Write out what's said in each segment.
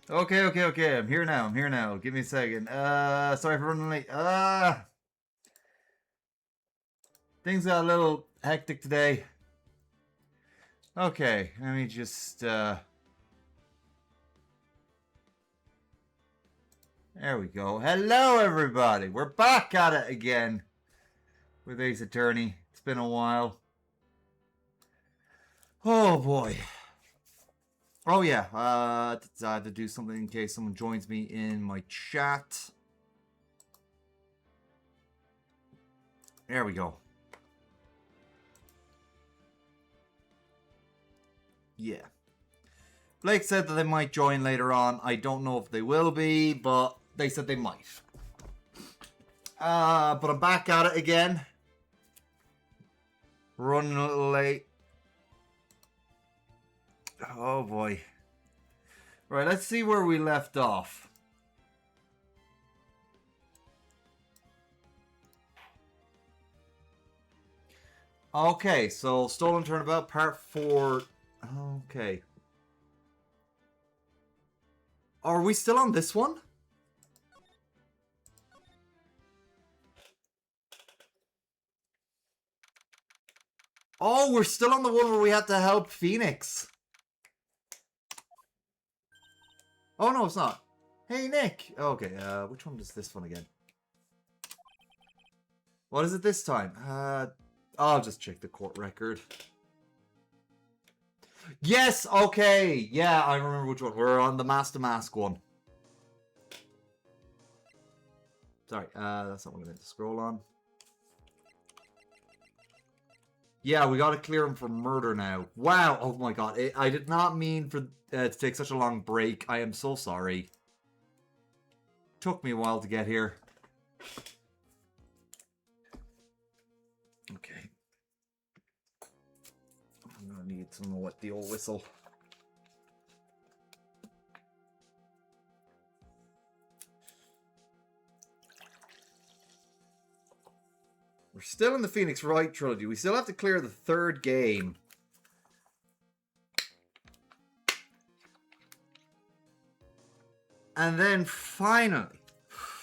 Okay. I'm here now. Give me a second. Sorry for running late. Things got a little hectic today. Okay, let me just, there we go. Hello, everybody. We're back at it again with Ace Attorney. It's been a while. Oh, boy. Oh, yeah. I have to do something in case someone joins me in my chat. There we go. Yeah. Blake said that they might join later on. I don't know if they will be, but they said they might. But I'm back at it again. Running a little late. Oh boy. Right, let's see where we left off. Okay, so Stolen Turnabout, part 4. Okay. Are we still on this one? Oh, we're still on the one where we had to help Phoenix. Oh, no, it's not. Hey, Nick. Okay, which one is this one again? What is it this time? I'll just check the court record. Yes, okay. Yeah, I remember which one. We're on the Master Mask one. Sorry, that's not what I meant to scroll on. Yeah, we gotta clear him for murder now. Wow, oh my god. I did not mean for to take such a long break. I am so sorry. Took me a while to get here. Okay. I'm gonna need some more with the old whistle. We're still in the Phoenix Wright trilogy. We still have to clear the third game. And then finally,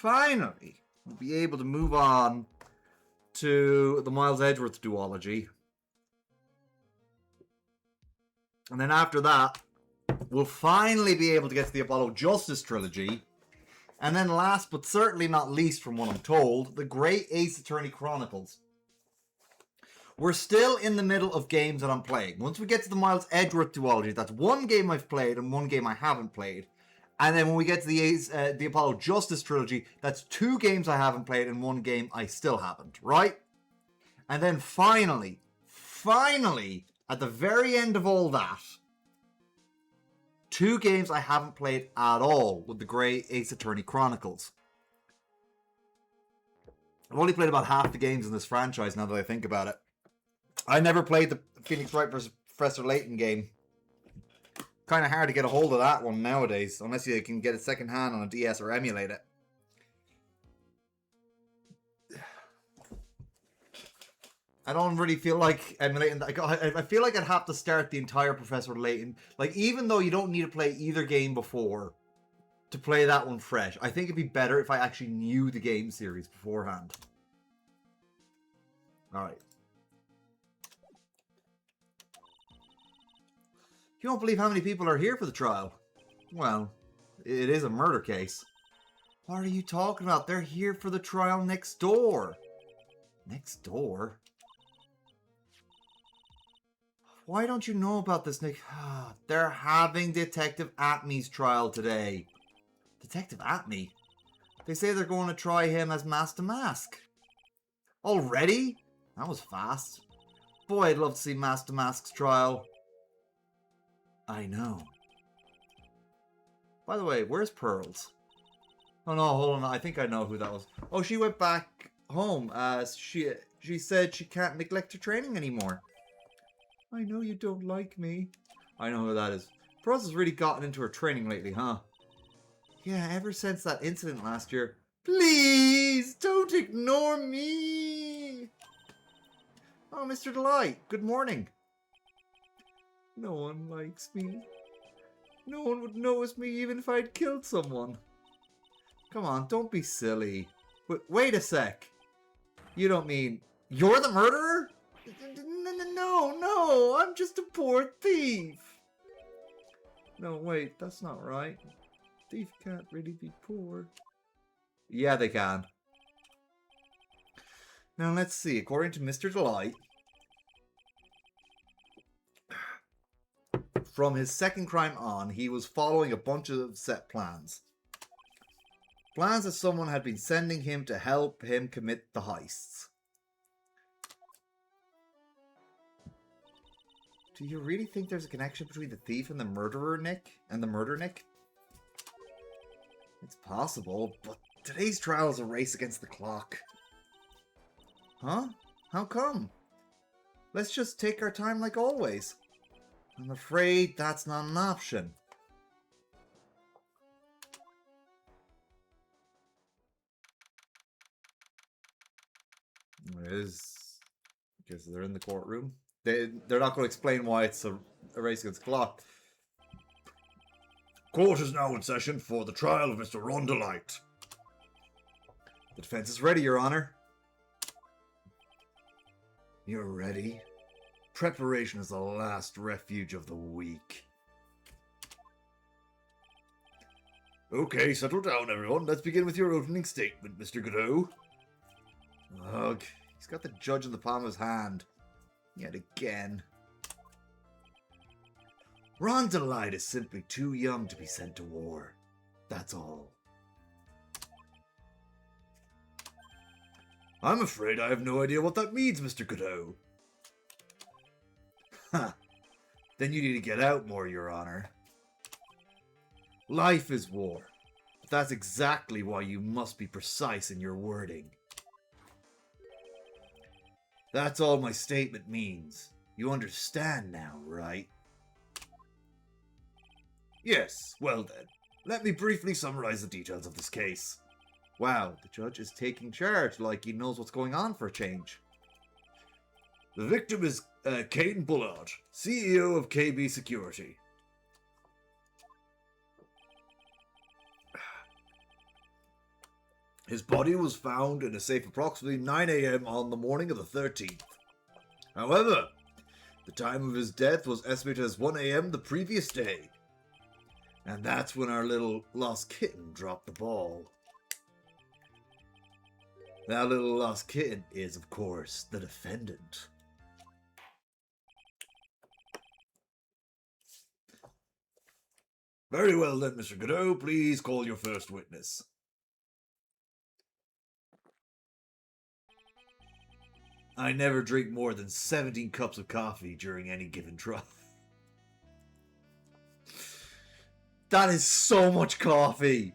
we'll be able to move on to the Miles Edgeworth duology. And then after that, we'll finally be able to get to the Apollo Justice trilogy. And then last but certainly not least, from what I'm told, the Great Ace Attorney Chronicles. We're still in the middle of games that I'm playing. Once we get to the Miles Edgeworth duology, that's one game I've played and one game I haven't played. And then when we get to the Apollo Justice trilogy, that's 2 games I haven't played and 1 game I still haven't, right? And then finally, at the very end of all that, 2 games I haven't played at all with the Great Ace Attorney Chronicles. I've only played about half the games in this franchise now that I think about it. I never played the Phoenix Wright vs. Professor Layton game. Kind of hard to get a hold of that one nowadays, unless you can get it second hand on a DS or emulate it. I don't really feel like emulating that. I feel like I'd have to start the entire Professor Layton. Like, even though you don't need to play either game before to play that one fresh, I think it'd be better if I actually knew the game series beforehand. Alright. You won't believe how many people are here for the trial. Well, it is a murder case. What are you talking about? They're here for the trial next door. Next door? Why don't you know about this, Nick? They're having Detective Atmey's trial today. Detective Atmey? They say they're going to try him as Master Mask. Already? That was fast. Boy, I'd love to see Master Mask's trial. I know. By the way, where's Pearls? Oh no, hold on. I think I know who that was. Oh, she went back home. She said she can't neglect her training anymore. I know you don't like me. I know who that is. Pearls has really gotten into her training lately, huh? Yeah, ever since that incident last year. Please, don't ignore me. Oh, Mr. Delight, good morning. No one likes me. No one would notice me even if I'd killed someone. Come on, don't be silly. Wait a sec. You don't mean you're the murderer? No, I'm just a poor thief. No, wait, that's not right. Thief can't really be poor. Yeah, they can. Now, let's see. According to Mr. Delight, from his second crime on, he was following a bunch of set plans. Plans that someone had been sending him to help him commit the heists. Do you really think there's a connection between the thief and the murderer, Nick? And the murder, Nick? It's possible, but today's trial is a race against the clock. Huh? How come? Let's just take our time like always. I'm afraid that's not an option. It is. Because they're in the courtroom. They're not going to explain why it's a race against the clock. Court is now in session for the trial of Mr. Rondelite. The defense is ready, Your Honor. You're ready? Preparation is the last refuge of the weak. Okay, settle down, everyone. Let's begin with your opening statement, Mr. Godot. Ugh, he's got the judge in the palm of his hand. Yet again. Rondelite is simply too young to be sent to war. That's all. I'm afraid I have no idea what that means, Mr. Godot. Ha! Then you need to get out more, Your Honor. Life is war. But that's exactly why you must be precise in your wording. That's all my statement means. You understand now, right? Yes, well then. Let me briefly summarize the details of this case. Wow, the judge is taking charge like he knows what's going on for a change. The victim is Caden Bullard, CEO of KB Security. His body was found in a safe approximately 9 a.m. on the morning of the 13th. However, the time of his death was estimated as 1 a.m. the previous day. And that's when our little lost kitten dropped the ball. That little lost kitten is, of course, the defendant. Very well then, Mr. Godot, please call your first witness. I never drink more than 17 cups of coffee during any given trial. That is so much coffee!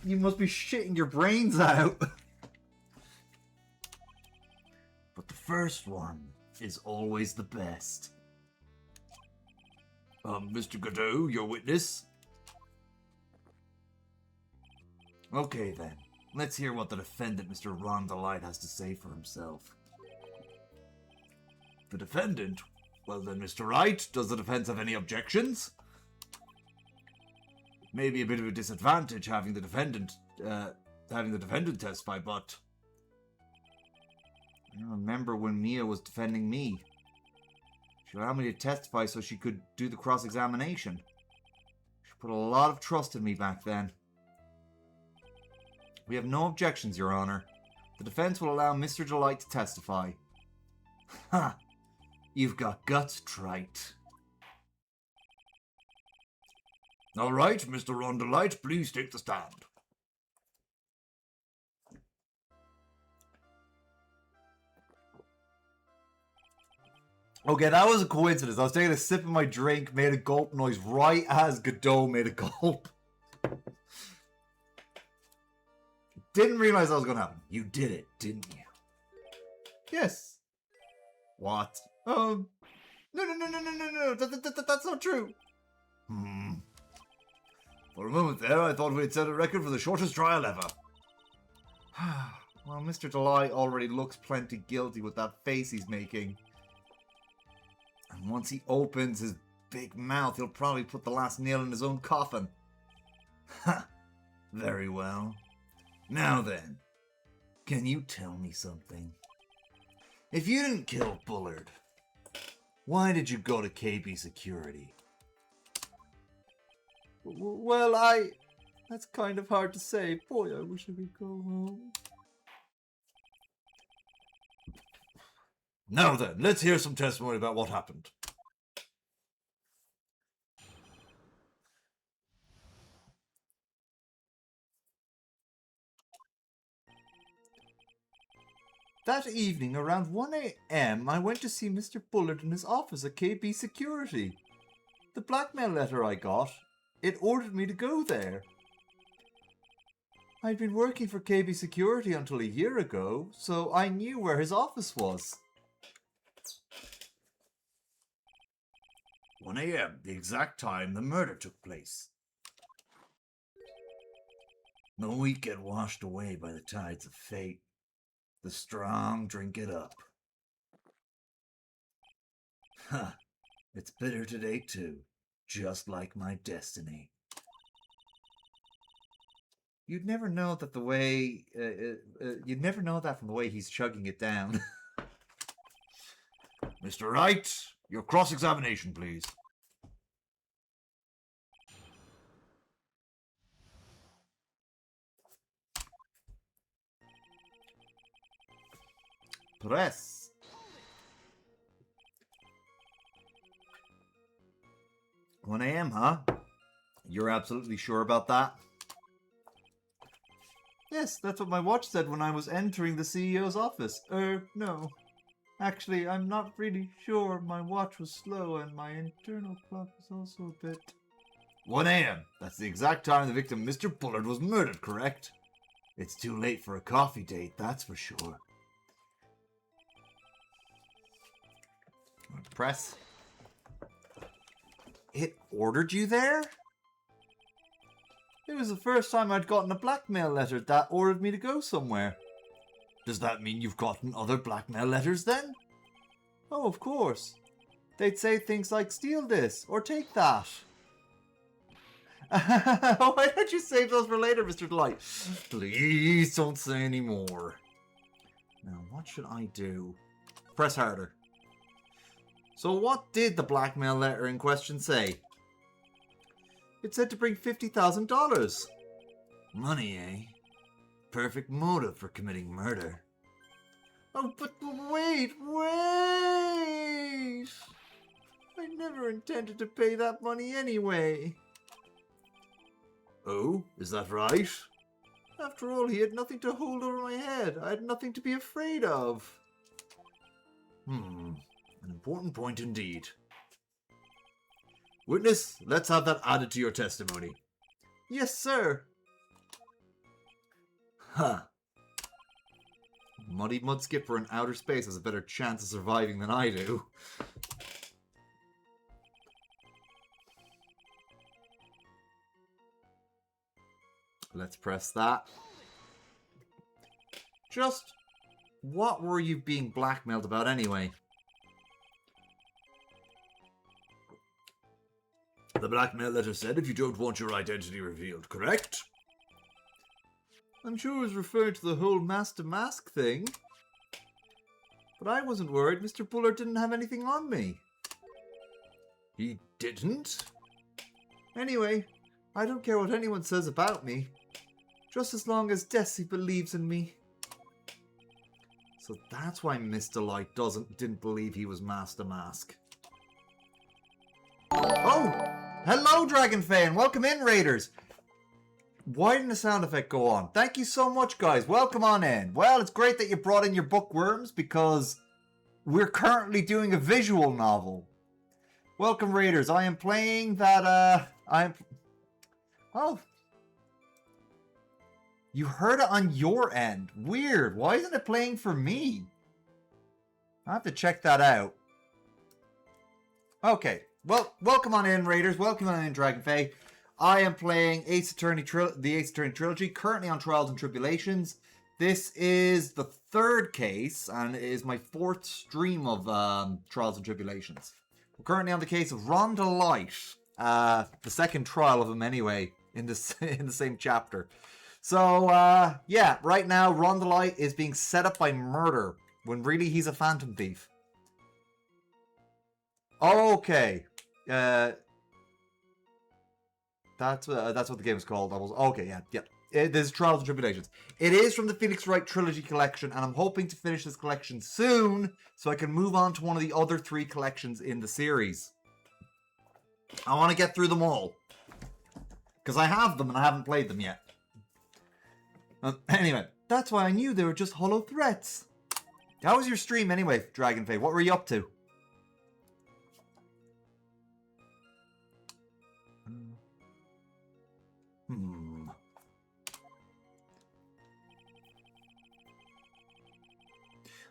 You must be shitting your brains out. But the first one is always the best. Mr. Godot, your witness? Okay then. Let's hear what the defendant, Mr. Rondelite, has to say for himself. The defendant? Well then, Mr. Wright, does the defense have any objections? Maybe a bit of a disadvantage having the defendant testify, but I remember when Mia was defending me. She allowed me to testify so she could do the cross-examination. She put a lot of trust in me back then. We have no objections, Your Honor. The defense will allow Mr. Delight to testify. Ha! You've got guts, Trite. All right, Mr. Rondelite, please take the stand. Okay, that was a coincidence. I was taking a sip of my drink, made a gulp noise right as Godot made a gulp. Didn't realize that was going to happen. You did it, didn't you? Yes. What? No. That's not true. For a moment there, I thought we'd set a record for the shortest trial ever. Well, Mr. Delight already looks plenty guilty with that face he's making. And once he opens his big mouth, he'll probably put the last nail in his own coffin. Ha! Very well. Now then, can you tell me something? If you didn't kill Bullard, why did you go to KB Security? Well, That's kind of hard to say. Boy, I wish I could go home. Now then, let's hear some testimony about what happened. That evening, around 1 a.m., I went to see Mr. Bullard in his office at KB Security. The blackmail letter I got, it ordered me to go there. I'd been working for KB Security until a year ago, so I knew where his office was. 1 a.m., the exact time the murder took place. No wheat get washed away by the tides of fate. The strong drink it up. Ha! It's bitter today too, just like my destiny. You'd never know that the way you'd never know that from the way he's chugging it down. Mr. Wright, your cross-examination, please. Press. "1 a.m., huh? You're absolutely sure about that?" Yes, that's what my watch said when I was entering the CEO's office. No. Actually, I'm not really sure. My watch was slow and my internal clock was also a bit... 1 a.m. That's the exact time the victim, Mr. Bullard, was murdered, correct? It's too late for a coffee date, that's for sure. Press. It ordered you there? It was the first time I'd gotten a blackmail letter that ordered me to go somewhere. Does that mean you've gotten other blackmail letters then? Oh, of course. They'd say things like, steal this, or take that. Why don't you save those for later, Mr. Delight? Please don't say any more. Now, what should I do? Press harder. So what did the blackmail letter in question say? It said to bring $50,000. Money, eh? Perfect motive for committing murder. Oh, but wait! I never intended to pay that money anyway. Oh, is that right? After all, he had nothing to hold over my head. I had nothing to be afraid of. An important point indeed. Witness, let's have that added to your testimony. Yes, sir. Huh. Muddy Mudskipper in outer space has a better chance of surviving than I do. Let's press that. Just what were you being blackmailed about anyway? The blackmail letter said if you don't want your identity revealed, correct? I'm sure it was referring to the whole mask-to-mask thing. But I wasn't worried. Mr. Bullard didn't have anything on me. He didn't? Anyway, I don't care what anyone says about me. Just as long as Desi believes in me. So that's why Mr. Light didn't believe he was mask-to-mask. Oh! Hello, Dragonfey, and welcome in, Raiders! Why didn't the sound effect go on? Thank you so much, guys. Welcome on in. Well, it's great that you brought in your bookworms, because we're currently doing a visual novel. Welcome, Raiders. I am playing that, Oh. You heard it on your end. Weird. Why isn't it playing for me? I have to check that out. Okay. Well, welcome on in, Raiders. Welcome on in, Dragonfey. I am playing the Ace Attorney Trilogy, currently on Trials and Tribulations. This is the third case, and it is my fourth stream of Trials and Tribulations. We're currently on the case of Rhonda Light. The second trial of him anyway, in the same chapter. So, yeah, right now, Rhonda Light is being set up by murder, when really he's a phantom thief. Okay. That's what the game is called. Okay, yeah. This is Trials and Tribulations. It is from the Phoenix Wright Trilogy Collection, and I'm hoping to finish this collection soon, so I can move on to one of the other 3 collections in the series. I want to get through them all. Because I have them, and I haven't played them yet. Anyway, that's why I knew they were just hollow threats. How was your stream anyway, Dragonfade? What were you up to?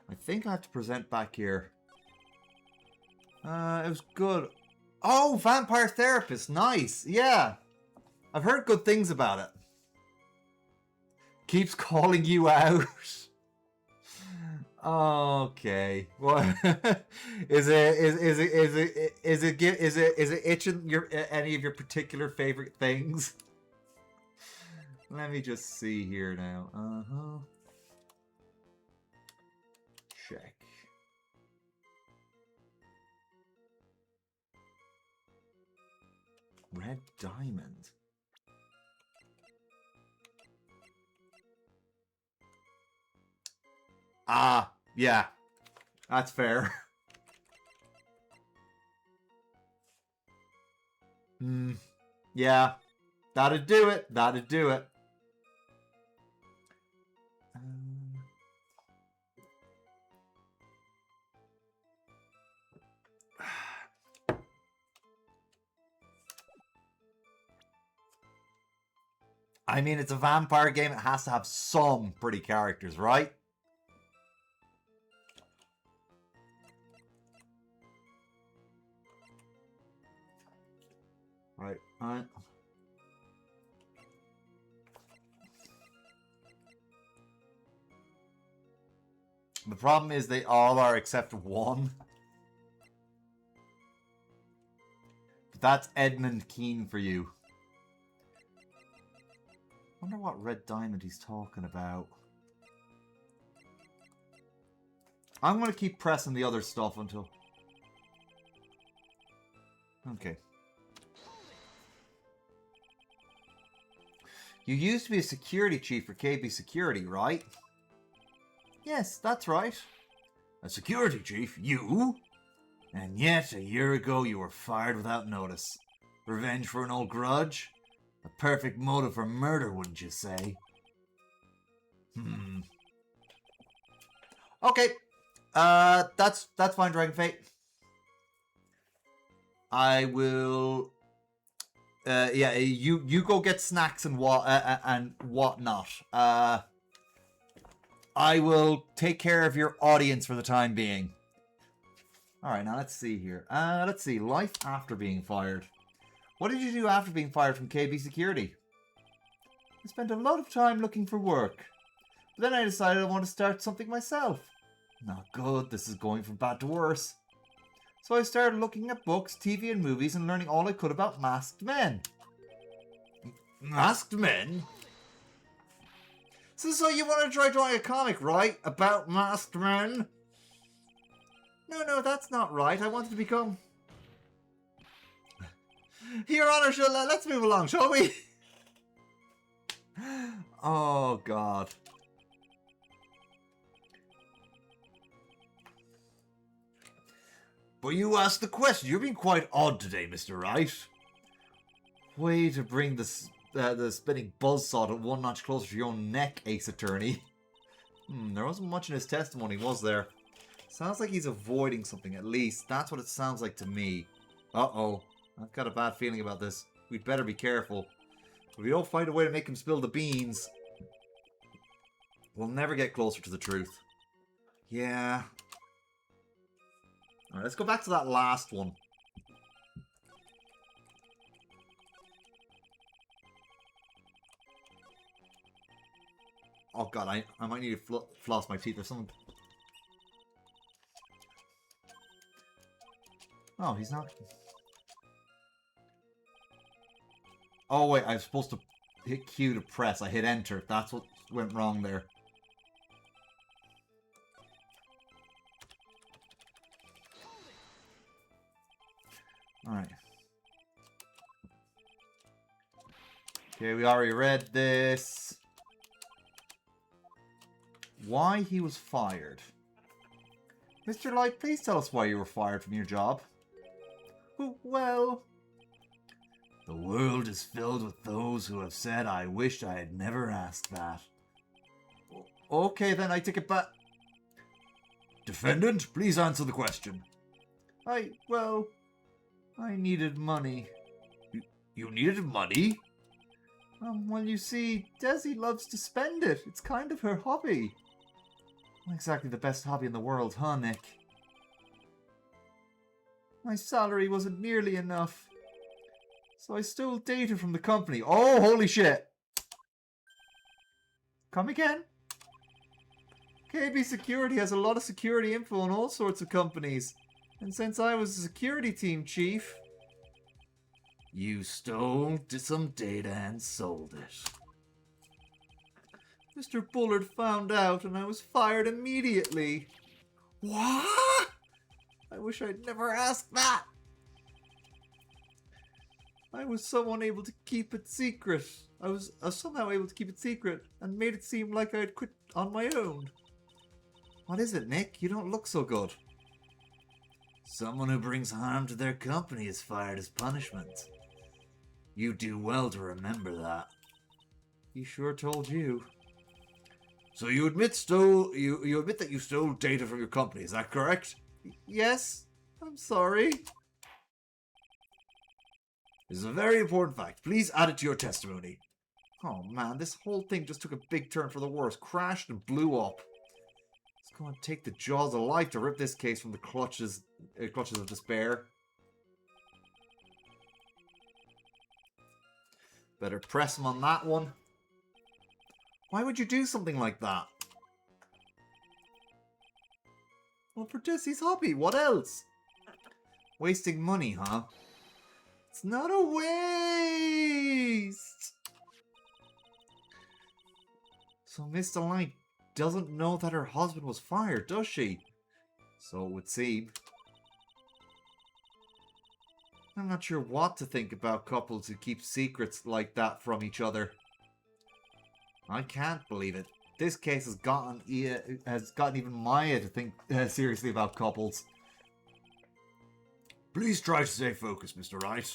I think I have to present back here. It was good. Oh, Vampire Therapist. Nice. Yeah. I've heard good things about it. Keeps calling you out. Okay. What is it itching any of your particular favorite things? Let me just see here now. Check. Red diamond. Ah, yeah. That's fair. Yeah. That'd do it. That'd do it. I mean, it's a vampire game. It has to have some pretty characters, right? Right. The problem is they all are except one. But that's Edmund Keane for you. I wonder what red diamond he's talking about. I'm going to keep pressing the other stuff until... Okay. You used to be a security chief for KB Security, right? Yes, that's right. A security chief? You? And yet, a year ago, you were fired without notice. Revenge for an old grudge? A perfect motive for murder, wouldn't you say? Okay. That's fine, Dragon Fate. I will... yeah, you go get snacks and whatnot. I will take care of your audience for the time being. Alright, now let's see here. Let's see. Life after being fired. What did you do after being fired from KB Security? I spent a lot of time looking for work. But then I decided I want to start something myself. Not good. This is going from bad to worse. So I started looking at books, TV and movies and learning all I could about masked men. Masked men? So you want to try drawing a comic, right? About masked men? No, that's not right. I wanted to become... Your Honor, let's move along, shall we? Oh, God. But you asked the question. You're being quite odd today, Mr. Wright. Way to bring the spinning buzzsaw one notch closer to your own neck, Ace Attorney. There wasn't much in his testimony, was there? Sounds like he's avoiding something, at least. That's what it sounds like to me. Uh-oh. I've got a bad feeling about this. We'd better be careful. If we don't find a way to make him spill the beans, we'll never get closer to the truth. Yeah. Alright, let's go back to that last one. Oh god, I might need to floss my teeth or something. Oh, he's not. Oh, wait, I was supposed to hit Q to press. I hit enter. That's what went wrong there. Alright. Okay, we already read this. Why he was fired. Mr. Light, please tell us why you were fired from your job. Well, the world is filled with those who have said, I wished I had never asked that. Okay, then I take it back. Defendant, please answer the question. I needed money. You needed money? Well, you see, Desi loves to spend it. It's kind of her hobby. Not exactly the best hobby in the world, huh, Nick? My salary wasn't nearly enough. So I stole data from the company. Oh, holy shit! Come again? KB Security has a lot of security info on all sorts of companies. And since I was a security team chief... You stole some data and sold it. Mr. Bullard found out and I was fired immediately. What? I wish I'd never asked that. I was somehow able to keep it secret. I was somehow able to keep it secret and made it seem like I had quit on my own. What is it, Nick? You don't look so good. Someone who brings harm to their company is fired as punishment. You do well to remember that. He sure told you. So you admit you admit that you stole data from your company, is that correct? Yes. I'm sorry. This is a very important fact. Please add it to your testimony. Oh man, this whole thing just took a big turn for the worse. Crashed and blew up. It's going to take the jaws of life to rip this case from the clutches of despair. Better press him on that one. Why would you do something like that? Well, for Desi's hobby, what else? Wasting money, huh? It's not a waste! So Miss Delight doesn't know that her husband was fired, does she? So it would seem. I'm not sure what to think about couples who keep secrets like that from each other. I can't believe it. This case has gotten even Maya to think seriously about couples. Please try to stay focused, Mr. Wright.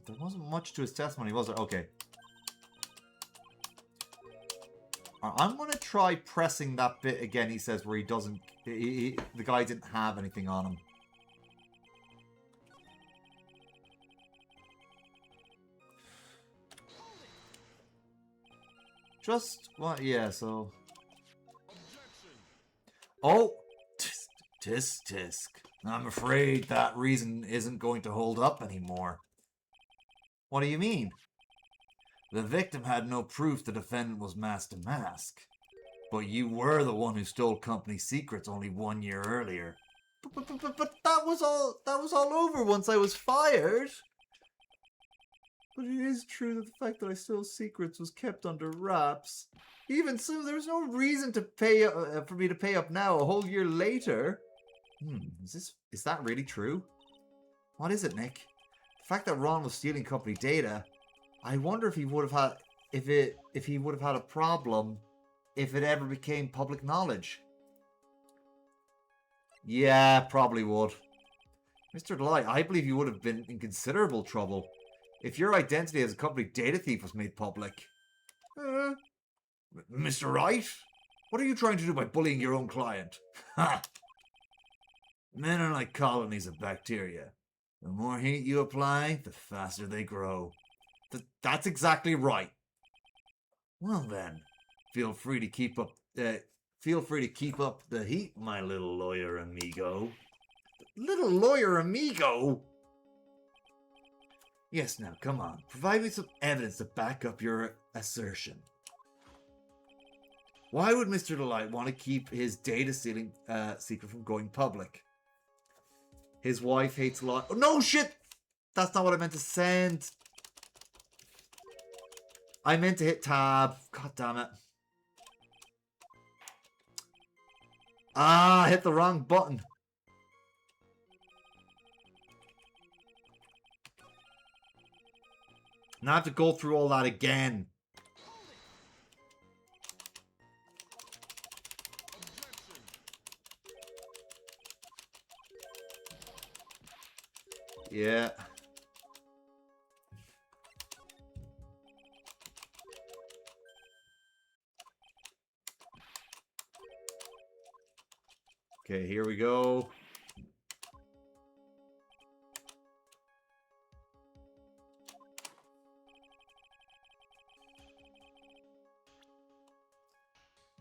There wasn't much to his testimony, was there? Okay. I'm going to try pressing that bit again, he says, where he doesn't... the guy didn't have anything on him. Just... what? Yeah, so... Oh! Tisk, tisk. I'm afraid that reason isn't going to hold up anymore. What do you mean? The victim had no proof the defendant was mask to mask. But you were the one who stole company secrets only 1 year earlier. But that was all over once I was fired. But it is true that the fact that I stole secrets was kept under wraps. Even so, there was no reason to pay for me to pay up now a whole year later. Is that really true? What is it, Nick? The fact that Ron was stealing company data, I wonder if he would have had if he would have had a problem if it ever became public knowledge. Yeah, probably would. Mr. Delight, I believe you would have been in considerable trouble if your identity as a company data thief was made public. Mr. Wright? What are you trying to do by bullying your own client? Ha! Men are like colonies of bacteria. The more heat you apply, the faster they grow. That's exactly right. Well then, feel free to keep up the heat, my little lawyer amigo. Little lawyer amigo? Yes, now come on. Provide me some evidence to back up your assertion. Why would Mr. Delight want to keep his data stealing secret from going public? His wife hates a lot. Oh, no, shit! That's not what I meant to send. I meant to hit tab. God damn it. Ah, I hit the wrong button. Now I have to go through all that again. Yeah. Okay, here we go.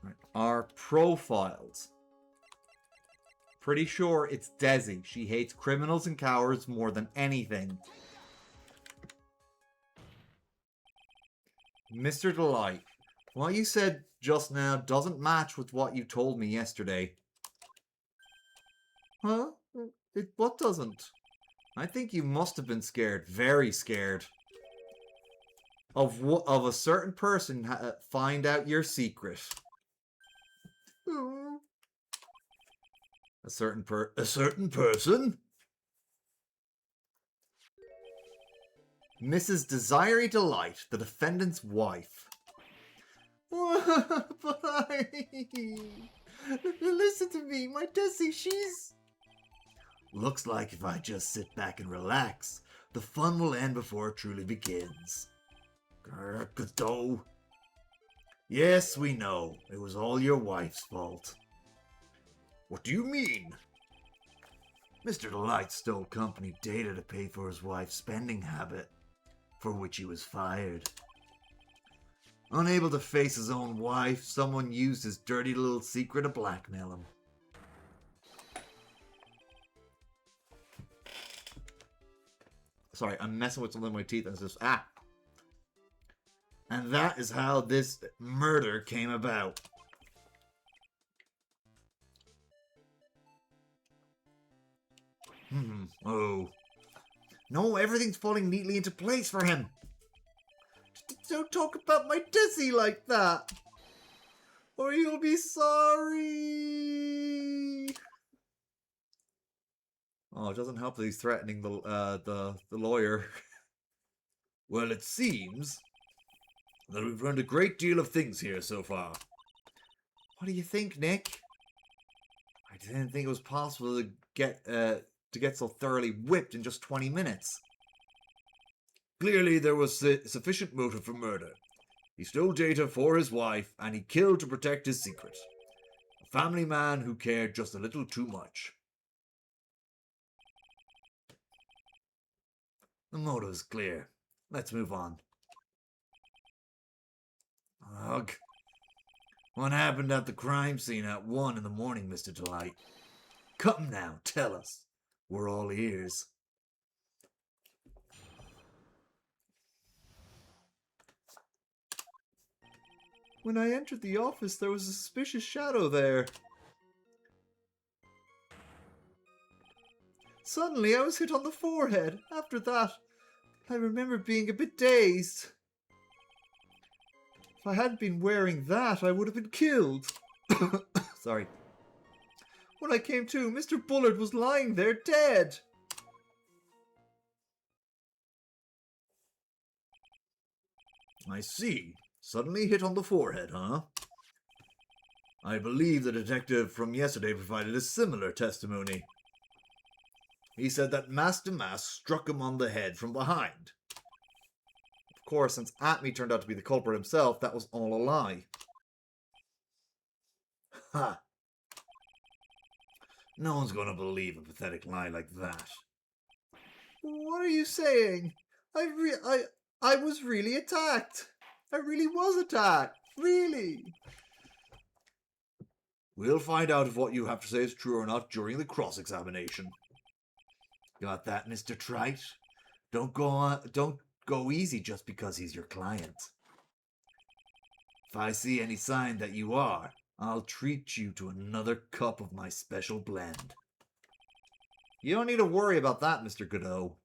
Right. Our profiles. Pretty sure it's Desi. She hates criminals and cowards more than anything. Mr. Delight, what you said just now doesn't match with what you told me yesterday. Huh? What doesn't? I think you must have been scared, very scared. Of a certain person find out your secret. A certain person? Mrs. Desiree Delight, the defendant's wife. But listen to me, my Desi, she's... Looks like if I just sit back and relax, the fun will end before it truly begins. Godot. Yes, we know. It was all your wife's fault. What do you mean? Mr. Delight stole company data to pay for his wife's spending habit, for which he was fired. Unable to face his own wife, someone used his dirty little secret to blackmail him. Sorry, I'm messing with something in my teeth and it's just, And that is how this murder came about. Oh. No, everything's falling neatly into place for him. Don't talk about my Desi like that, or you'll be sorry. Oh, it doesn't help that he's threatening the lawyer. Well, it seems that we've learned a great deal of things here so far. What do you think, Nick? I didn't think it was possible to get so thoroughly whipped in just 20 minutes. Clearly, there was sufficient motive for murder. He stole data for his wife, and he killed to protect his secret. A family man who cared just a little too much. The motive is clear. Let's move on. Ugh. What happened at the crime scene at 1 in the morning, Mr. Delight? Come now, tell us. We're all ears. When I entered the office, there was a suspicious shadow there. Suddenly, I was hit on the forehead. After that, I remember being a bit dazed. If I hadn't been wearing that, I would have been killed. Sorry. When I came to, Mr. Bullard was lying there dead. I see. Suddenly hit on the forehead, huh? I believe the detective from yesterday provided a similar testimony. He said that Master Mass struck him on the head from behind. Of course, since Atme turned out to be the culprit himself, that was all a lie. Ha! No one's going to believe a pathetic lie like that. What are you saying? I was really attacked. I really was attacked. Really. We'll find out if what you have to say is true or not during the cross-examination. Got that, Mr. Trite? Don't go easy just because he's your client. If I see any sign that you are, I'll treat you to another cup of my special blend. You don't need to worry about that, Mr. Godot.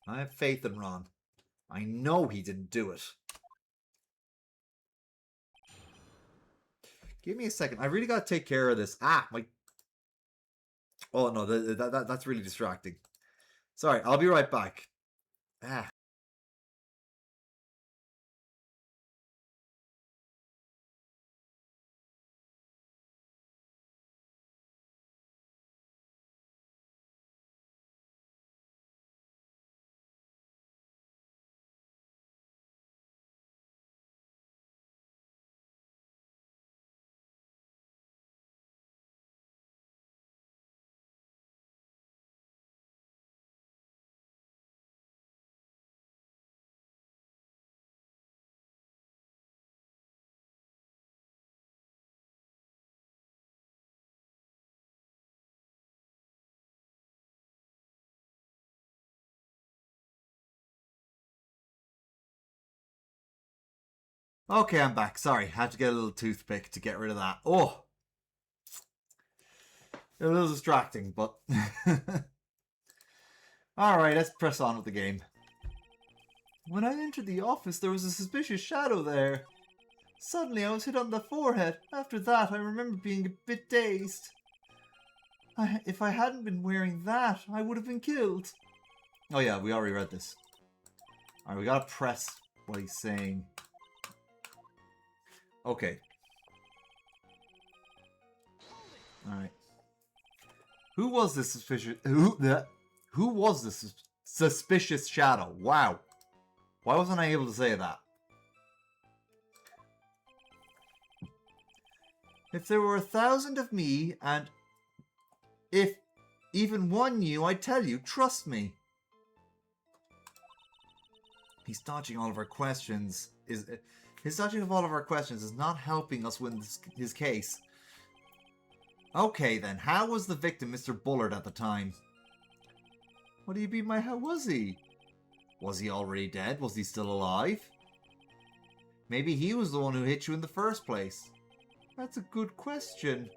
I have faith in Ron. I know he didn't do it. Give me a second. I really got to take care of this. Ah, my... Oh, no, that's really distracting. Sorry, I'll be right back. Ah. Okay, I'm back. Sorry, had to get a little toothpick to get rid of that. Oh! A little distracting, but... Alright, let's press on with the game. When I entered the office, there was a suspicious shadow there. Suddenly, I was hit on the forehead. After that, I remember being a bit dazed. If I hadn't been wearing that, I would have been killed. Oh yeah, we already read this. Alright, we gotta press what he's saying. Okay. Alright. Who was this suspicious... Who was this suspicious shadow? Wow. Why wasn't I able to say that? If there were 1,000 of me, and if even one knew, I'd tell you, trust me. He's dodging all of our questions. His dodging of all of our questions is not helping us win his case. Okay then, how was the victim Mr. Bullard at the time? What do you mean by how was he? Was he already dead? Was he still alive? Maybe he was the one who hit you in the first place. That's a good question.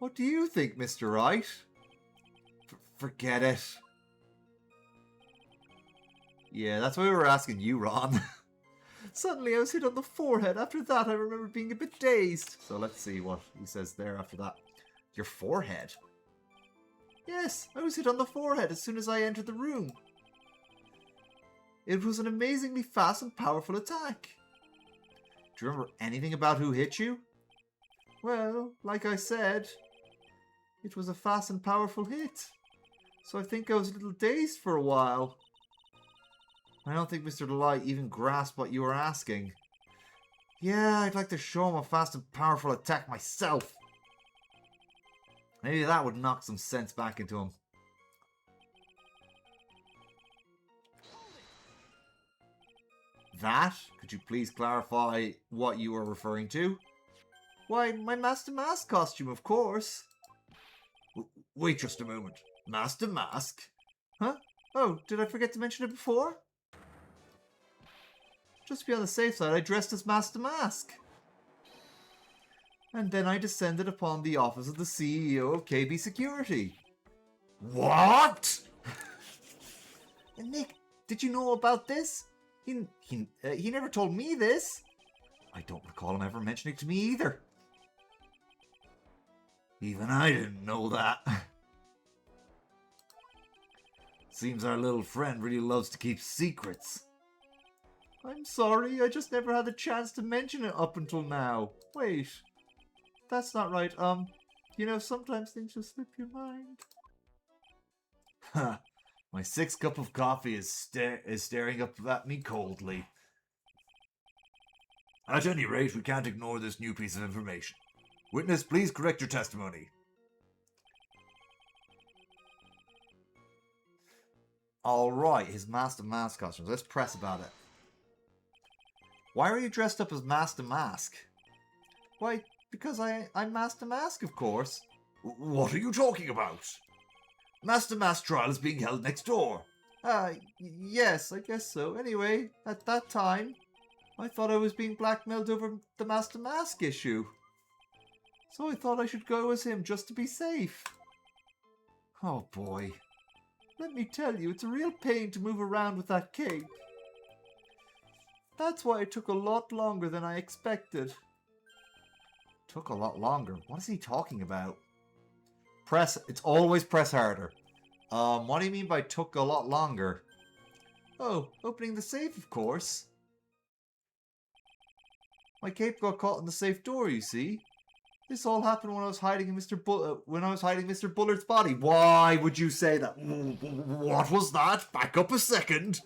What do you think, Mr. Wright? Forget it. Yeah, that's why we were asking you, Ron. Suddenly I was hit on the forehead. After that, I remember being a bit dazed. So let's see what he says there after that. Your forehead? Yes, I was hit on the forehead as soon as I entered the room. It was an amazingly fast and powerful attack. Do you remember anything about who hit you? Well, like I said, it was a fast and powerful hit. So I think I was a little dazed for a while. I don't think Mr. Delight even grasped what you were asking. Yeah, I'd like to show him a fast and powerful attack myself. Maybe that would knock some sense back into him. That? Could you please clarify what you were referring to? Why, my Master Mask costume, of course. Wait just a moment. Master Mask? Huh? Oh, did I forget to mention it before? Just to be on the safe side, I dressed as Master Mask. And then I descended upon the office of the CEO of KB Security. What? Nick, did you know about this? He never told me this. I don't recall him ever mentioning it to me either. Even I didn't know that. Seems our little friend really loves to keep secrets. I'm sorry, I just never had the chance to mention it up until now. Wait, that's not right. You know, sometimes things just slip your mind. Ha, my 6th cup of coffee is staring up at me coldly. At any rate, we can't ignore this new piece of information. Witness, please correct your testimony. Alright, his Master Mask costumes. Let's press about it. Why are you dressed up as Master Mask? Why, because I'm Master Mask, of course. What are you talking about? Master Mask trial is being held next door. Yes, I guess so. Anyway, at that time, I thought I was being blackmailed over the Master Mask issue. So I thought I should go as him just to be safe. Oh boy. Let me tell you, it's a real pain to move around with that cape. That's why it took a lot longer than I expected. Took a lot longer? What is he talking about? Press, it's always press harder. What do you mean by took a lot longer? Oh, opening the safe, of course. My cape got caught in the safe door, you see. This all happened when I was hiding in Mr. Bullard's body. Why would you say that? What was that? Back up a second.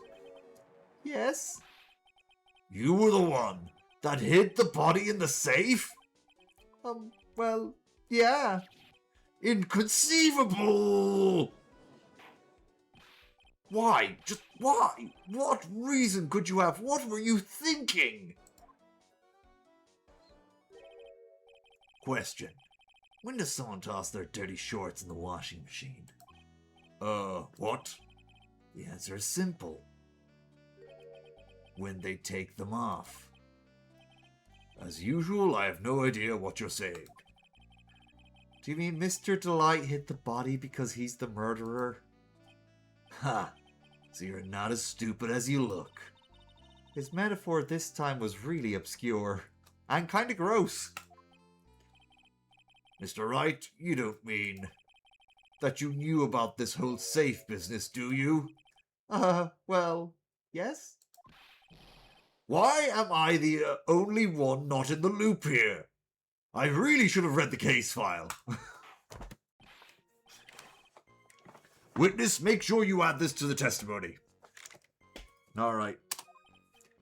Yes. You were the one that hid the body in the safe? Well, yeah. Inconceivable! Why? Just why? What reason could you have? What were you thinking? Question. When does someone toss their dirty shorts in the washing machine? What? The answer is simple. When they take them off. As usual, I have no idea what you're saying. Do you mean Mr. Delight hit the body because he's the murderer? Ha! So you're not as stupid as you look. His metaphor this time was really obscure. And kinda gross. Mr. Wright, you don't mean that you knew about this whole safe business, do you? Well, yes? Why am I the only one not in the loop here? I really should have read the case file. Witness, make sure you add this to the testimony. All right.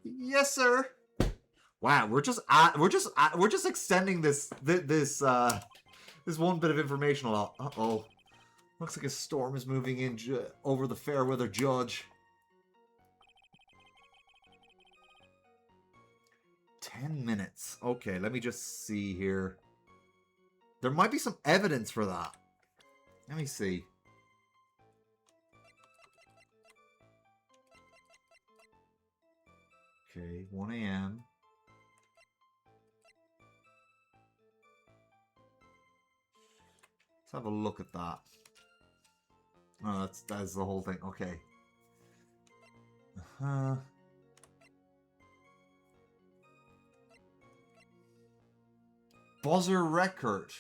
Yes, sir. Wow, we're just extending this one bit of information a lot. Uh-oh. Looks like a storm is moving in over the Fairweather Judge. 10 minutes. Okay, let me just see here. There might be some evidence for that. Let me see. Okay, 1 a.m. Let's have a look at that. Oh, that's the whole thing. Okay. Buzzer record.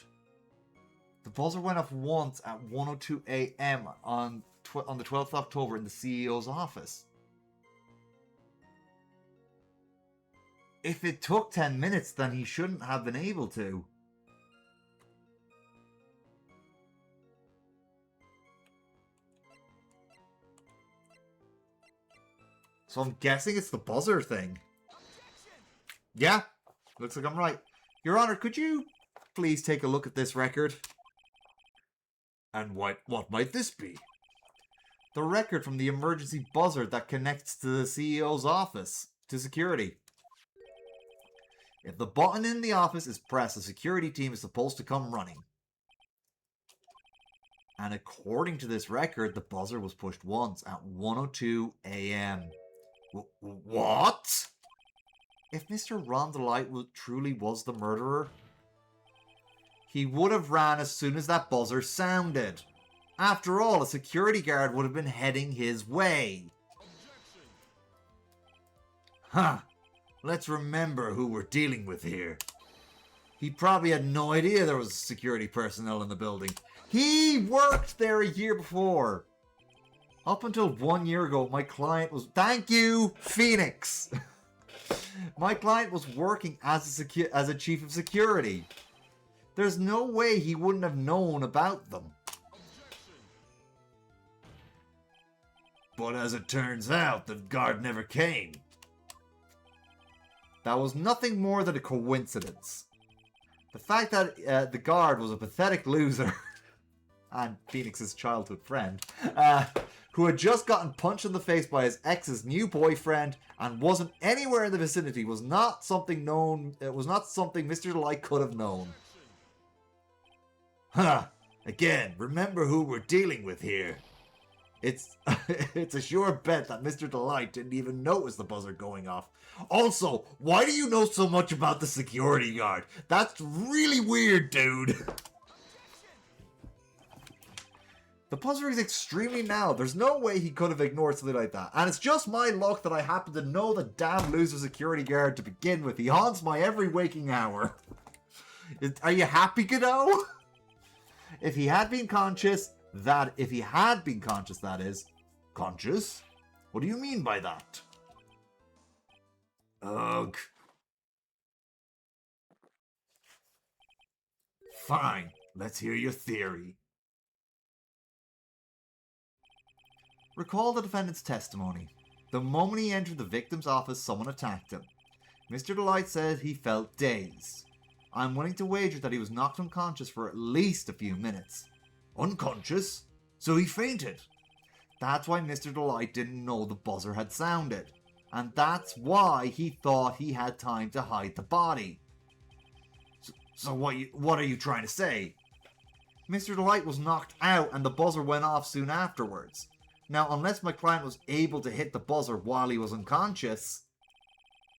The buzzer went off once at 1:02 a.m. on the 12th of October in the CEO's office. If it took 10 minutes, then he shouldn't have been able to. So I'm guessing it's the buzzer thing. Yeah, looks like I'm right. Your Honor, could you please take a look at this record? And what might this be? The record from the emergency buzzer that connects to the CEO's office, to security. If the button in the office is pressed, the security team is supposed to come running. And according to this record, the buzzer was pushed once at 1:02 a.m. What? If Mr. Ron Delight truly was the murderer, he would have ran as soon as that buzzer sounded. After all, a security guard would have been heading his way. Huh. Let's remember who we're dealing with here. He probably had no idea there was security personnel in the building. He worked there a year before. Up until 1 year ago, my client was... Thank you, Phoenix! My client was working as a chief of security. There's no way he wouldn't have known about them. But as it turns out, the guard never came. That was nothing more than a coincidence. The fact that the guard was a pathetic loser and Phoenix's childhood friend, who had just gotten punched in the face by his ex's new boyfriend and wasn't anywhere in the vicinity, was not something known. It was not something Mr. Delight could have known. Huh. Again, remember who we're dealing with here. It's a sure bet that Mr. Delight didn't even notice the buzzer going off. Also, why do you know so much about the security guard? That's really weird, dude. The buzzer is extremely narrow. There's no way he could have ignored something like that. And it's just my luck that I happen to know the damn loser security guard to begin with. He haunts my every waking hour. Are you happy, Godot? If he had been conscious, that is. Conscious? What do you mean by that? Ugh. Fine, let's hear your theory. Recall the defendant's testimony. The moment he entered the victim's office, someone attacked him. Mr. Delight said he felt dazed. I'm willing to wager that he was knocked unconscious for at least a few minutes. Unconscious? So he fainted. That's why Mr. Delight didn't know the buzzer had sounded. And that's why he thought he had time to hide the body. So what are you trying to say? Mr. Delight was knocked out and the buzzer went off soon afterwards. Now, unless my client was able to hit the buzzer while he was unconscious,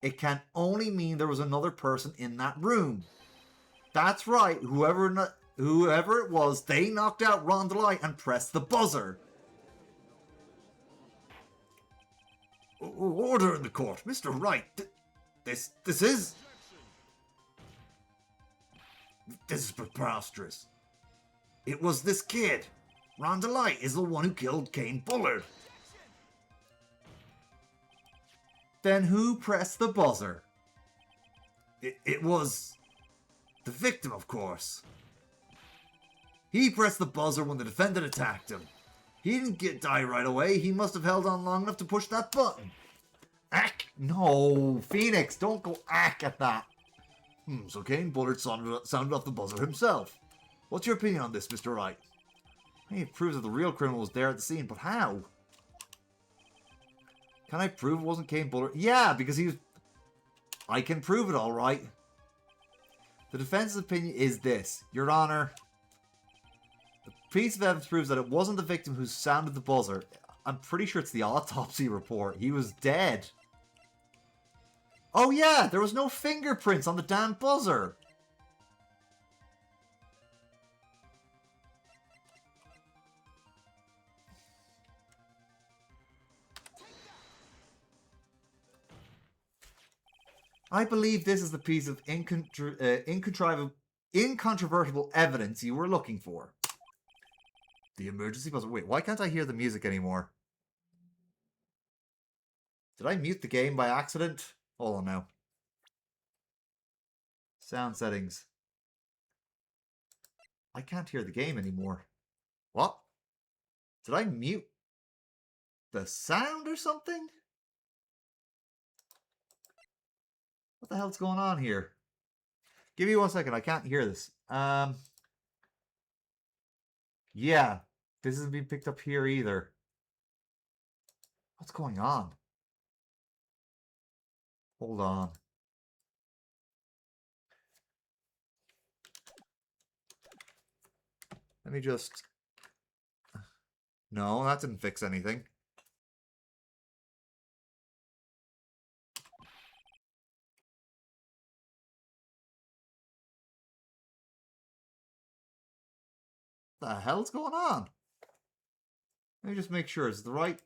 it can only mean there was another person in that room. That's right, whoever it was, they knocked out Ron Delight and pressed the buzzer. Order in the court, Mr. Wright. This is preposterous. It was this kid. Ron Delight is the one who killed Kane Bullard. Then who pressed the buzzer? It was the victim, of course. He pressed the buzzer when the defendant attacked him. He didn't die right away. He must have held on long enough to push that button. Ack! No, Phoenix, don't go ack at that. So Kane Bullard sounded off the buzzer himself. What's your opinion on this, Mr. Wright? It proves that the real criminal was there at the scene, but how? Can I prove it wasn't Kane Bullard? Yeah, because he was... I can prove it, all right. The defense's opinion is this. Your Honor, the piece of evidence proves that it wasn't the victim who sounded the buzzer. I'm pretty sure it's the autopsy report. He was dead. Oh yeah, there was no fingerprints on the damn buzzer. I believe this is the piece of incontrovertible evidence you were looking for. The emergency buzzer. Wait, why can't I hear the music anymore? Did I mute the game by accident? Hold on now. Sound settings. I can't hear the game anymore. What? Did I mute the sound or something? What the hell's going on here? Give me 1 second. I can't hear this. Yeah. This isn't being picked up here either. What's going on? Hold on. Let me just... No, that didn't fix anything. What the hell's going on? Let me just make sure it's the right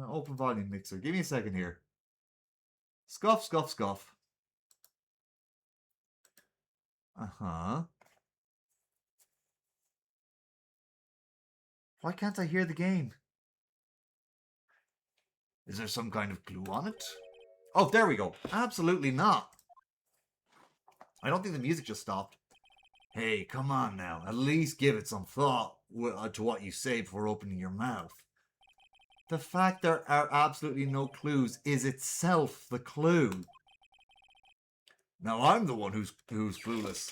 open volume mixer. Give me a second here. Scuff, scuff, scuff. Uh-huh. Why can't I hear the game? Is there some kind of clue on it? Oh, there we go. Absolutely not. I don't think the music just stopped. Hey, come on now. At least give it some thought to what you say before opening your mouth. The fact there are absolutely no clues is itself the clue. Now I'm the one who's clueless.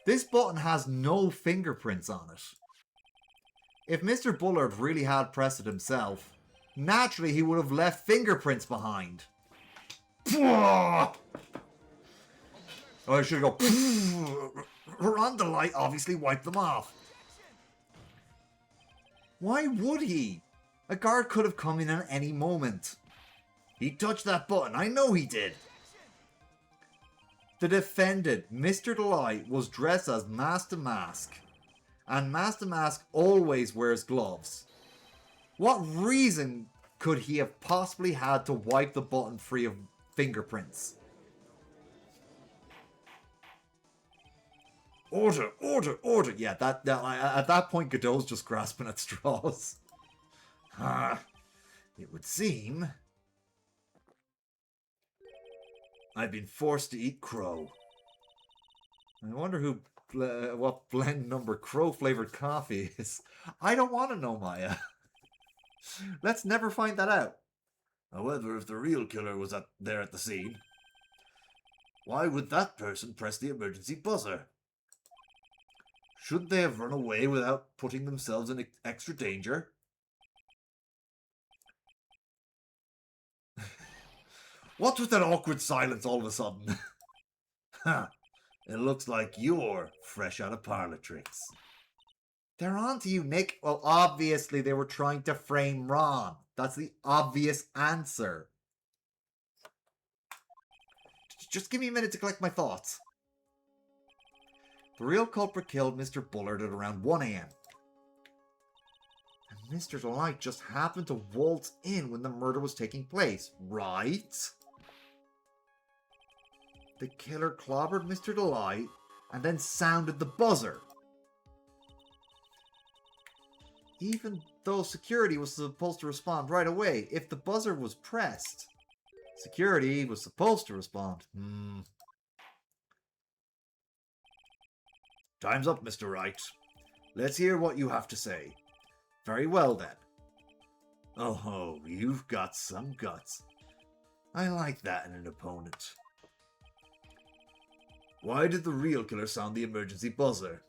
This button has no fingerprints on it. If Mr. Bullard really had pressed it himself, naturally he would have left fingerprints behind. Oh, I should go. Ron Delight obviously wiped them off. Why would he? A guard could have come in at any moment. He touched that button. I know he did. The defendant, Mr. Delight, was dressed as mask to mask. And Master Mask always wears gloves. What reason could he have possibly had to wipe the button free of fingerprints? Order, order, order. Yeah, at that point, Godot's just grasping at straws. It would seem I've been forced to eat crow. I wonder what blend number crow flavored coffee is. I don't want to know, Maya. Let's never find that out. However, if the real killer was there at the scene, why would that person press the emergency buzzer? Should they have run away without putting themselves in extra danger? What's with that awkward silence all of a sudden? It looks like you're fresh out of parlor tricks. They're on to you, Nick. Well, obviously they were trying to frame Ron. That's the obvious answer. Just give me a minute to collect my thoughts. The real culprit killed Mr. Bullard at around 1 a.m. And Mr. Delight just happened to waltz in when the murder was taking place, right? The killer clobbered Mr. Delight and then sounded the buzzer. Even though security was supposed to respond right away, if the buzzer was pressed, security was supposed to respond. Time's up, Mr. Wright. Let's hear what you have to say. Very well, then. Oh, you've got some guts. I like that in an opponent. Why did the real killer sound the emergency buzzer?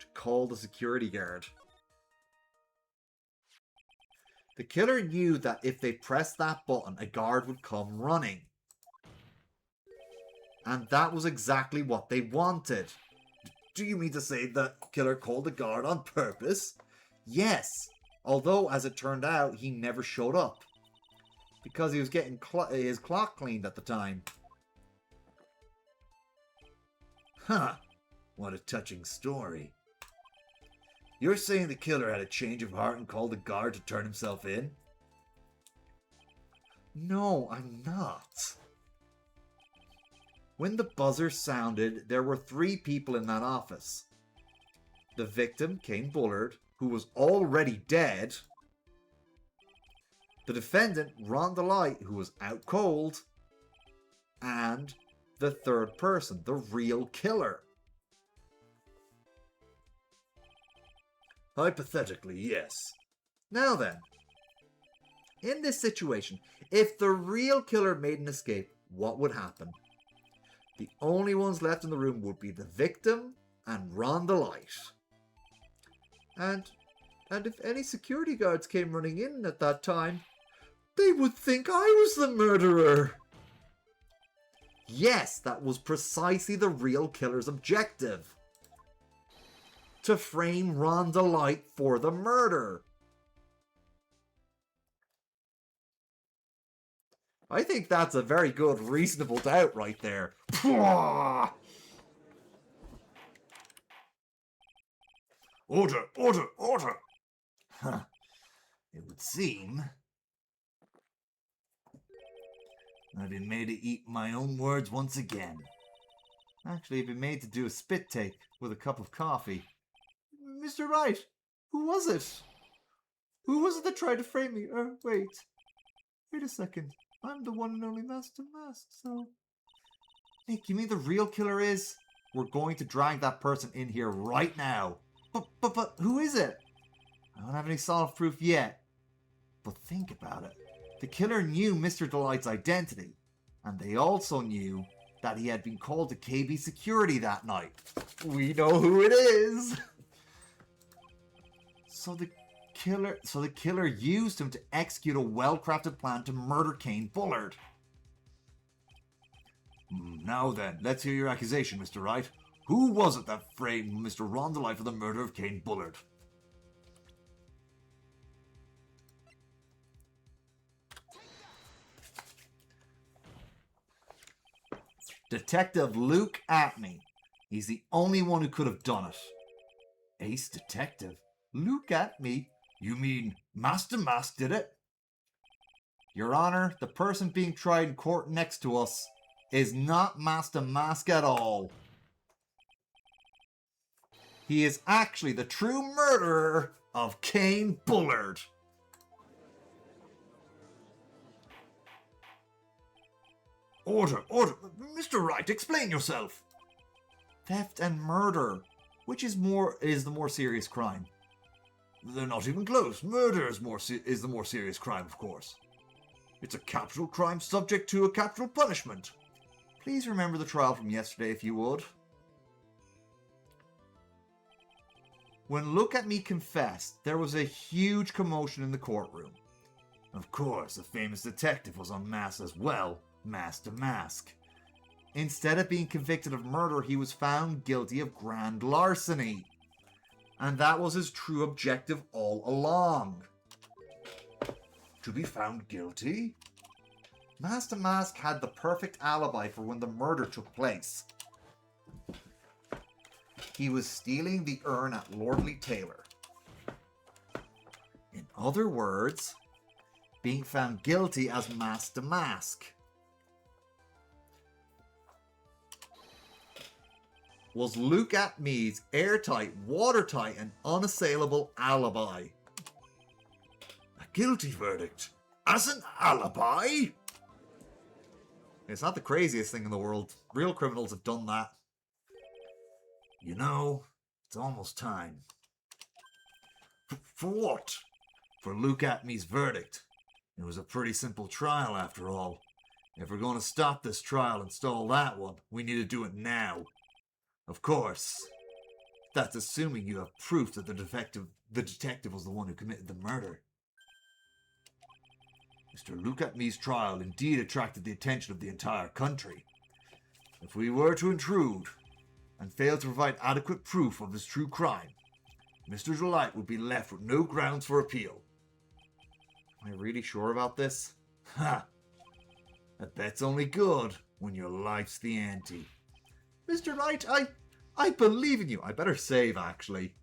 To call the security guard. The killer knew that if they pressed that button, a guard would come running. And that was exactly what they wanted. Do you mean to say the killer called the guard on purpose? Yes, although as it turned out, he never showed up. Because he was getting his clock cleaned at the time. What a touching story. You're saying the killer had a change of heart and called the guard to turn himself in? No, I'm not. When the buzzer sounded, there were 3 people in that office. The victim, Kane Bullard, who was already dead. The defendant, Ron Delight, who was out cold. And the 3rd person, the real killer. Hypothetically, yes. Now then, in this situation, if the real killer made an escape, what would happen? The only ones left in the room would be the victim and Ron Delight. And if any security guards came running in at that time, they would think I was the murderer. Yes, that was precisely the real killer's objective. To frame Ron Delight for the murder. I think that's a very good reasonable doubt right there. Order, order, order! It would seem I've been made to eat my own words once again. Actually, I've been made to do a spit take with a cup of coffee. Mr. Wright, who was it? Who was it that tried to frame me? Wait a second. I'm the one and only Master Mask, so... Nick, you mean the real killer is? We're going to drag that person in here right now. But who is it? I don't have any solid proof yet. But think about it. The killer knew Mr. Delight's identity. And they also knew that he had been called to KB security that night. We know who it is! So the killer used him to execute a well-crafted plan to murder Kane Bullard. Now then, let's hear your accusation, Mr. Wright. Who was it that framed Mr. Ron Delight for the murder of Kane Bullard? Detective Luke Atney. He's the only one who could have done it. Ace Detective? Look at me. You mean Master Mask did it? Your Honor, the person being tried in court next to us is not Master Mask at all. He is actually the true murderer of Kane Bullard. Order! Mr. Wright, explain yourself. Theft and murder. Which is the more serious crime? They're not even close. Murder is the more serious crime, of course. It's a capital crime subject to a capital punishment. Please remember the trial from yesterday, if you would. When Look at Me confessed, there was a huge commotion in the courtroom. Of course, the famous detective was unmasked as well, Master Mask. Instead of being convicted of murder, he was found guilty of grand larceny. And that was his true objective all along. To be found guilty? Master Mask had the perfect alibi for when the murder took place. He was stealing the urn at Lordly Taylor. In other words, being found guilty as Master Mask. Was Look at Me's airtight, watertight, and unassailable alibi. A guilty verdict as an alibi? It's not the craziest thing in the world. Real criminals have done that. You know, it's almost time. For what? For Look at Me's verdict. It was a pretty simple trial after all. If we're going to stop this trial and stall that one, we need to do it now. Of course. That's assuming you have proof that the detective was the one who committed the murder. Mr. Look at Me's trial indeed attracted the attention of the entire country. If we were to intrude and fail to provide adequate proof of his true crime, Mr. Delight would be left with no grounds for appeal. Am I really sure about this? Ha! A bet's only good when your life's the ante. Mr. Wright, I believe in you. I better save, actually.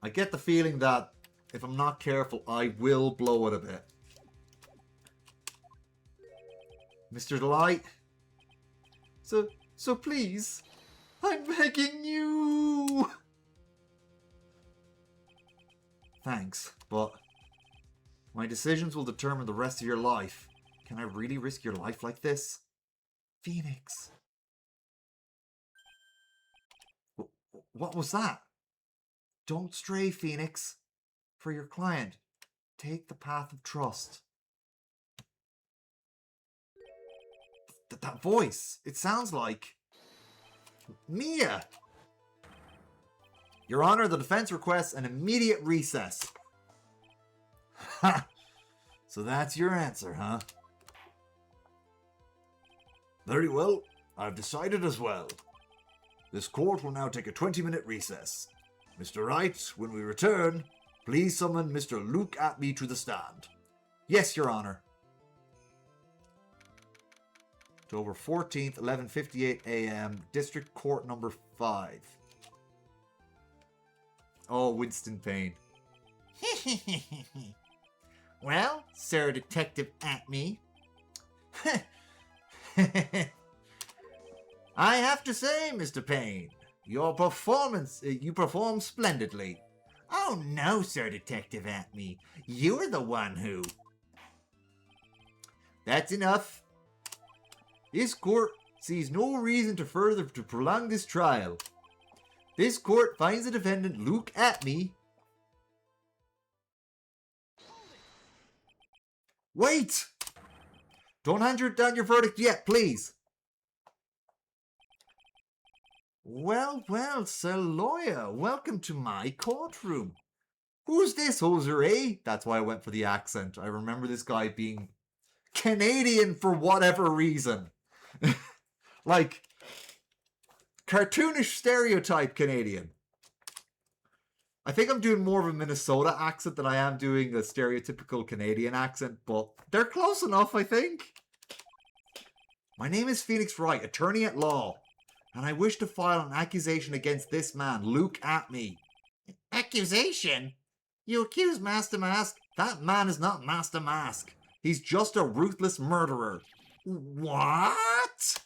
I get the feeling that if I'm not careful, I will blow it a bit. Mr. Delight. So please, I'm begging you. Thanks, but my decisions will determine the rest of your life. Can I really risk your life like this? Phoenix. What was that? Don't stray, Phoenix. For your client, take the path of trust. That voice, it sounds like Mia. Your Honor, the defense requests an immediate recess. Ha! So that's your answer, huh? Very well. I've decided as well. This court will now take a 20-minute recess. Mr. Wright, when we return, please summon Mr. Look at Me to the stand. Yes, Your Honor. October 14th, 11:58 a.m., District Court number 5. Oh, Winston Payne. Well, Sir Detective at Me. I have to say, Mr. Payne, you performed splendidly. Oh no, Sir Detective at Me. You're the one who... That's enough. This court sees no reason to prolong this trial. This court finds the defendant Look at Me. Wait! Don't hand down your verdict yet, please. Well, Sir Lawyer, welcome to my courtroom. Who's this, Jose? That's why I went for the accent. I remember this guy being Canadian for whatever reason. Like, cartoonish stereotype Canadian. I think I'm doing more of a Minnesota accent than I am doing a stereotypical Canadian accent, but they're close enough, I think. My name is Felix Wright, attorney at law, and I wish to file an accusation against this man, Luke Atme. Accusation? You accuse Master Mask? That man is not Master Mask. He's just a ruthless murderer. What?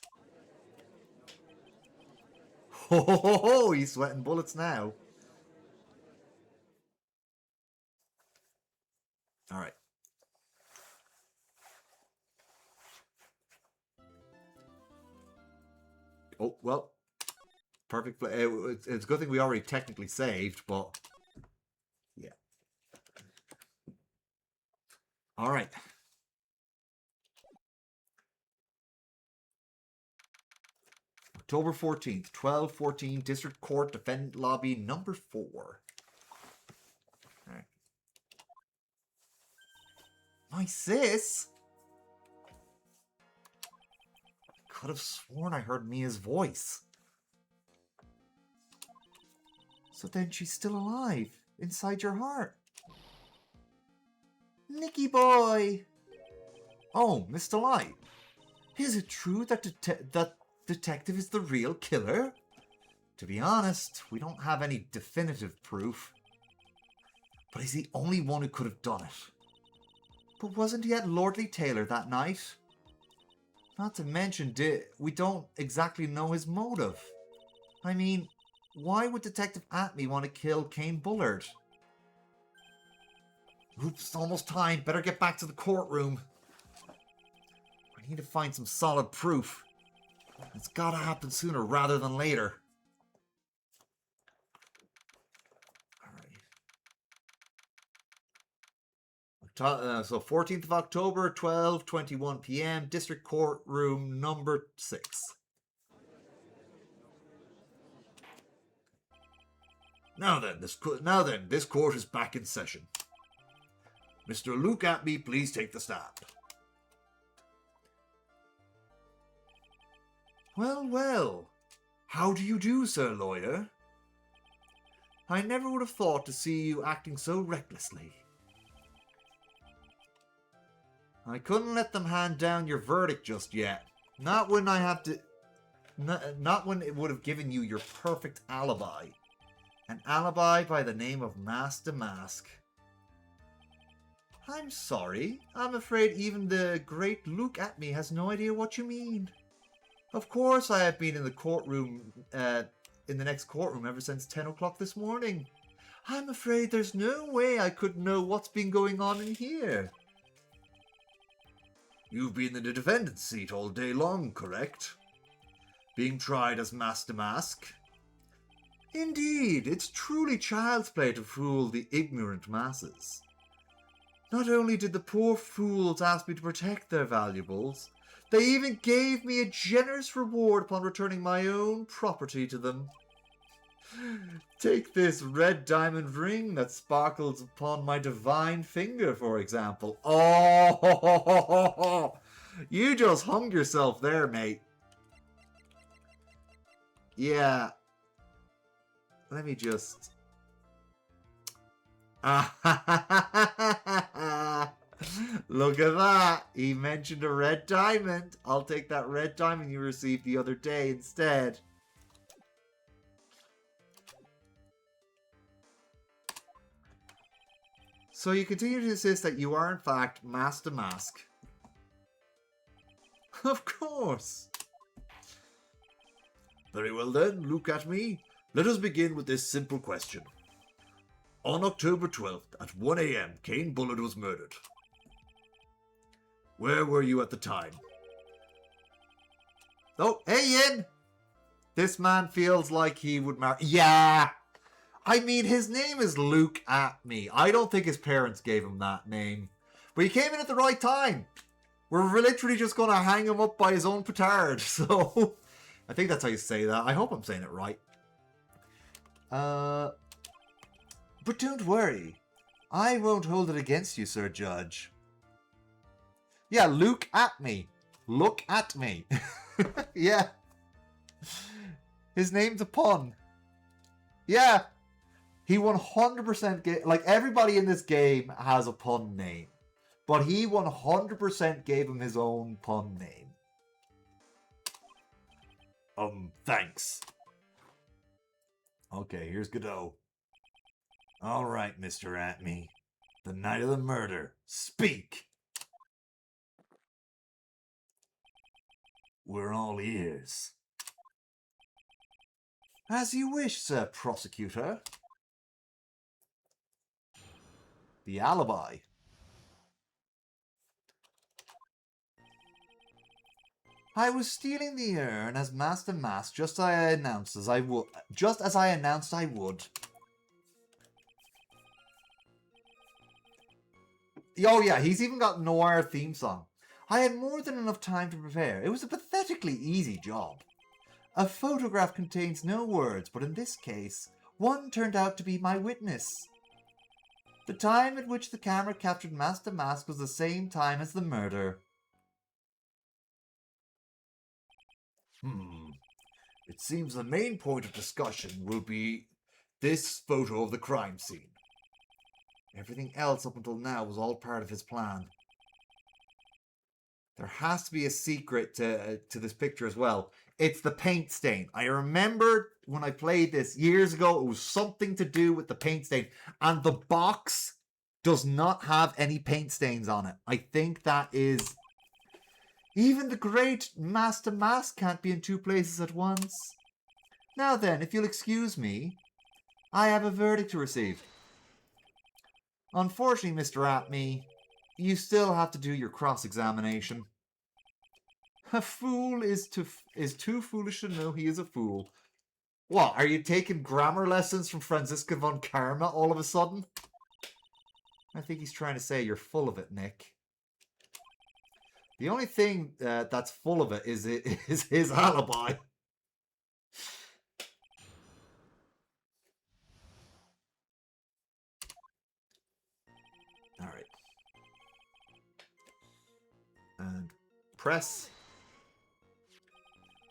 Ho ho ho ho! He's sweating bullets now. All right. Oh, well. Perfect. It's a good thing we already technically saved, but... yeah. All right. October 14th, 1214, District Court, Defendant Lobby, number 4. All right. My sis? Could have sworn I heard Mia's voice. So then she's still alive, inside your heart. Nicky boy! Oh, Mr. Light. Is it true that that detective is the real killer? To be honest, we don't have any definitive proof. But he's the only one who could have done it. But wasn't he at Lordly Taylor that night? Not to mention, we don't exactly know his motive. I mean, why would Detective Atme want to kill Kane Bullard? Oops, almost time. Better get back to the courtroom. We need to find some solid proof. It's gotta happen sooner rather than later. Alright. So 14th of October, 12:21 p.m., District Courtroom number 6. Now then, this court is back in session. Mr. Luke Atme, please take the stand. Well, well. How do you do, sir lawyer? I never would have thought to see you acting so recklessly. I couldn't let them hand down your verdict just yet. Not when I have to... Not when it would have given you your perfect alibi. An alibi by the name of Master Mask. I'm sorry. I'm afraid even the great Luke Atme has no idea what you mean. Of course I have been in the courtroom, in the next courtroom ever since 10 o'clock this morning. I'm afraid there's no way I could know what's been going on in here. You've been in the defendant's seat all day long, correct? Being tried as Master Mask? Indeed, it's truly child's play to fool the ignorant masses. Not only did the poor fools ask me to protect their valuables, they even gave me a generous reward upon returning my own property to them. Take this red diamond ring that sparkles upon my divine finger, for example. Oh, you just hung yourself there, mate. Yeah. Let me just... Look at that. He mentioned a red diamond. I'll take that red diamond you received the other day instead. So you continue to insist that you are in fact Master Mask. Of course. Very well then, look at me. Let us begin with this simple question. On October 12th at 1 a.m., Kane Bullard was murdered. Where were you at the time? Oh, hey, Ian! This man feels like he would marry... Yeah! I mean, his name is Luke Atme. I don't think his parents gave him that name. But he came in at the right time. We're literally just going to hang him up by his own petard. So, I think that's how you say that. I hope I'm saying it right. But don't worry. I won't hold it against you, Sir Judge. Yeah, Luke Atme. Look at me. Yeah. His name's a pun. Yeah. He 100% like everybody in this game has a pun name. But he 100% gave him his own pun name. Thanks. Okay, here's Godot. All right, Mr. Atme. The night of the murder. Speak! We're all ears. As you wish, Sir Prosecutor. The alibi. I was stealing the urn as Master Mask just as I announced I would. Oh yeah, he's even got Noir theme song. I had more than enough time to prepare. It was a pathetically easy job. A photograph contains no words, but in this case, one turned out to be my witness. The time at which the camera captured Master Mask was the same time as the murder. It seems the main point of discussion will be this photo of the crime scene. Everything else up until now was all part of his plan. There has to be a secret to this picture as well. It's the paint stain. I remember when I played this years ago, it was something to do with the paint stain. And the box does not have any paint stains on it. I think that is... Even the great Master Mask can't be in two places at once. Now then, if you'll excuse me, I have a verdict to receive. Unfortunately, Mr. Atme, you still have to do your cross-examination. A fool is too foolish to know he is a fool. What, are you taking grammar lessons from Franziska von Karma all of a sudden? I think he's trying to say you're full of it, Nick. The only thing that's full of it is his alibi. All right. And press.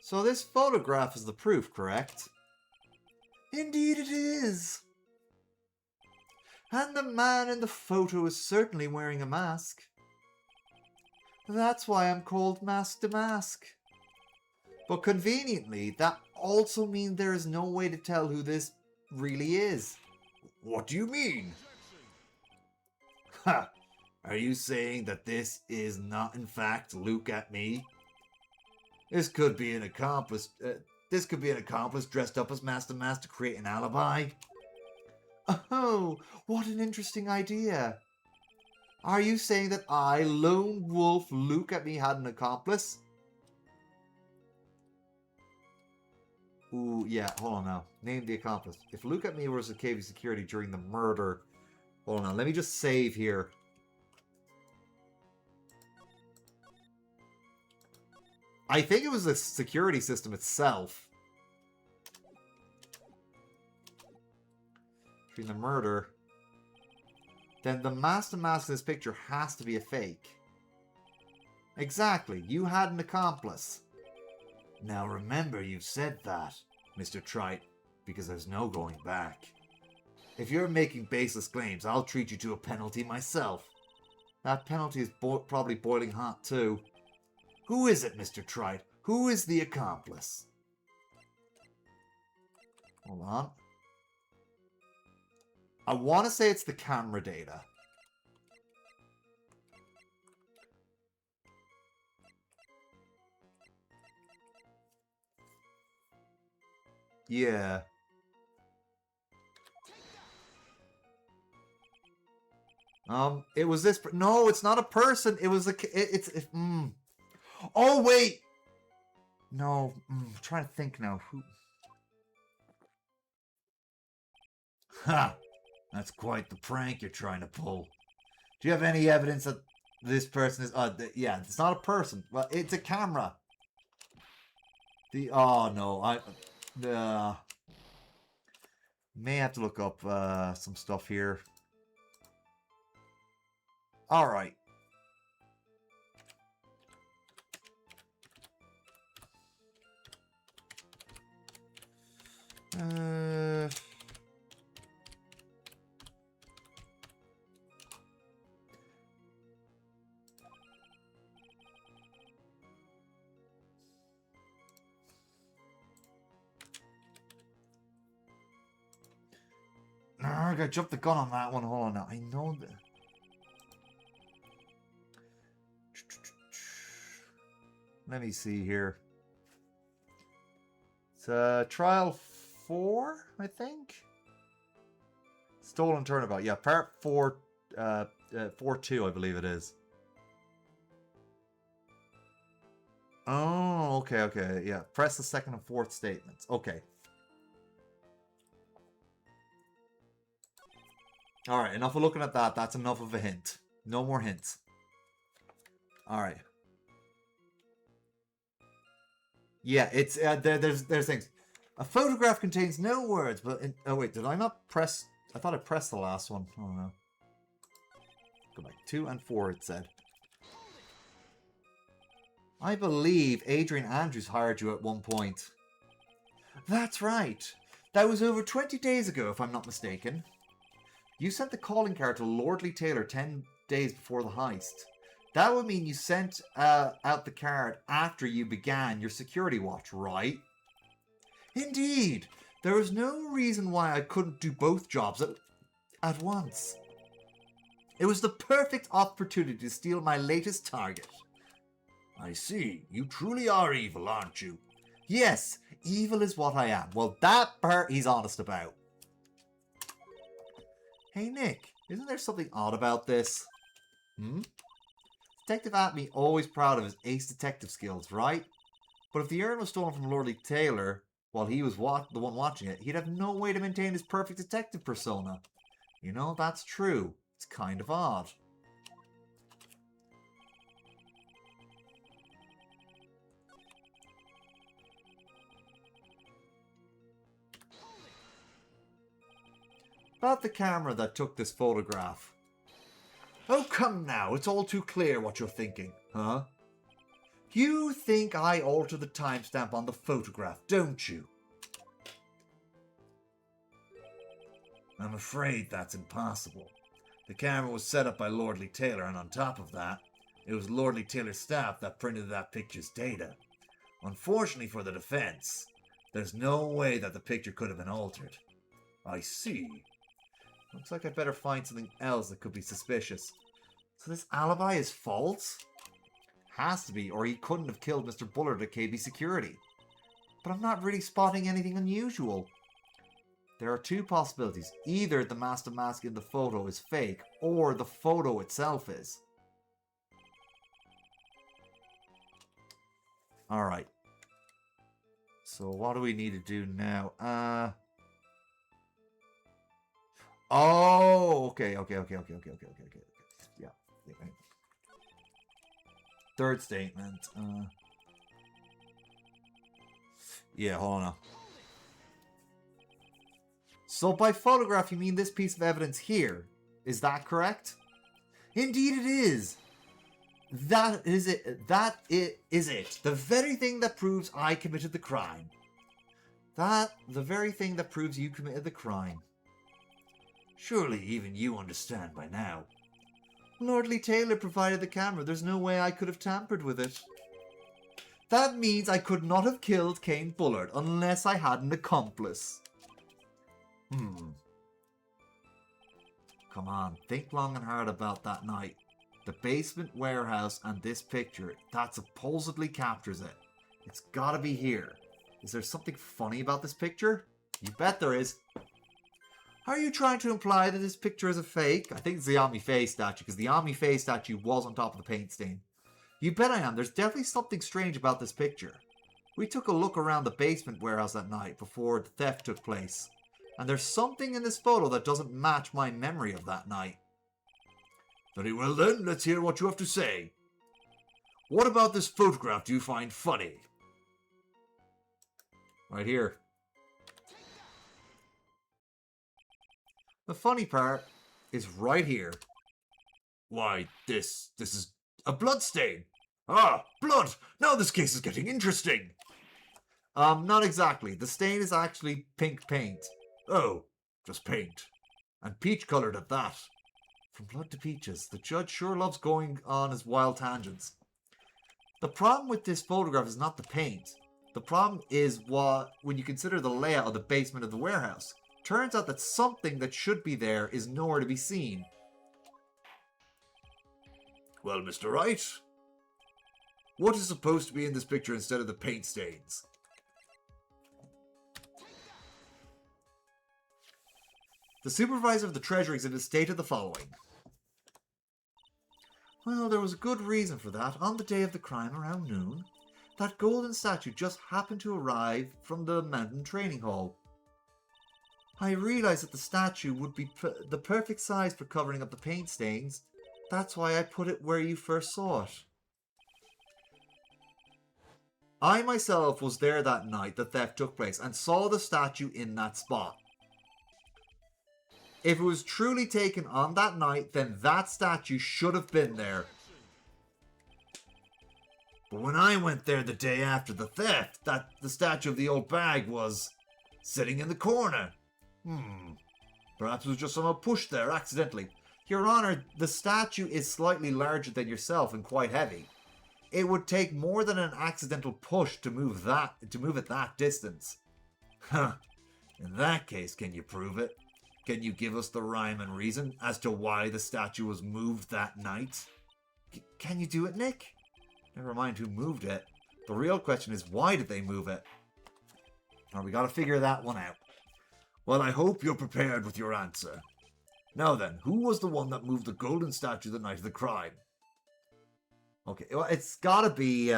So this photograph is the proof, correct? Indeed it is. And the man in the photo is certainly wearing a mask. That's why I'm called Master Mask. But conveniently, that also means there is no way to tell who this really is. What do you mean? Ha! Are you saying that this is not in fact Luke Atme? This could be an accomplice. Dressed up as Master Mask to create an alibi. Oh, what an interesting idea. Are you saying that I, Lone Wolf Luke Atme, had an accomplice? Ooh, yeah, hold on now. Name the accomplice. If Luke Atme was at KV Security during the murder... Hold on, let me just save here. I think it was the security system itself. During the murder... Then the Master Mask in this picture has to be a fake. Exactly, you had an accomplice. Now remember you've said that, Mr. Trite, because there's no going back. If you're making baseless claims, I'll treat you to a penalty myself. That penalty is probably boiling hot too. Who is it, Mr. Trite? Who is the accomplice? Hold on. I want to say it's the camera data. Yeah. It was this. No, it's not a person. It was a. Oh wait. No, I'm trying to think now. Who? Ha! That's quite the prank you're trying to pull. Do you have any evidence that this person is... yeah, it's not a person. Well, it's a camera. Oh, no. May have to look up some stuff here. Alright. Arg, I jumped the gun on that one. Hold on now. I know that. Let me see here. It's trial 4, I think. Stolen Turnabout. Yeah, part 4, 4-2, I believe it is. Oh, okay. Yeah, press the second and fourth statements. Okay. Alright, enough of looking at that. That's enough of a hint. No more hints. Alright. Yeah, it's there's things. A photograph contains no words, but oh wait, did I not press? I thought I pressed the last one. Oh no. Go back. 2 and 4. It said. I believe Adrian Andrews hired you at one point. That's right. That was over 20 days ago, if I'm not mistaken. You sent the calling card to Lordly Taylor 10 days before the heist. That would mean you sent out the card after you began your security watch, right? Indeed. There was no reason why I couldn't do both jobs at once. It was the perfect opportunity to steal my latest target. I see. You truly are evil, aren't you? Yes, evil is what I am. Well, that part he's honest about. Hey, Nick, isn't there something odd about this? Detective Atme always proud of his ace detective skills, right? But if the urn was stolen from Lordly Taylor while he was the one watching it, he'd have no way to maintain his perfect detective persona. You know, that's true. It's kind of odd. About the camera that took this photograph. Oh, come now. It's all too clear what you're thinking, huh? You think I altered the timestamp on the photograph, don't you? I'm afraid that's impossible. The camera was set up by Lordly Taylor, and on top of that, it was Lordly Taylor's staff that printed that picture's data. Unfortunately for the defense, there's no way that the picture could have been altered. I see. Looks like I better find something else that could be suspicious. So this alibi is false? Has to be, or he couldn't have killed Mr. Bullard at KB Security. But I'm not really spotting anything unusual. There are two possibilities. Either the master mask in the photo is fake, or the photo itself is. Alright. So what do we need to do now? Oh, okay. Yeah. Third statement. Yeah, hold on now. So by photograph, you mean this piece of evidence here. Is that correct? Indeed it is. That is it. That is it. The very thing that proves I committed the crime. The very thing that proves you committed the crime. Surely even you understand by now. Lordly Taylor provided the camera. There's no way I could have tampered with it. That means I could not have killed Kane Bullard unless I had an accomplice. Come on, think long and hard about that night. The basement warehouse and this picture that supposedly captures it. It's gotta be here. Is there something funny about this picture? You bet there is. Are you trying to imply that this picture is a fake? I think it's the Omni Faye statue, because the Omni Faye statue was on top of the paint stain. You bet I am. There's definitely something strange about this picture. We took a look around the basement warehouse that night before the theft took place. And there's something in this photo that doesn't match my memory of that night. Very well then, let's hear what you have to say. What about this photograph do you find funny? Right here. The funny part is right here. Why, this is a blood stain. Ah, blood! Now this case is getting interesting. Not exactly. The stain is actually pink paint. Oh, just paint. And peach coloured at that. From blood to peaches, the judge sure loves going on his wild tangents. The problem with this photograph is not the paint. The problem is when you consider the layout of the basement of the warehouse. Turns out that something that should be there is nowhere to be seen. Well, Mr. Wright, what is supposed to be in this picture instead of the paint stains? The supervisor of the treasure exhibit stated the following. Well, there was a good reason for that. On the day of the crime, around noon, that golden statue just happened to arrive from the mountain training hall. I realized that the statue would be the perfect size for covering up the paint stains. That's why I put it where you first saw it. I myself was there that night the theft took place and saw the statue in that spot. If it was truly taken on that night, then that statue should have been there. But when I went there the day after the theft, the statue of the old bag was sitting in the corner. Perhaps it was just somehow pushed there accidentally. Your Honor, the statue is slightly larger than yourself and quite heavy. It would take more than an accidental push to move it that distance. Huh. In that case, can you prove it? Can you give us the rhyme and reason as to why the statue was moved that night? Can you do it, Nick? Never mind who moved it. The real question is, why did they move it? Now, we gotta figure that one out. Well, I hope you're prepared with your answer. Now then, who was the one that moved the golden statue the night of the crime? Okay, well, it's gotta be,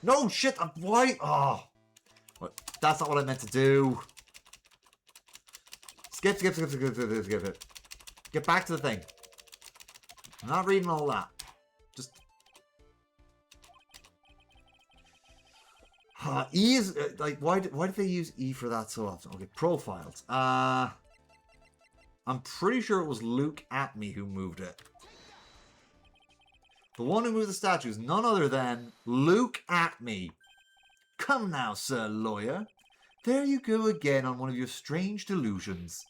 No, shit, why? Oh. That's not what I meant to do. Skip it. Get back to the thing. I'm not reading all that. Just... E is... like, why did they use E for that so often? Okay, profiles. I'm pretty sure it was Luke Atme who moved it. The one who moved the statue is none other than Luke Atme. Come now, Sir Lawyer. There you go again on one of your strange delusions.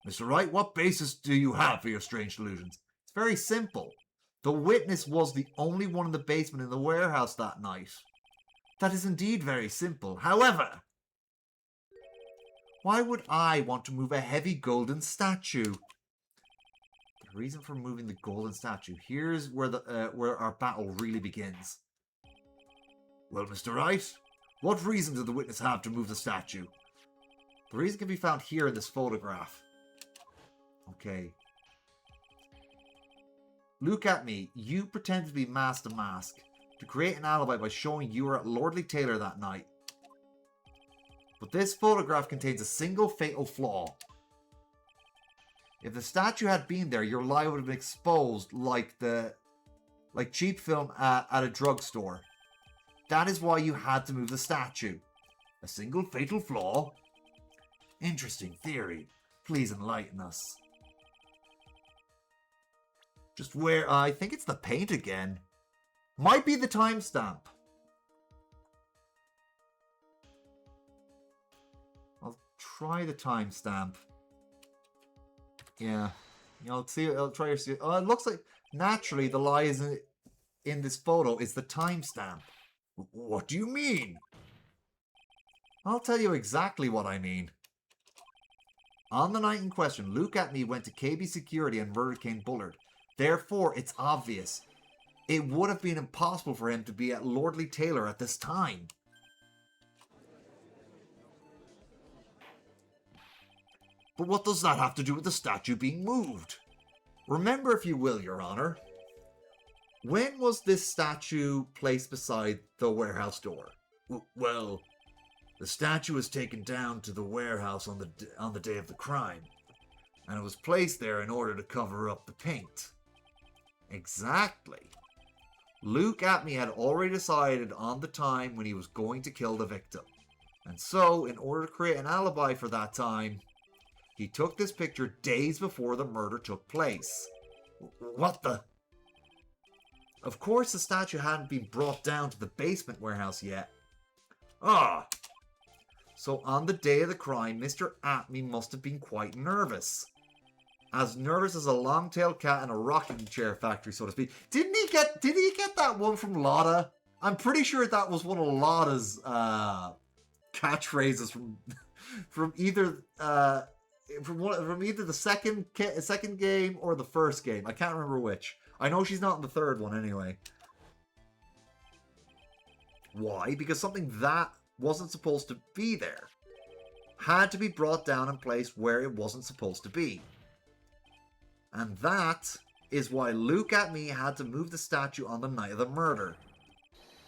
Mr. Wright, what basis do you have for your strange delusions? It's very simple. The witness was the only one in the basement in the warehouse that night. That is indeed very simple. However, why would I want to move a heavy golden statue? The reason for moving the golden statue. Here's where where our battle really begins. Well, Mr. Wright, what reason did the witness have to move the statue? The reason can be found here in this photograph. Okay. Look at me. You pretend to be Master Mask to create an alibi by showing you were at Lordly Taylor that night. But this photograph contains a single fatal flaw. If the statue had been there, your lie would have been exposed like cheap film at a drugstore. That is why you had to move the statue. A single fatal flaw? Interesting theory. Please enlighten us. Just where... I think it's the paint again. Might be the timestamp. I'll try the timestamp. Yeah. I'll try your... Oh, it looks like... Naturally, the lie is in this photo is the timestamp. What do you mean? I'll tell you exactly what I mean. On the night in question, Luke Atme went to KB Security and murdered Kane Bullard. Therefore, it's obvious. It would have been impossible for him to be at Lordly Taylor at this time. But what does that have to do with the statue being moved? Remember, if you will, Your Honor, when was this statue placed beside the warehouse door? Well, the statue was taken down to the warehouse on the day of the crime, and it was placed there in order to cover up the paint. Exactly. Luke Atme had already decided on the time when he was going to kill the victim, and so, in order to create an alibi for that time, he took this picture days before the murder took place. What the... Of course, the statue hadn't been brought down to the basement warehouse yet. Ah! So on the day of the crime, Mr. Atme must have been quite nervous. As nervous as a long-tailed cat in a rocking chair factory, so to speak. Did he get that one from Lotta? I'm pretty sure that was one of Lotta's catchphrases from either from either the second game or the first game. I can't remember which. I know she's not in the third one anyway. Why? Because something that wasn't supposed to be there had to be brought down and placed where it wasn't supposed to be. And that is why Luke at me had to move the statue on the night of the murder.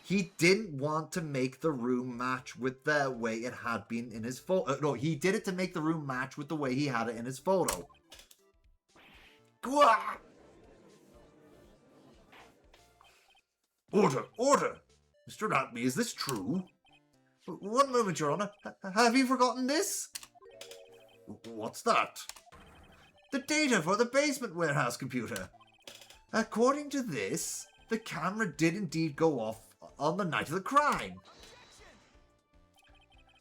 He didn't want to make the room match with the way it had been in his photo. No, he did it to make the room match with the way he had it in his photo. Gwa! Order! Order! Mr. Atme, is this true? One moment, Your Honor. Have you forgotten this? What's that? The data for the basement warehouse computer. According to this, the camera did indeed go off on the night of the crime.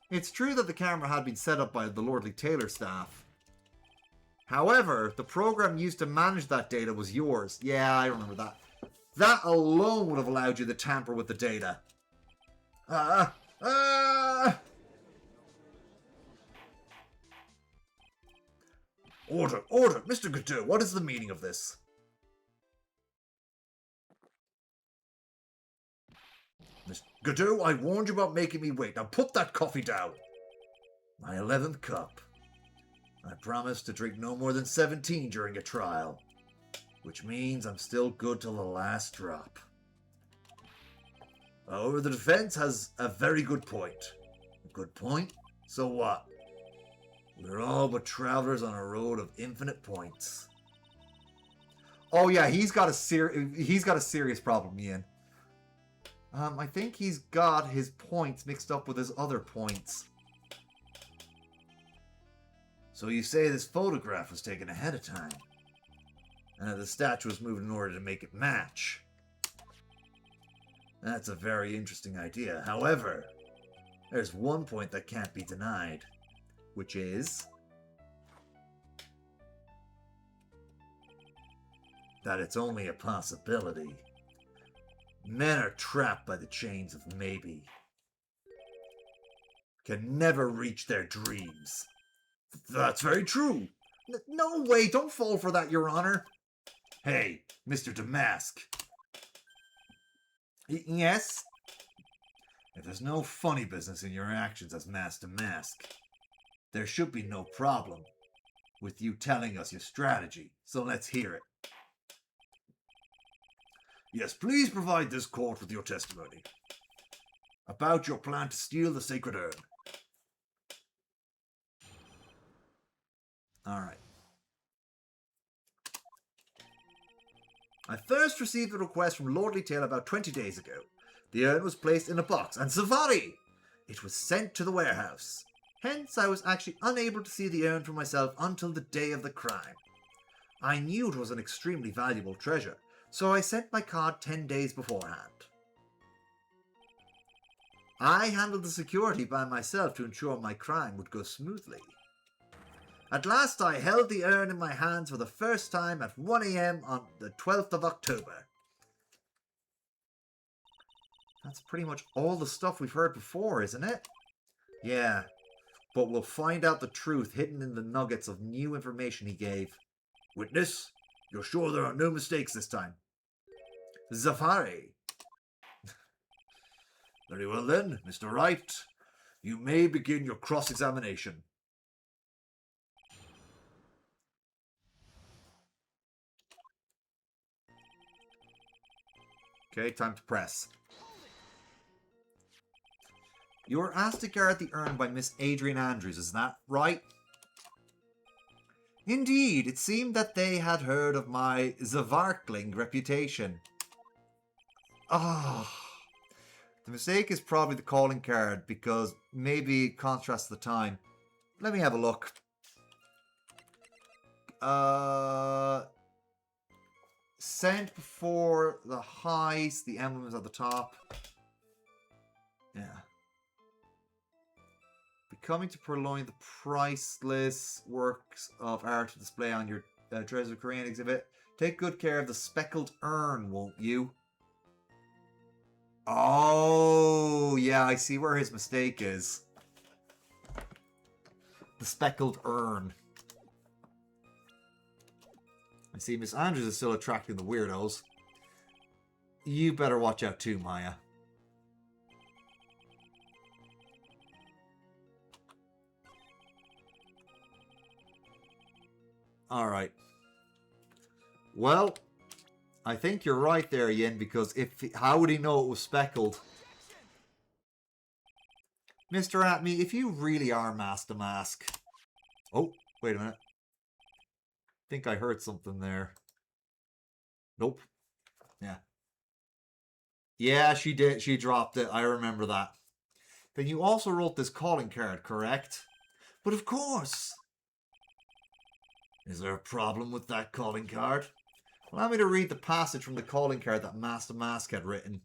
It's true that the camera had been set up by the Lordly Taylor staff. However, the program used to manage that data was yours. Yeah, I remember that. That alone would have allowed you to tamper with the data. Order, order! Mr. Godot, what is the meaning of this? Mr. Godot, I warned you about making me wait. Now put that coffee down. My 11th cup. I promised to drink no more than 17 during a trial. Which means I'm still good till the last drop. However, the defense has a very good point. A good point? So what? We're all but travelers on a road of infinite points. Oh yeah, he's got a serious problem, Ian. I think he's got his points mixed up with his other points. So you say this photograph was taken ahead of time, and that the statue was moved in order to make it match. That's a very interesting idea. However, there's one point that can't be denied, which is that it's only a possibility. Men are trapped by the chains of maybe. Can never reach their dreams. That's very true. No way, don't fall for that, Your Honor. Hey, Mr. Damask. Yes? If there's no funny business in your actions as Master Mask, there should be no problem with you telling us your strategy, so let's hear it. Yes, please provide this court with your testimony about your plan to steal the sacred urn. Alright. I first received a request from Lordly Tail about 20 days ago. The urn was placed in a box, and Safari! It was sent to the warehouse. Hence, I was actually unable to see the urn for myself until the day of the crime. I knew it was an extremely valuable treasure, so I sent my card 10 days beforehand. I handled the security by myself to ensure my crime would go smoothly. At last I held the urn in my hands for the first time at 1 AM on the 12th of October. That's pretty much all the stuff we've heard before, isn't it? Yeah, but we'll find out the truth hidden in the nuggets of new information he gave. Witness, you're sure there are no mistakes this time? Zafari. Very well then, Mr. Wright. You may begin your cross-examination. Okay, time to press. You were asked to guard the urn by Miss Adrian Andrews, is that right? Indeed, it seemed that they had heard of my Zavarkling reputation. Ah, the mistake is probably the calling card, because maybe it contrasts the time. Let me have a look. Sent before the heist, the emblem is at the top. Yeah. Becoming to purloin the priceless works of art to display on your Treasure Korean exhibit. Take good care of the speckled urn, won't you? Oh, yeah, I see where his mistake is. The speckled urn. I see Miss Andrews is still attracting the weirdos. You better watch out too, Maya. Alright. Well, I think you're right there, Yin, because how would he know it was speckled? Mr. Atme, if you really are Master Mask... Oh, wait a minute. I think I heard something there. Nope. Yeah. Yeah, she did. She dropped it. I remember that. Then you also wrote this calling card, correct? But of course. Is there a problem with that calling card? Allow me to read the passage from the calling card that Master Mask had written.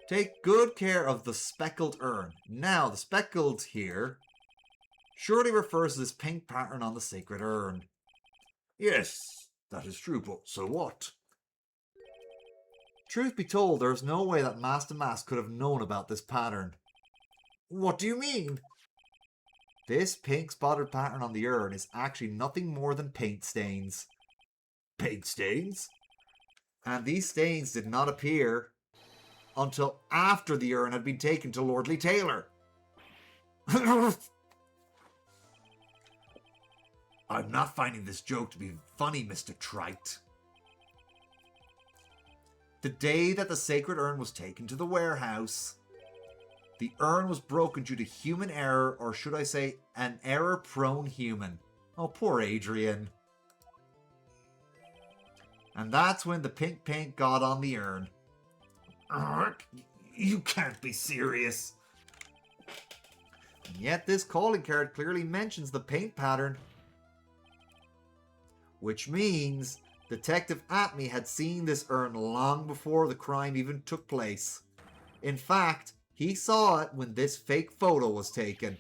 Take good care of the speckled urn. Now, the speckled here surely refers to this pink pattern on the sacred urn. Yes, that is true, but so what? Truth be told, there is no way that Master Mask could have known about this pattern. What do you mean? This pink spotted pattern on the urn is actually nothing more than paint stains. Paint stains? And these stains did not appear until after the urn had been taken to Lordly Taylor. I'm not finding this joke to be funny, Mr. Wright. The day that the sacred urn was taken to the warehouse, the urn was broken due to human error, or should I say, an error-prone human. Oh, poor Adrian. And that's when the pink paint got on the urn. You can't be serious. And yet this calling card clearly mentions the paint pattern. Which means Detective Atme had seen this urn long before the crime even took place. In fact, he saw it when this fake photo was taken.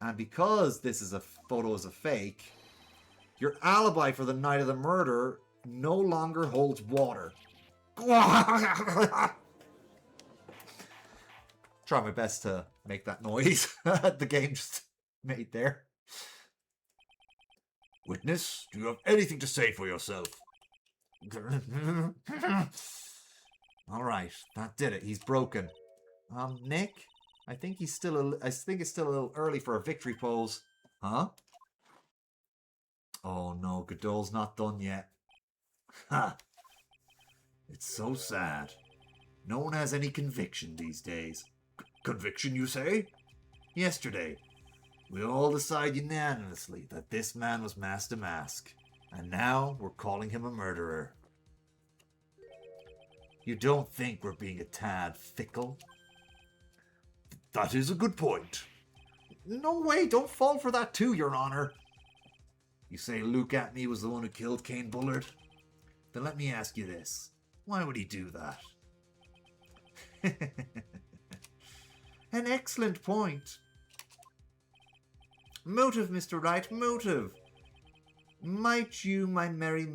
And because this is photo is a fake, your alibi for the night of the murder no longer holds water. Try my best to make that noise the game just made there. Witness, do you have anything to say for yourself? Alright, that did it. He's broken. Nick? I think it's still a little early for a victory pose. Huh? Oh no, Godol's not done yet. Ha! It's so sad. No one has any conviction these days. Conviction, you say? Yesterday, we all decided unanimously that this man was Master Mask. And now we're calling him a murderer. You don't think we're being a tad fickle? That is a good point. No way, don't fall for that too, Your Honor. You say Luke Atme was the one who killed Cain Bullard? Then let me ask you this. Why would he do that? An excellent point. Motive, Mr. Wright, motive. Might you, my merry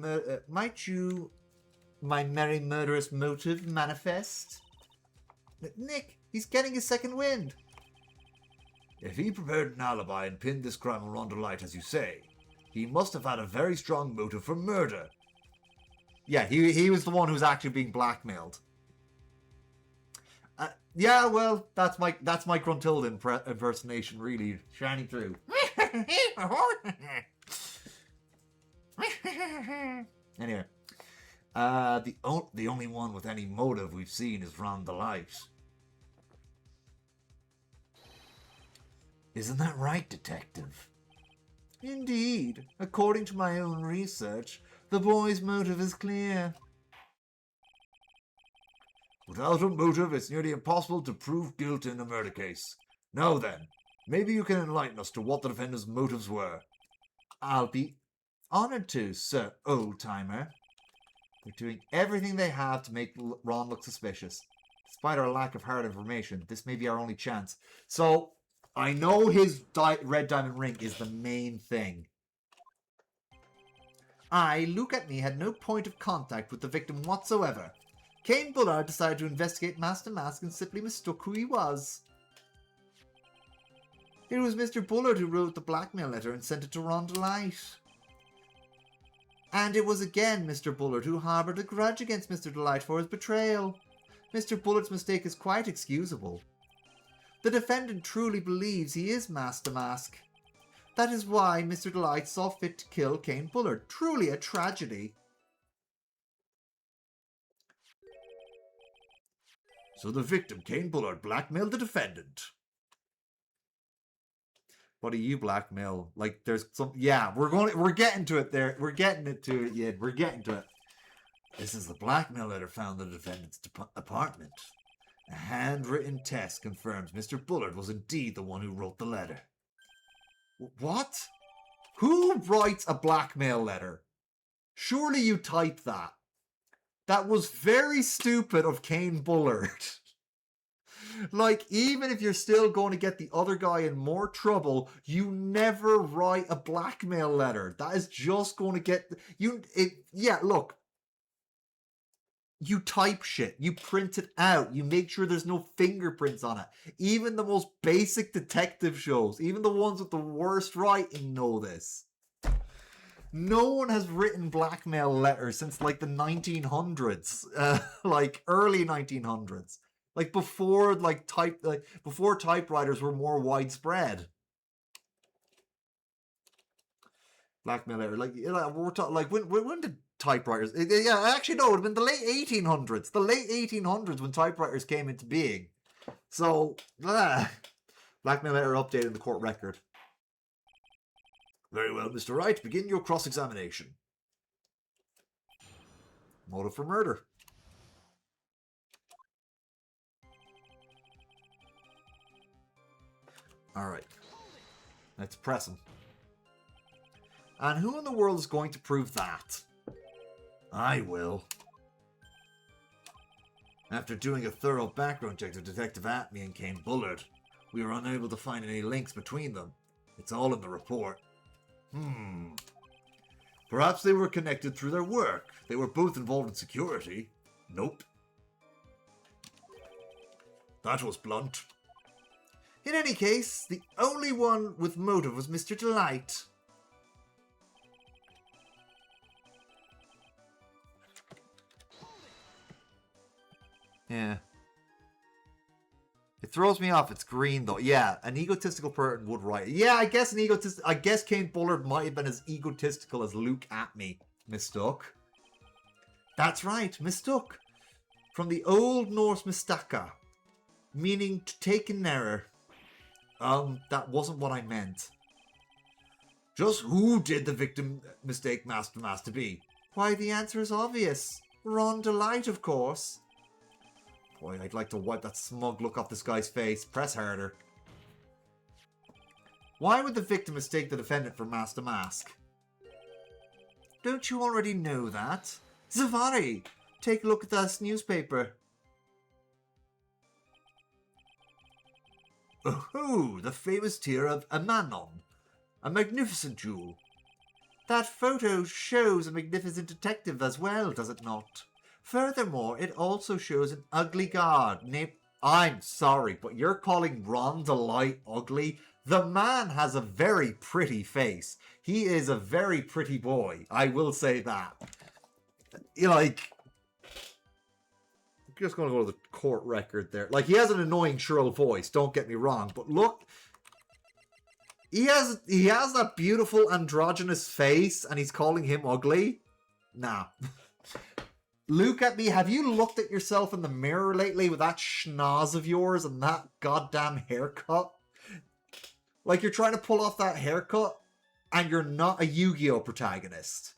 murderous motive manifest? Nick, he's getting his second wind. If he prepared an alibi and pinned this crime on Rhonda Light, as you say, he must have had a very strong motive for murder. Yeah, he was the one who was actually being blackmailed. Yeah, well, that's my Gruntilda impersonation really shining through. Anyway, the only one with any motive we've seen is Rhonda Light. Isn't that right, Detective? Indeed. According to my own research, the boy's motive is clear. Without a motive, it's nearly impossible to prove guilt in a murder case. Now then, maybe you can enlighten us to what the defendant's motives were. I'll be honored to, Sir Old-Timer. They're doing everything they have to make Ron look suspicious. Despite our lack of hard information, this may be our only chance. So, I know his red diamond ring is the main thing. Luke Atme, had no point of contact with the victim whatsoever. Cain Bullard decided to investigate Master Mask and simply mistook who he was. It was Mr. Bullard who wrote the blackmail letter and sent it to Ron Delight. And it was again Mr. Bullard who harboured a grudge against Mr. Delight for his betrayal. Mr. Bullard's mistake is quite excusable. The defendant truly believes he is Master Mask. That is why Mr. Delight saw fit to kill Cain Bullard. Truly a tragedy. So the victim, Cain Bullard, blackmailed the defendant. What do you blackmail? Like, there's some... Yeah, we're getting to it there. We're getting it to it, yeah. We're getting to it. This is the blackmail letter found in the defendant's apartment. A handwritten test confirms Mr. Bullard was indeed the one who wrote the letter. What? Who writes a blackmail letter? Surely you typed that. That was very stupid of Cain Bullard. Like, even if you're still going to get the other guy in more trouble, you never write a blackmail letter. That is just going to get... Yeah, look. You type shit. You print it out. You make sure there's no fingerprints on it. Even the most basic detective shows, even the ones with the worst writing know this. No one has written blackmail letters since like the 1900s. Like early 1900s. Like before before typewriters were more widespread. Blackmail letter. We're talking like when did typewriters... Yeah, actually no, it would have been the late 1800s. The late 1800s when typewriters came into being. So, blackmail letter updated in the court record. Very well, Mr. Wright, begin your cross-examination. Motive for murder. Alright. Let's press him. And who in the world is going to prove that? I will. After doing a thorough background check of Detective Atme and Cain Bullard, we were unable to find any links between them. It's all in the report. Perhaps they were connected through their work. They were both involved in security. Nope. That was blunt. In any case, the only one with motive was Mr. Delight. Yeah. It throws me off. It's green though. Yeah, an egotistical person would write. Yeah, I guess Cain Bullard might have been as egotistical as Luke Atme. Mistook. That's right, mistook. From the Old Norse mistaka, meaning to take an error. That wasn't what I meant. Just who did the victim mistake Master Mask to be? Why, the answer is obvious. Ron Delight, of course. Boy, I'd like to wipe that smug look off this guy's face. Press harder. Why would the victim mistake the defendant for Master Mask? Don't you already know that? Zavari, take a look at this newspaper. Oh, the famous tear of Amanon. A magnificent jewel. That photo shows a magnificent detective as well, does it not? Furthermore, it also shows an ugly guard named... I'm sorry, but you're calling Ron Delight ugly? The man has a very pretty face. He is a very pretty boy. I will say that. You know, like... I'm just going to go to the court record there. Like, he has an annoying shrill voice, don't get me wrong. But look... He has that beautiful androgynous face, and he's calling him ugly? Nah. Look at me. Have you looked at yourself in the mirror lately with that schnoz of yours and that goddamn haircut? Like, you're trying to pull off that haircut, and you're not a Yu-Gi-Oh! Protagonist.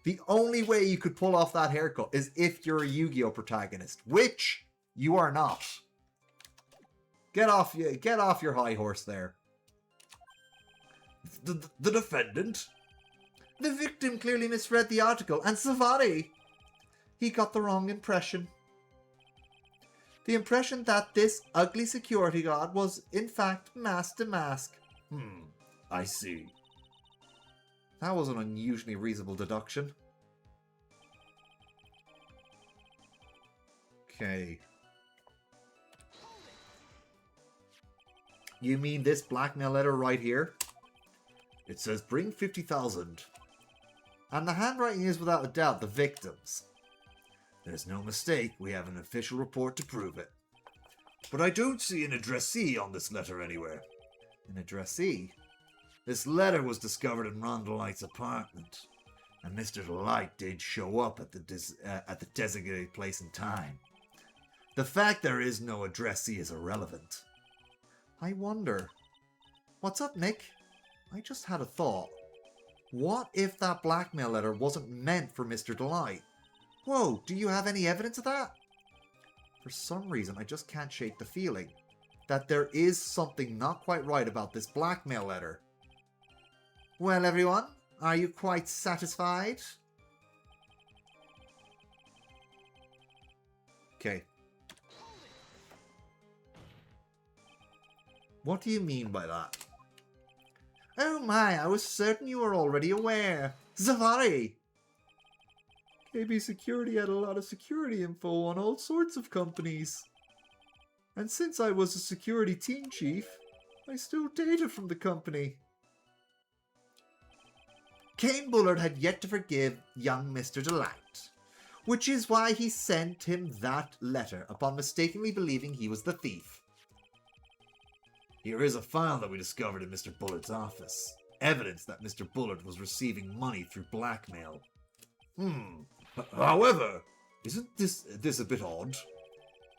The only way you could pull off that haircut is if you're a Yu-Gi-Oh! Protagonist, which you are not. Get off your high horse there. The defendant? The victim clearly misread the article, and Savari. He got the wrong impression. The impression that this ugly security guard was, in fact, Master Mask. I see. That was an unusually reasonable deduction. Okay. You mean this blackmail letter right here? It says bring 50,000. And the handwriting is without a doubt the victim's. There's no mistake, we have an official report to prove it. But I don't see an addressee on this letter anywhere. An addressee? This letter was discovered in Ron Delight's apartment, and Mr. Delight did show up at the designated place and time. The fact there is no addressee is irrelevant. I wonder. What's up, Nick? I just had a thought. What if that blackmail letter wasn't meant for Mr. Delight? Whoa, do you have any evidence of that? For some reason, I just can't shake the feeling that there is something not quite right about this blackmail letter. Well, everyone, are you quite satisfied? Okay. What do you mean by that? Oh my, I was certain you were already aware. Zavari! KB Security had a lot of security info on all sorts of companies. And since I was a security team chief, I stole data from the company. Kane Bullard had yet to forgive young Mr. Delight, which is why he sent him that letter upon mistakenly believing he was the thief. Here is a file that we discovered in Mr. Bullard's office. Evidence that Mr. Bullard was receiving money through blackmail. However, isn't this a bit odd?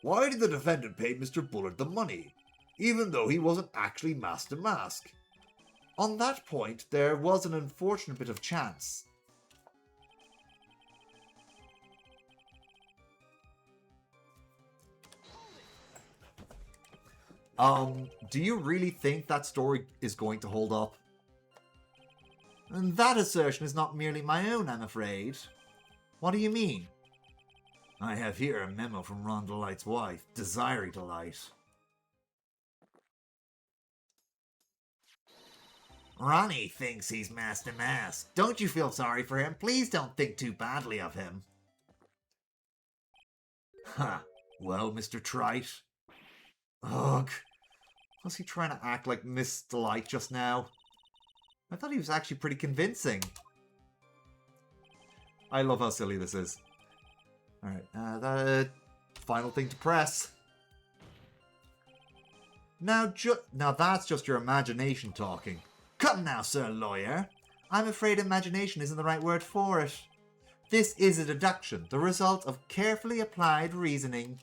Why did the defendant pay Mr. Bullard the money, even though he wasn't actually Master Mask? On that point, there was an unfortunate bit of chance. Do you really think that story is going to hold up? And that assertion is not merely my own, I'm afraid. What do you mean? I have here a memo from Ron Delight's wife, Desiree Delight. Ronnie thinks he's Master Mask. Don't you feel sorry for him? Please don't think too badly of him. Ha! Well, Mr. Trite. Ugh. Was he trying to act like Miss Delight just now? I thought he was actually pretty convincing. I love how silly this is. Alright, the final thing to press. Now that's just your imagination talking. Come now, Sir Lawyer. I'm afraid imagination isn't the right word for it. This is a deduction, the result of carefully applied reasoning.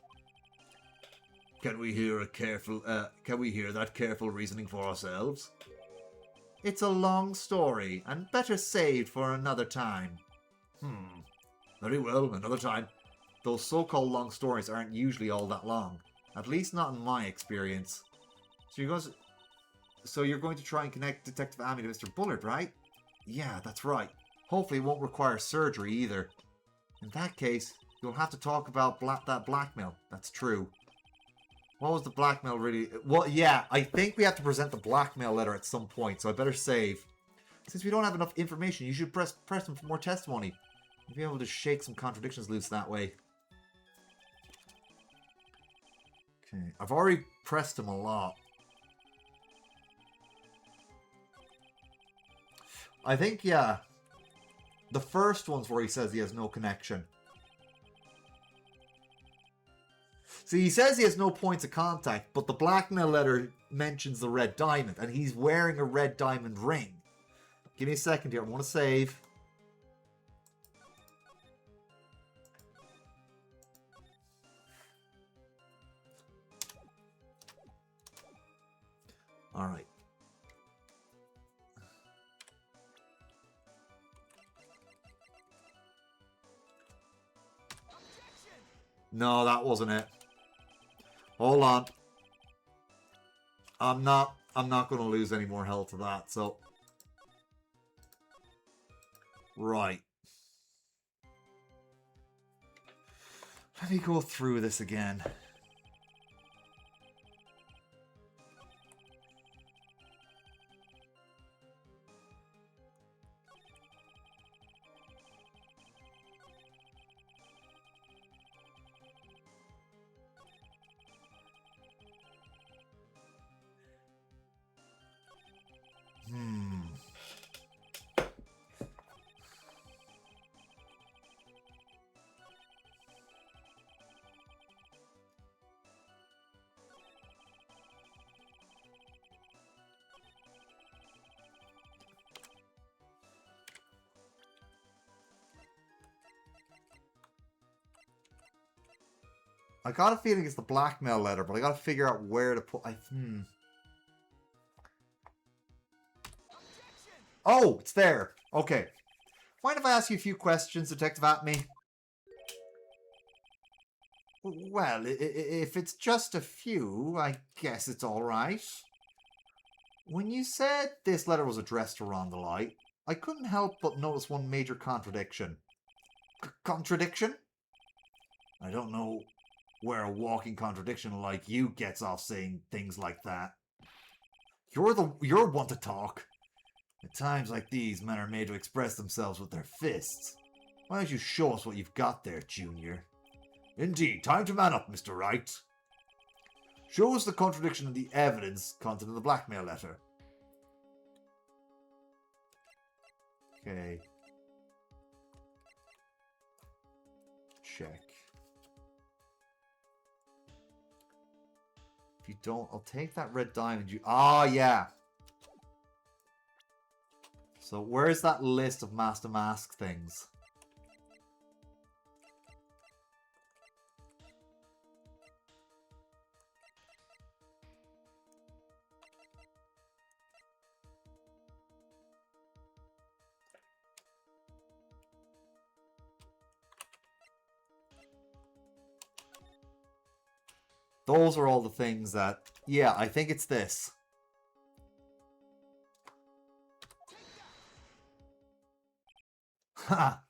Can we hear that careful reasoning for ourselves? It's a long story, and better saved for another time. Very well, another time. Those so-called long stories aren't usually all that long. At least not in my experience. So you're going to try and connect Detective Amy to Mr. Bullard, right? Yeah, that's right. Hopefully it won't require surgery either. In that case, you'll have to talk about that blackmail. That's true. What was the blackmail really? Well, yeah, I think we have to present the blackmail letter at some point, so I better save. Since we don't have enough information, you should press him for more testimony. You'll be able to shake some contradictions loose that way. Okay, I've already pressed him a lot. I think, yeah, the first one's where he says he has no connection. See, he says he has no points of contact, but the blackmail letter mentions the red diamond, and he's wearing a red diamond ring. Give me a second here, I want to save. Alright. No, that wasn't it. Hold on. I'm not going to lose any more health to that, so. Right. Let me go through this again. I got a feeling it's the blackmail letter, but I got to figure out where to put... Oh, it's there. Okay. Mind if I ask you a few questions, Detective Atme? Well, if it's just a few, I guess it's all right. When you said this letter was addressed to Rhonda Light, I couldn't help but notice one major contradiction. Contradiction? I don't know where a walking contradiction like you gets off saying things like that. You're one to talk. At times like these, men are made to express themselves with their fists. Why don't you show us what you've got there, Junior? Indeed, time to man up, Mr. Wright. Show us the contradiction in the evidence content of the blackmail letter. Okay. Check. If you don't, I'll take that red diamond. Ah, yeah. So where's that list of Master Mask things? Those are all the things that... Yeah, I think it's this. Ha!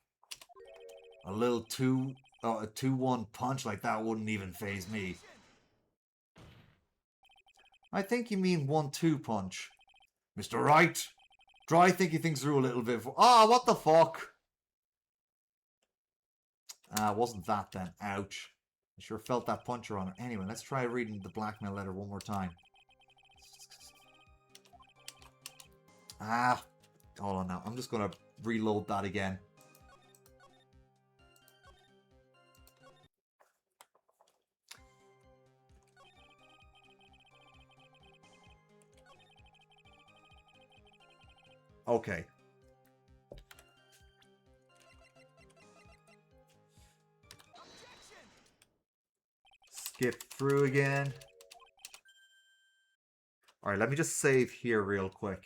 A little a 2-1 punch like that wouldn't even faze me. I think you mean 1-2 punch. Mr. Wright, try thinking things through a little bit. What the fuck? Wasn't that then. Ouch. I sure felt that puncher on it. Anyway, let's try reading the blackmail letter one more time. Hold on now. I'm just going to reload that again. Okay. Skip through again. Alright, let me just save here real quick.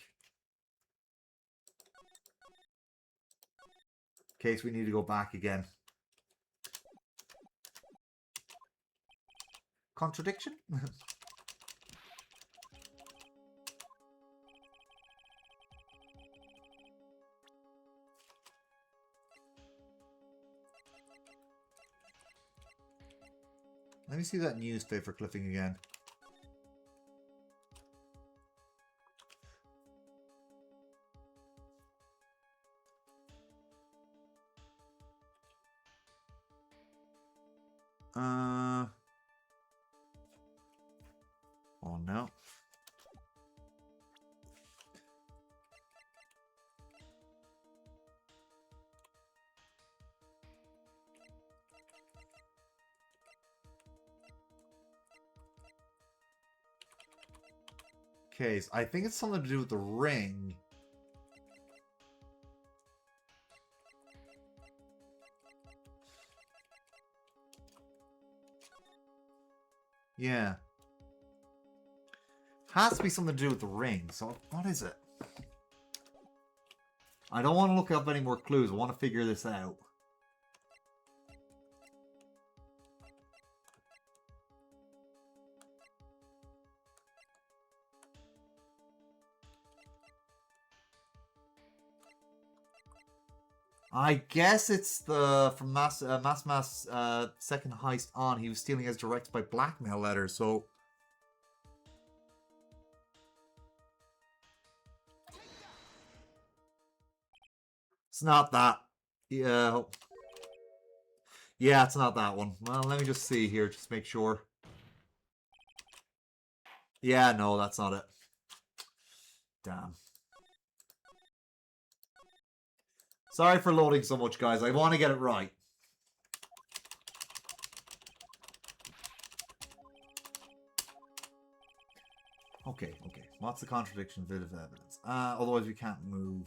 In case we need to go back again. Contradiction? Let me see that newspaper clipping again. Oh no. Okay, so I think it's something to do with the ring. Yeah. Has to be something to do with the ring. So, what is it? I don't want to look up any more clues. I want to figure this out. I guess it's the from Mass second heist on. He was stealing as directed by blackmail letters. So it's not that. Yeah. Yeah, it's not that one. Well, let me just see here, just make sure. Yeah, no, that's not it. Damn. Sorry for loading so much, guys. I want to get it right. Okay. What's the contradiction of evidence? Otherwise we can't move.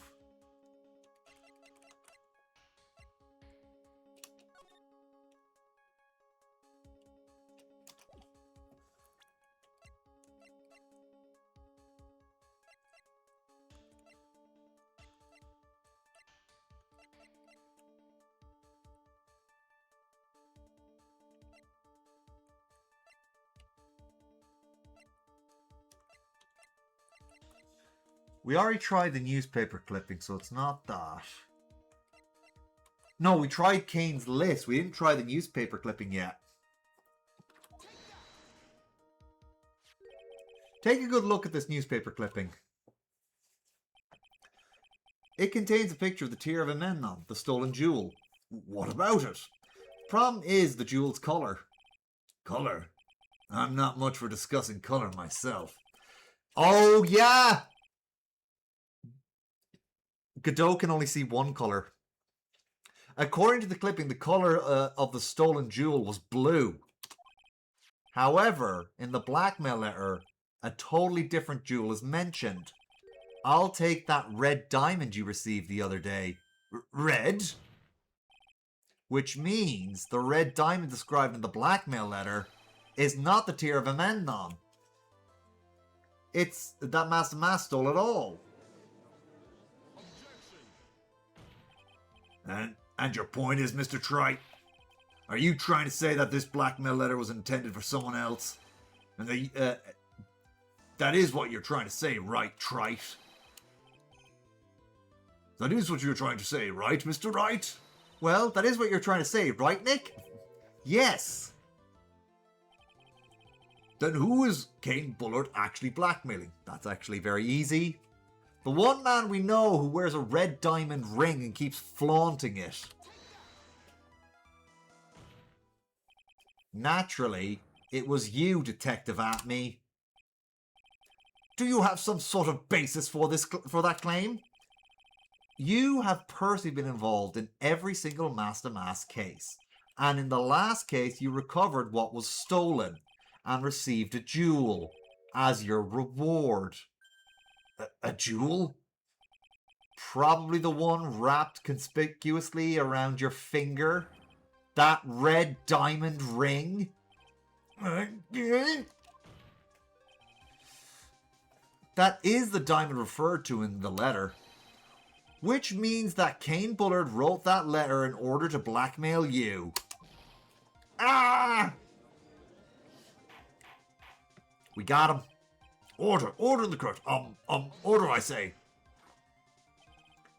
We already tried the newspaper clipping, so it's not that. No, we tried Kane's list. We didn't try the newspaper clipping yet. Take a good look at this newspaper clipping. It contains a picture of the Tear of Amendment, the stolen jewel. What about it? The problem is the jewel's colour. Colour? I'm not much for discussing colour myself. Oh, yeah! Godot can only see one colour. According to the clipping, the colour of the stolen jewel was blue. However, in the blackmail letter, a totally different jewel is mentioned. I'll take that red diamond you received the other day. Red? Which means the red diamond described in the blackmail letter is not the Tear of Amendment. It's that Master Mas stole it all. And your point is, Mr. Trite? Are you trying to say that this blackmail letter was intended for someone else? And that is what you're trying to say, right, Trite? That is what you're trying to say, right, Mr. Wright? Well, that is what you're trying to say, right, Nick? Yes. Then who is Kane Bullard actually blackmailing? That's actually very easy. The one man we know who wears a red diamond ring and keeps flaunting it. Naturally, it was you, Detective Atme. Do you have some sort of basis for that claim? You have personally been involved in every single Master Mas case, and in the last case you recovered what was stolen and received a jewel as your reward. A jewel? Probably the one wrapped conspicuously around your finger? That red diamond ring? That is the diamond referred to in the letter. Which means that Kane Bullard wrote that letter in order to blackmail you. Ah! We got him. Order in the court. Order, I say.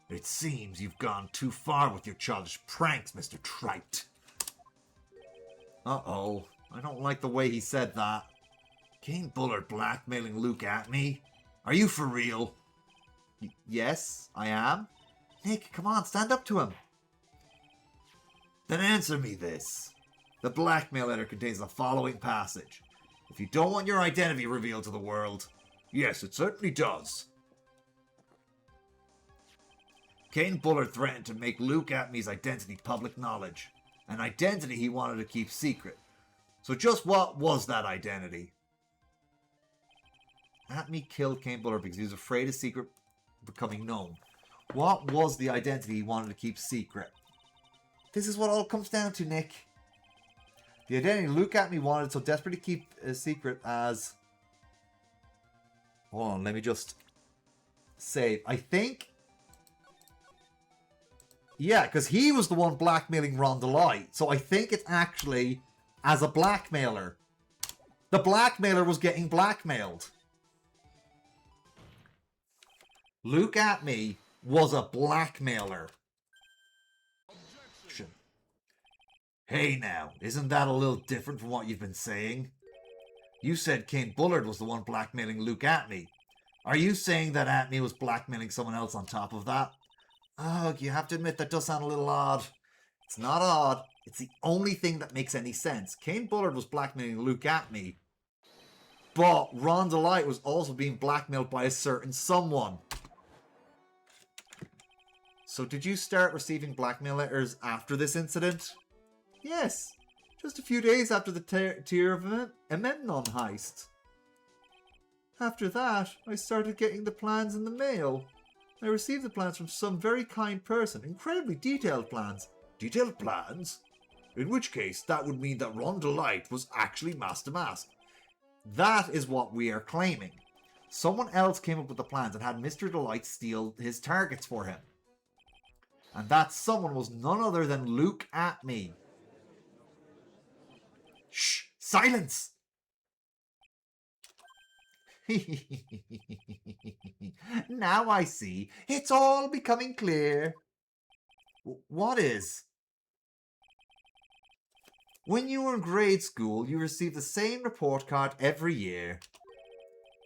It seems you've gone too far with your childish pranks, Mr. Trite. Uh-oh. I don't like the way he said that. Kane Bullard blackmailing Luke Atme? Are you for real? Yes, I am. Nick, come on, stand up to him. Then answer me this. The blackmail letter contains the following passage. If you don't want your identity revealed to the world... Yes, it certainly does. Kane Bullard threatened to make Luke Atme's identity public knowledge. An identity he wanted to keep secret. So just what was that identity? Atme killed Kane Bullard because he was afraid his secret becoming known. What was the identity he wanted to keep secret? This is what all comes down to, Nick. The identity Luke Atme wanted so desperately to keep a secret as... Hold on, let me just save. I think... Yeah, because he was the one blackmailing Rhonda Light. So I think it's actually as a blackmailer. The blackmailer was getting blackmailed. Luke Atme was a blackmailer. Objection. Hey now, isn't that a little different from what you've been saying? You said Kane Bullard was the one blackmailing Luke Atme. Are you saying that Atme was blackmailing someone else on top of that? Oh, you have to admit that does sound a little odd. It's not odd. It's the only thing that makes any sense. Kane Bullard was blackmailing Luke Atme. But Rhonda Light was also being blackmailed by a certain someone. So did you start receiving blackmail letters after this incident? Yes. Just a few days after the Tear of Amendment heist. After that, I started getting the plans in the mail. I received the plans from some very kind person. Incredibly detailed plans. Detailed plans? In which case, that would mean that Rhonda Light was actually Master Mas. That is what we are claiming. Someone else came up with the plans and had Mr. Delight steal his targets for him. And that someone was none other than Luke Atme. Shh! Silence! Now I see. It's all becoming clear. What is? When you were in grade school, you received the same report card every year.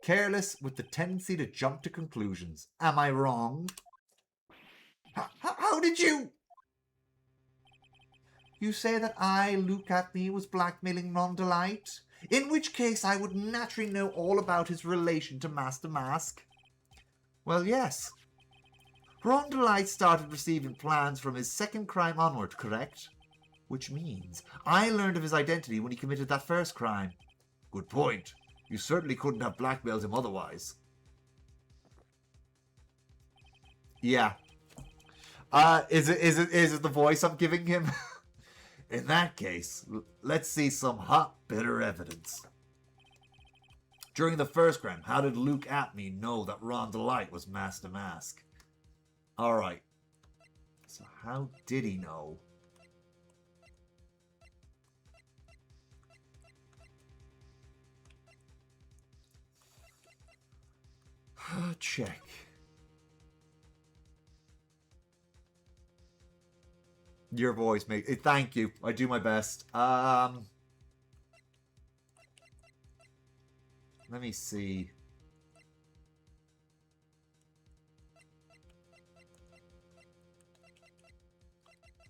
Careless with the tendency to jump to conclusions. Am I wrong? How did you? You say that I, Luke Atney, was blackmailing Ron Delight? In which case I would naturally know all about his relation to Master Mask. Well, yes. Ron Delight started receiving plans from his second crime onward, correct? Which means I learned of his identity when he committed that first crime. Good point. You certainly couldn't have blackmailed him otherwise. Yeah. Is it the voice I'm giving him? In that case, let's see some hot, bitter evidence. During the first crime, how did Luke Atney know that Ron Delight was Master Mask? Alright. So how did he know? Check. Your voice makes... Thank you. I do my best. Let me see.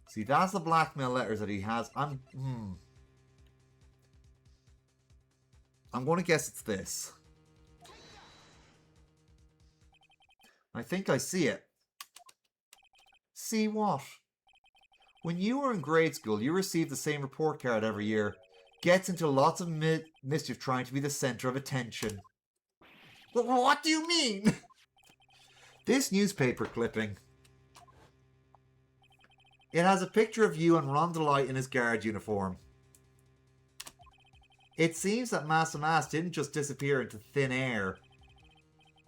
See, that's the blackmail letters that he has. I'm going to guess it's this. I think I see it. See what? When you were in grade school, you received the same report card every year. Gets into lots of mischief trying to be the center of attention. What do you mean? This newspaper clipping. It has a picture of you and Ron Delight in his guard uniform. It seems that Master Mask didn't just disappear into thin air.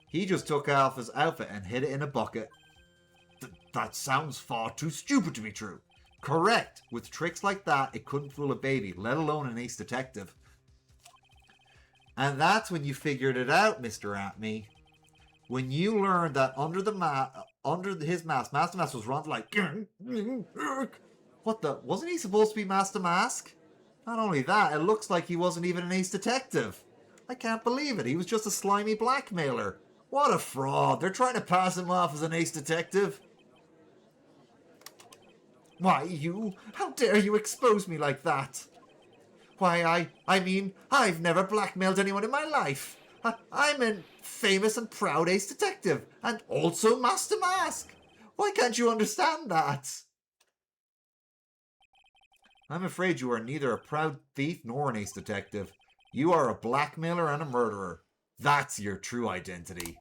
He just took off his outfit and hid it in a bucket. That sounds far too stupid to be true. Correct. With tricks like that, it couldn't fool a baby, let alone an ace detective. And that's when you figured it out, Mr. Atney. When you learned that under his mask, Master Mask was Ron Delight. What the? Wasn't he supposed to be Master Mask? Not only that, it looks like he wasn't even an ace detective. I can't believe it. He was just a slimy blackmailer. What a fraud. They're trying to pass him off as an ace detective. Why, you? How dare you expose me like that? Why, I mean, I've never blackmailed anyone in my life. I'm a famous and proud ace detective, and also Master Mask. Why can't you understand that? I'm afraid you are neither a proud thief nor an ace detective. You are a blackmailer and a murderer. That's your true identity.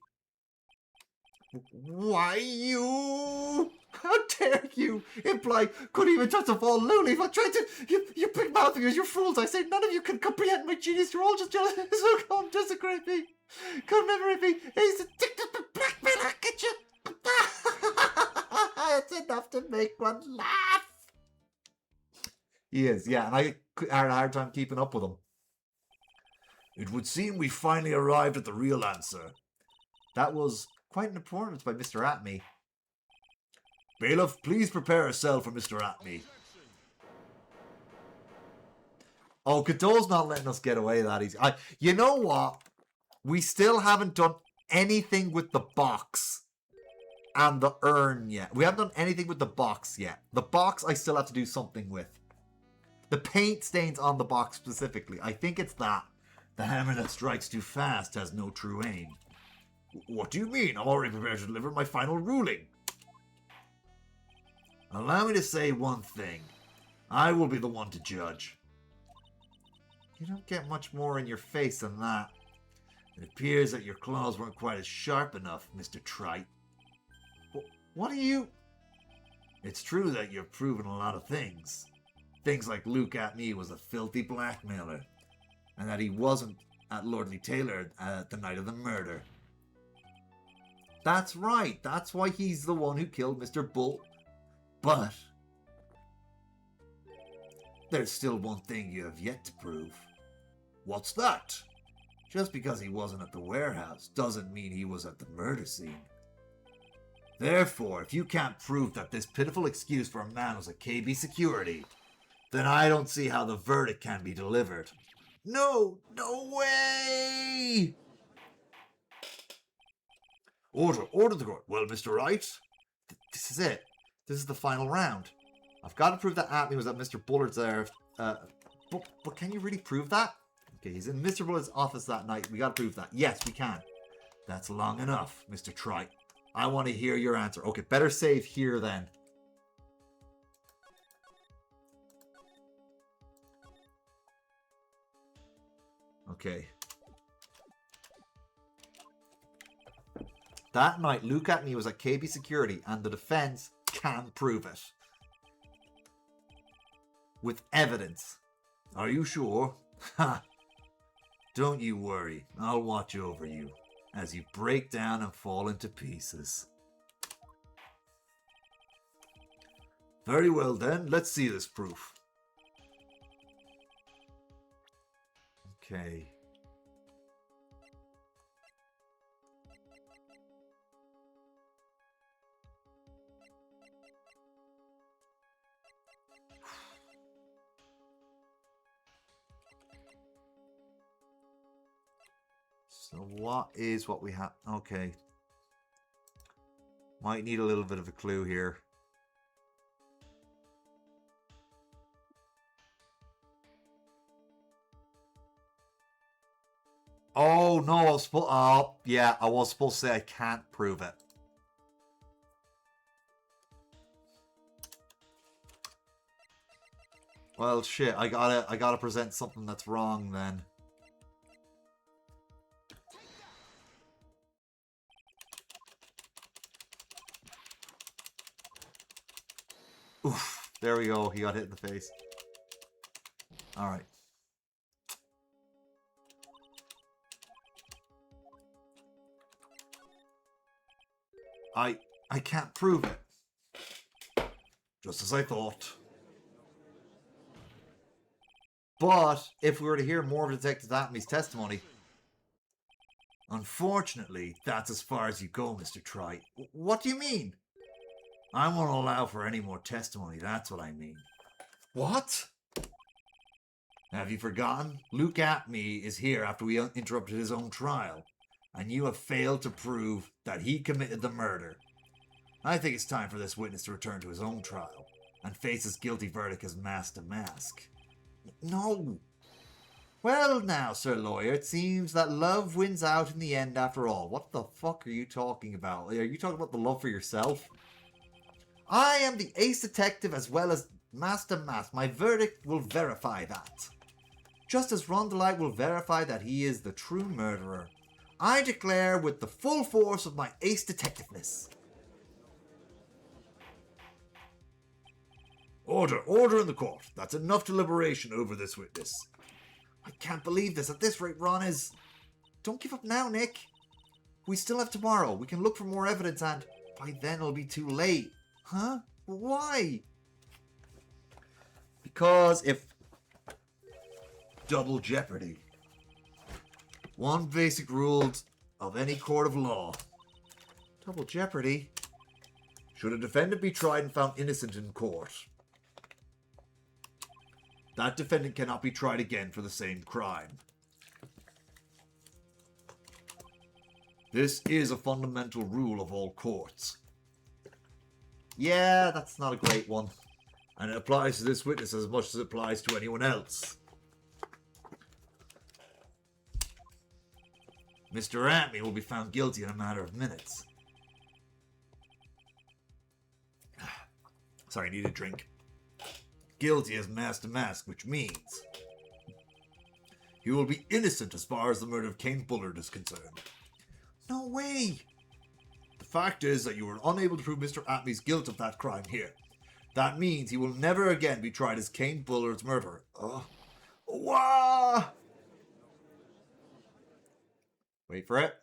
Why, you? How dare you imply couldn't even touch a fall lily if I tried to... You big-mouthing as you're fools. I say none of you can comprehend my genius. You're all just jealous. So come desecrate me. Commemorate me. He's addicted to blackmail. I'll get you. It's enough to make one laugh. He is, yeah. And I had a hard time keeping up with him. It would seem we finally arrived at the real answer. That was quite an performance by Mr. Atney. Bailiff, please prepare a cell for Mr. Atney. Oh, Godot's not letting us get away that easy. You know what? We still haven't done anything with the box and the urn yet. We haven't done anything with the box yet. The box I still have to do something with. The paint stains on the box specifically. I think it's that. The hammer that strikes too fast has no true aim. What do you mean? I'm already prepared to deliver my final ruling. Allow me to say one thing. I will be the one to judge. You don't get much more in your face than that. It appears that your claws weren't quite as sharp enough, Mr. Trite. What are you... It's true that you've proven a lot of things. Things like Luke Atney was a filthy blackmailer, and that he wasn't at Lordly Taylor at the night of the murder. That's right. That's why he's the one who killed Mr. Bull. But there's still one thing you have yet to prove. What's that? Just because he wasn't at the warehouse doesn't mean he was at the murder scene. Therefore, if you can't prove that this pitiful excuse for a man was a KB security, then I don't see how the verdict can be delivered. No way! Order the court. Well, Mr. Wright, this is it. This is the final round. I've got to prove that Atme was at Mr. Bullard's there. But can you really prove that? Okay, he's in Mr. Bullard's office that night. We got to prove that. Yes, we can. That's long enough, Mr. Trite. I want to hear your answer. Okay, better save here then. Okay. That night, Luke Atme was at KB Security, and the defense can prove it. With evidence. Are you sure? Ha! Don't you worry. I'll watch over you as you break down and fall into pieces. Very well then, let's see this proof. Okay. So what we have? Okay. Might need a little bit of a clue here. Oh no, I was supposed. Oh yeah, I was supposed to say I can't prove it. Well, shit. I gotta present something that's wrong then. Oof, there we go. He got hit in the face. Alright. I can't prove it. Just as I thought. But, if we were to hear more of Detective Atme's testimony... Unfortunately, that's as far as you go, Mr. Trite. What do you mean? I won't allow for any more testimony, that's what I mean. What? Have you forgotten? Luke Atme is here after we interrupted his own trial, and you have failed to prove that he committed the murder. I think it's time for this witness to return to his own trial, and face his guilty verdict as mask to mask. No! Well now, Sir Lawyer, it seems that love wins out in the end after all. What the fuck are you talking about? Are you talking about the love for yourself? I am the ace detective as well as master mask. My verdict will verify that. Just as Rondelite will verify that he is the true murderer. I declare with the full force of my ace detectiveness. Order in the court. That's enough deliberation over this witness. I can't believe this. At this rate, Ron is... Don't give up now, Nick. We still have tomorrow. We can look for more evidence and by then it'll be too late. Huh? Why? Because if... Double jeopardy. One basic rule of any court of law. Double jeopardy? Should a defendant be tried and found innocent in court, that defendant cannot be tried again for the same crime. This is a fundamental rule of all courts. Yeah, that's not a great one. And it applies to this witness as much as it applies to anyone else. Mr. Atme will be found guilty in a matter of minutes. Sorry, I need a drink. Guilty as mask to mask, which means he will be innocent as far as the murder of Kane Bullard is concerned. No way! The fact is that you were unable to prove Mr. Atme's guilt of that crime here. That means he will never again be tried as Kane Bullard's murderer. Wah! Wait for it.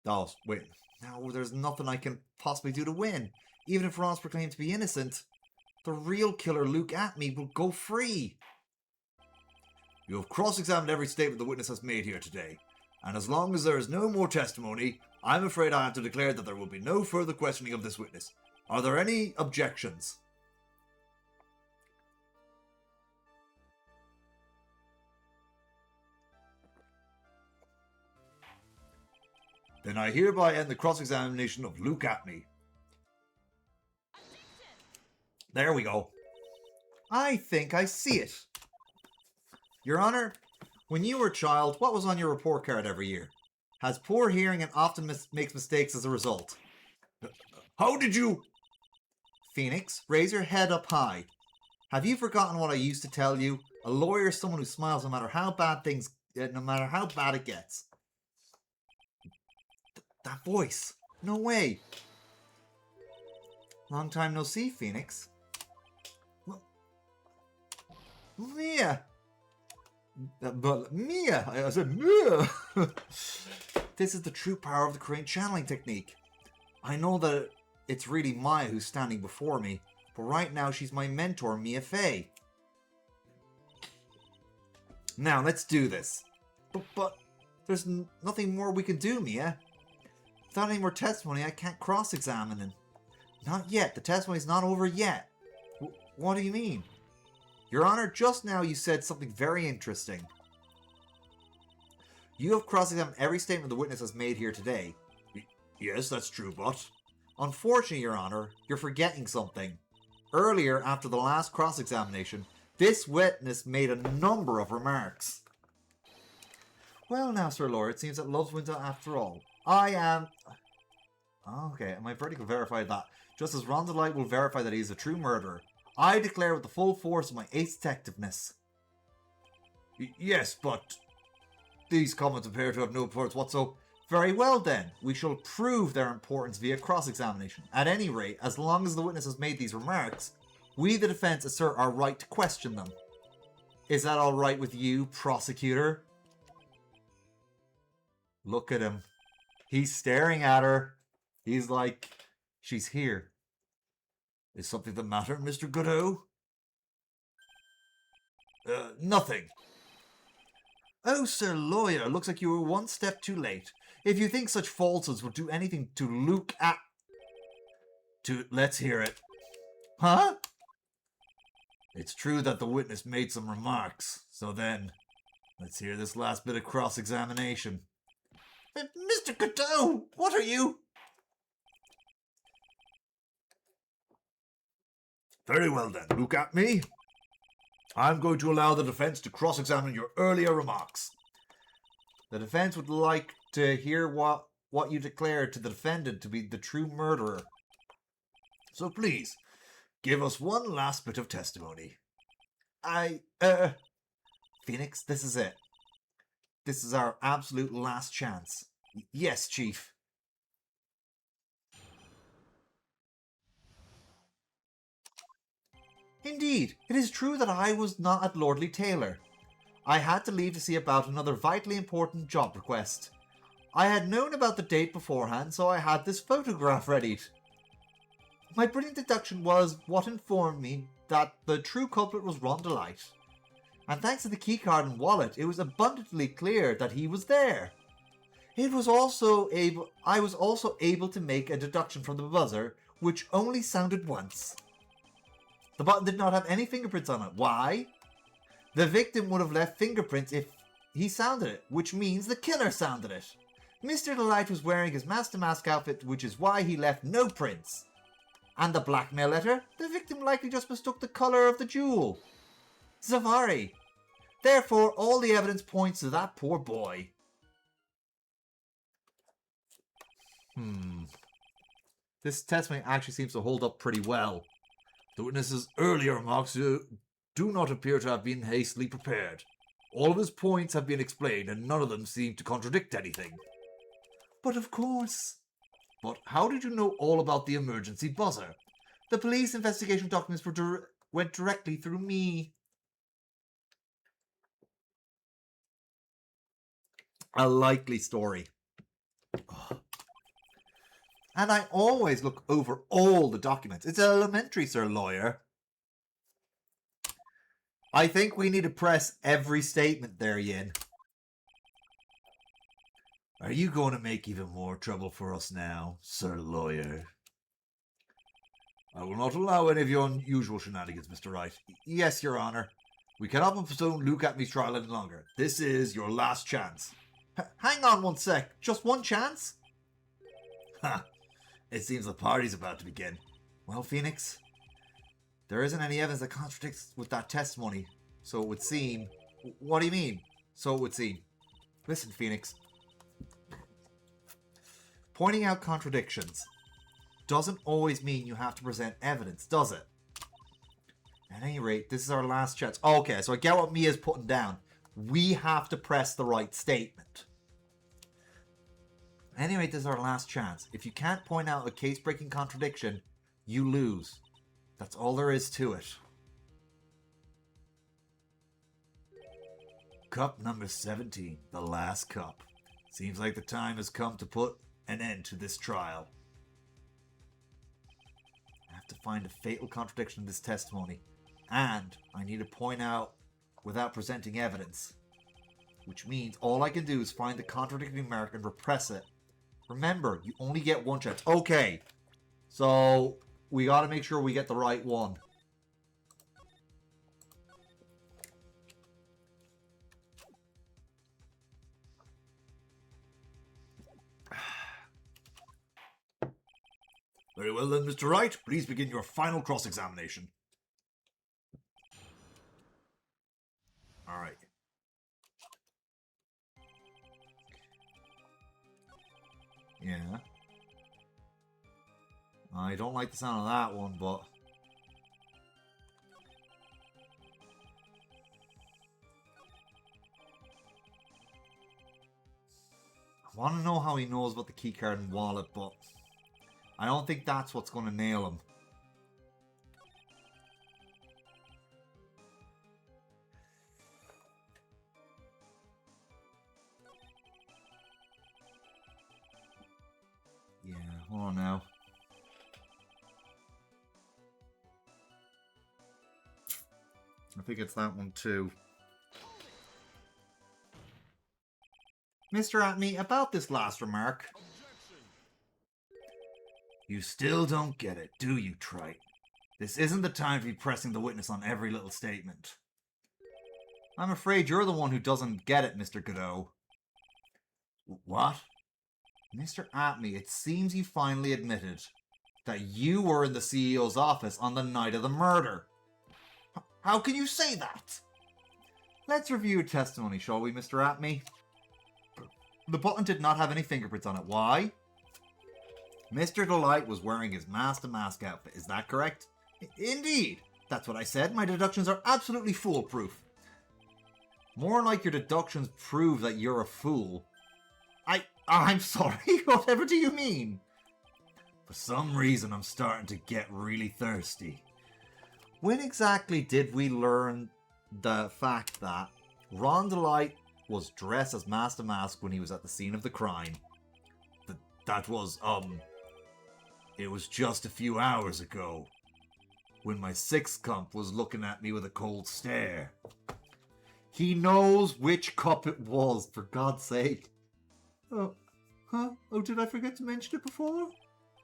Oh, wait. No, there's nothing I can possibly do to win. Even if Ron's proclaimed to be innocent, the real killer, Luke Atme, will go free. You have cross-examined every statement the witness has made here today, and as long as there is no more testimony, I'm afraid I have to declare that there will be no further questioning of this witness. Are there any objections? Then I hereby end the cross-examination of Luke Atney. There we go. I think I see it. Your Honor, when you were a child, what was on your report card every year? Has poor hearing and often makes mistakes as a result. How did you... Phoenix, raise your head up high. Have you forgotten what I used to tell you? A lawyer is someone who smiles no matter how bad it gets. That voice. No way. Long time no see, Phoenix. Mia. But Mia. I said Mia. This is the true power of the crane channeling technique. I know that it's really Maya who's standing before me, but right now she's my mentor, Mia Fey. Now let's do this. But there's nothing more we can do, Mia. Without any more testimony, I can't cross-examine him. Not yet. The testimony's not over yet. What do you mean? Your Honor, just now you said something very interesting. You have cross-examined every statement the witness has made here today. Yes, that's true, but... Unfortunately, Your Honor, you're forgetting something. Earlier, after the last cross-examination, this witness made a number of remarks. Well now, Sir Lord, it seems that love's wins out after all. I am... Okay, my verdict will verify that. Just as Ron Delight will verify that he is a true murderer. I declare with the full force of my ace detectiveness. Yes, but... These comments appear to have no importance whatsoever. Very well then, we shall prove their importance via cross-examination. At any rate, as long as the witness has made these remarks, we the defence assert our right to question them. Is that alright with you, prosecutor? Look at him. He's staring at her. He's like, she's here. Is something the matter, Mr. Godot? Nothing. Oh, Sir Lawyer, looks like you were one step too late. If you think such falsehoods will do anything to Luke at... Let's hear it. Huh? It's true that the witness made some remarks. So then, let's hear this last bit of cross-examination. Mr. Godot, what are you... Very well then, look at me. I'm going to allow the defence to cross-examine your earlier remarks. The defence would like to hear what you declared to the defendant to be the true murderer. So please, give us one last bit of testimony. Phoenix, this is it. This is our absolute last chance. Yes, Chief. Indeed, it is true that I was not at Lordly Taylor. I had to leave to see about another vitally important job request. I had known about the date beforehand, so I had this photograph readied. My brilliant deduction was what informed me that the true culprit was Ron Delight. And thanks to the keycard and wallet, it was abundantly clear that he was there. I was also able to make a deduction from the buzzer, which only sounded once. The button did not have any fingerprints on it. Why? The victim would have left fingerprints if he sounded it, which means the killer sounded it. Mr. Delight was wearing his mask-to-mask outfit, which is why he left no prints. And the blackmail letter? The victim likely just mistook the colour of the jewel. Zavari. Therefore, all the evidence points to that poor boy. This testimony actually seems to hold up pretty well. The witness's earlier remarks do not appear to have been hastily prepared. All of his points have been explained, and none of them seem to contradict anything. But of course. But how did you know all about the emergency buzzer? The police investigation documents went directly through me. A likely story. And I always look over all the documents. It's elementary, Sir Lawyer. I think we need to press every statement there, Yin. Are you going to make even more trouble for us now, Sir Lawyer? I will not allow any of your unusual shenanigans, Mr. Wright. Yes, Your Honor. We cannot postpone Luke Atmey's trial any longer. This is your last chance. Hang on one sec. Just one chance? Ha! It seems the party's about to begin. Well, Phoenix, there isn't any evidence that contradicts with that testimony. So it would seem... What do you mean? So it would seem. Listen, Phoenix. Pointing out contradictions doesn't always mean you have to present evidence, does it? At any rate, this is our last chance. Okay, so I get what Mia's putting down. We have to press the right statement. At any rate, this is our last chance. If you can't point out a case-breaking contradiction, you lose. That's all there is to it. Cup number 17, the last cup. Seems like the time has come to put an end to this trial. I have to find a fatal contradiction in this testimony. And I need to point out without presenting evidence. Which means all I can do is find the contradicting mark and repress it. Remember, you only get one chance. Okay. So, we gotta make sure we get the right one. Very well then, Mr. Wright. Please begin your final cross-examination. Alright. Yeah. I don't like the sound of that one, but... I want to know how he knows about the keycard and wallet, but... I don't think that's what's going to nail him. Yeah, hold on now. I think it's that one too. Mr. Atmey, about this last remark. You still don't get it, do you, Trite? This isn't the time to be pressing the witness on every little statement. I'm afraid you're the one who doesn't get it, Mr. Godot. What? Mr. Atmey, it seems you finally admitted that you were in the CEO's office on the night of the murder. How can you say that? Let's review your testimony, shall we, Mr. Atmey? The button did not have any fingerprints on it. Why? Mr. Delight was wearing his mask-to-mask outfit. Is that correct? Indeed. That's what I said. My deductions are absolutely foolproof. More like your deductions prove that you're a fool. I'm sorry. Whatever do you mean? For some reason, I'm starting to get really thirsty. When exactly did we learn the fact that Ron Delight was dressed as Master Mask when he was at the scene of the crime? That was, it was just a few hours ago, when my sixth comp was looking at me with a cold stare. He knows which cup it was, for God's sake. Oh, huh? Oh, did I forget to mention it before?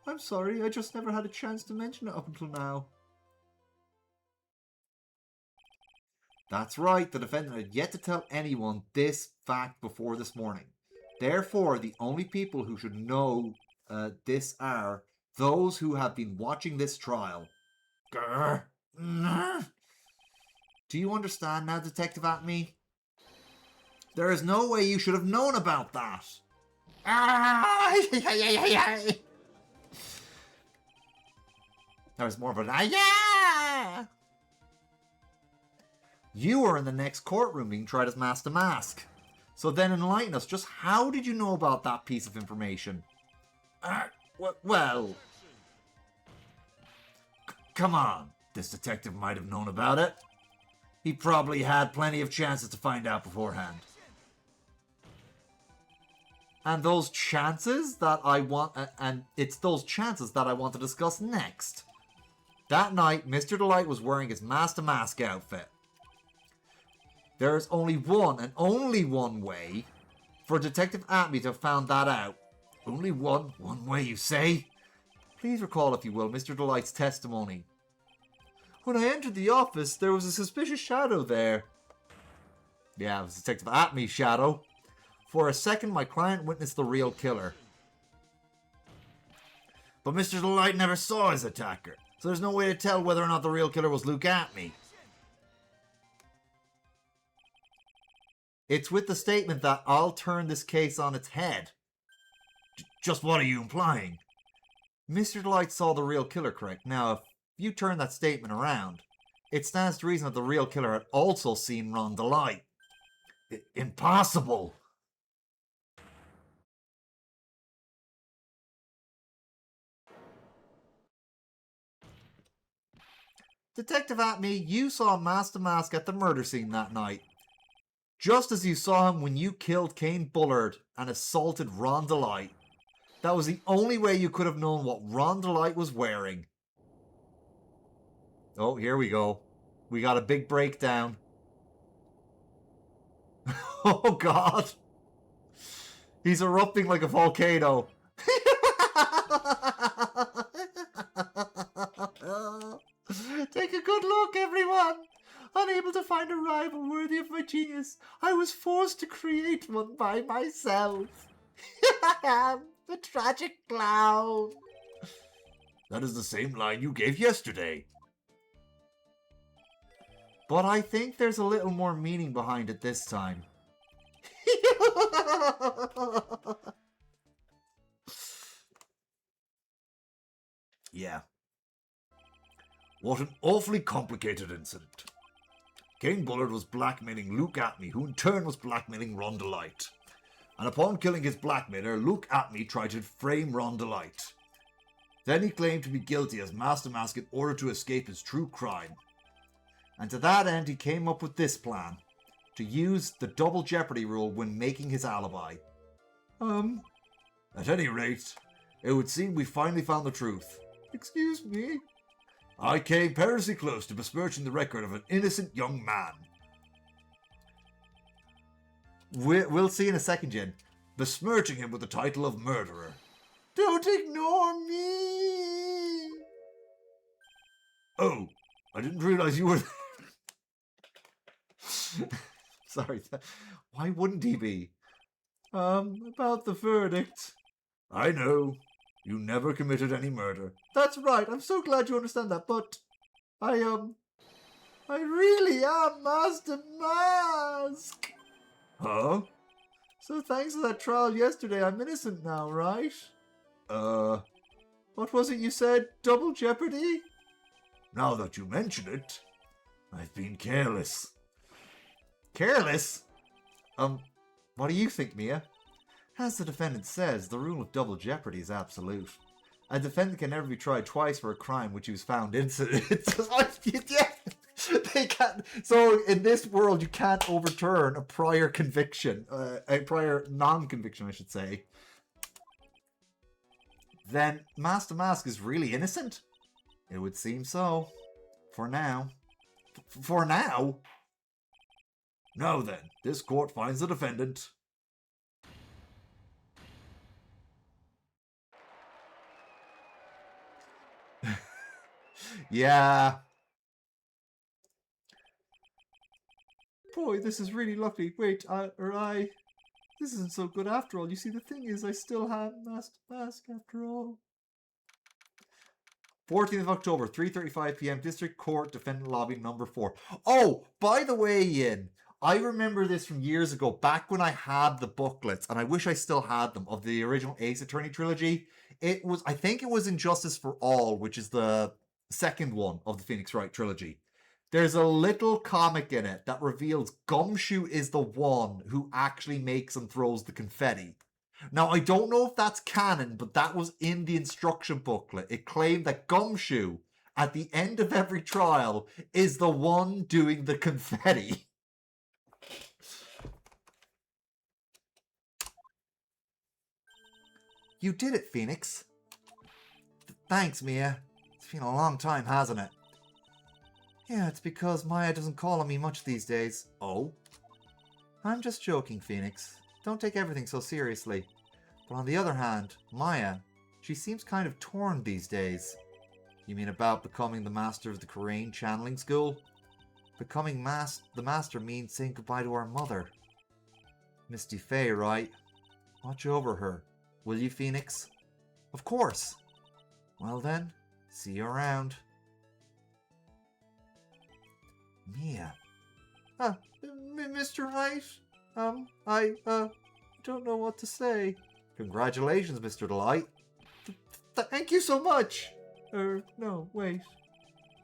I'm sorry, I just never had a chance to mention it up until now. That's right, the defendant had yet to tell anyone this fact before this morning. Therefore, the only people who should know this are those who have been watching this trial. Grr. Do you understand now, Detective Atmey? There is no way you should have known about that. There was more of an yeah. You were in the next courtroom being tried as Master Mask. So then enlighten us, just how did you know about that piece of information? Well... Come on, this detective might have known about it. He probably had plenty of chances to find out beforehand. And those chances that I want... and it's those chances that I want to discuss next. That night, Mr. Delight was wearing his Master Mask outfit. There's only one and only one way for Detective Atme to have found that out. Only one way, you say? Please recall, if you will, Mr. Delight's testimony. When I entered the office, there was a suspicious shadow there. Yeah, it was Detective Atme's shadow. For a second, my client witnessed the real killer. But Mr. Delight never saw his attacker, so there's no way to tell whether or not the real killer was Luke Atme. It's with the statement that I'll turn this case on its head. Just what are you implying? Mr. Delight saw the real killer, correct? Now, if you turn that statement around, it stands to reason that the real killer had also seen Ron Delight. Impossible! Detective Atme, you saw Master Mask at the murder scene that night. Just as you saw him when you killed Kane Bullard and assaulted Ron Delight. That was the only way you could have known what Ron Delight was wearing. Oh, here we go. We got a big breakdown. Oh, God. He's erupting like a volcano. Take a good look, everyone. Unable to find a rival worthy of my genius, I was forced to create one by myself. I am the tragic clown. That is the same line you gave yesterday. But I think there's a little more meaning behind it this time. Yeah. What an awfully complicated incident. Kane Bullard was blackmailing Luke Atme, who in turn was blackmailing Ron Delight. And upon killing his blackmailer, Luke Atme tried to frame Ron Delight. Then he claimed to be guilty as Master Mask in order to escape his true crime. And to that end, he came up with this plan. To use the double jeopardy rule when making his alibi. At any rate, it would seem we finally found the truth. Excuse me? I came perilously close to besmirching the record of an innocent young man. We'll see in a second, Jen. Besmirching him with the title of murderer. Don't ignore me! Oh, I didn't realize you were there. Sorry, why wouldn't he be? About the verdict. I know. You never committed any murder. That's right, I'm so glad you understand that, but I really am Master Mask! Huh? So thanks to that trial yesterday, I'm innocent now, right? What was it you said? Double jeopardy? Now that you mention it, I've been careless. Careless? What do you think, Mia? As the defendant says, the rule of double jeopardy is absolute. A defendant can never be tried twice for a crime which he was found innocent. They can't. So in this world, you can't overturn a prior conviction, a prior non-conviction, I should say. Then Master Mask is really innocent? It would seem so. For now. For now? Now then, this court finds the defendant. Yeah. Boy, this is really lucky. Wait, this isn't so good after all. You see, the thing is, I still have Master Mask after all. 14th of October, 3:35 p.m. District Court, Defendant Lobby, number 4. Oh, by the way, Ian, I remember this from years ago, back when I had the booklets, and I wish I still had them, of the original Ace Attorney trilogy. I think it was Injustice for All, which is the second one of the Phoenix Wright trilogy. There's a little comic in it that reveals Gumshoe is the one who actually makes and throws the confetti. Now, I don't know if that's canon, but that was in the instruction booklet. It claimed that Gumshoe, at the end of every trial, is the one doing the confetti. You did it, Phoenix. Thanks, Mia. It's been a long time, hasn't it? Yeah, it's because Maya doesn't call on me much these days. Oh? I'm just joking, Phoenix. Don't take everything so seriously. But on the other hand, Maya, she seems kind of torn these days. You mean about becoming the master of the Korean channeling school? Becoming the master means saying goodbye to our mother. Misty Faye, right? Watch over her. Will you, Phoenix? Of course. Well then, see you around. Mia. Mr. Wright? I don't know what to say. Congratulations, Mr. Delight. Thank you so much! No, wait.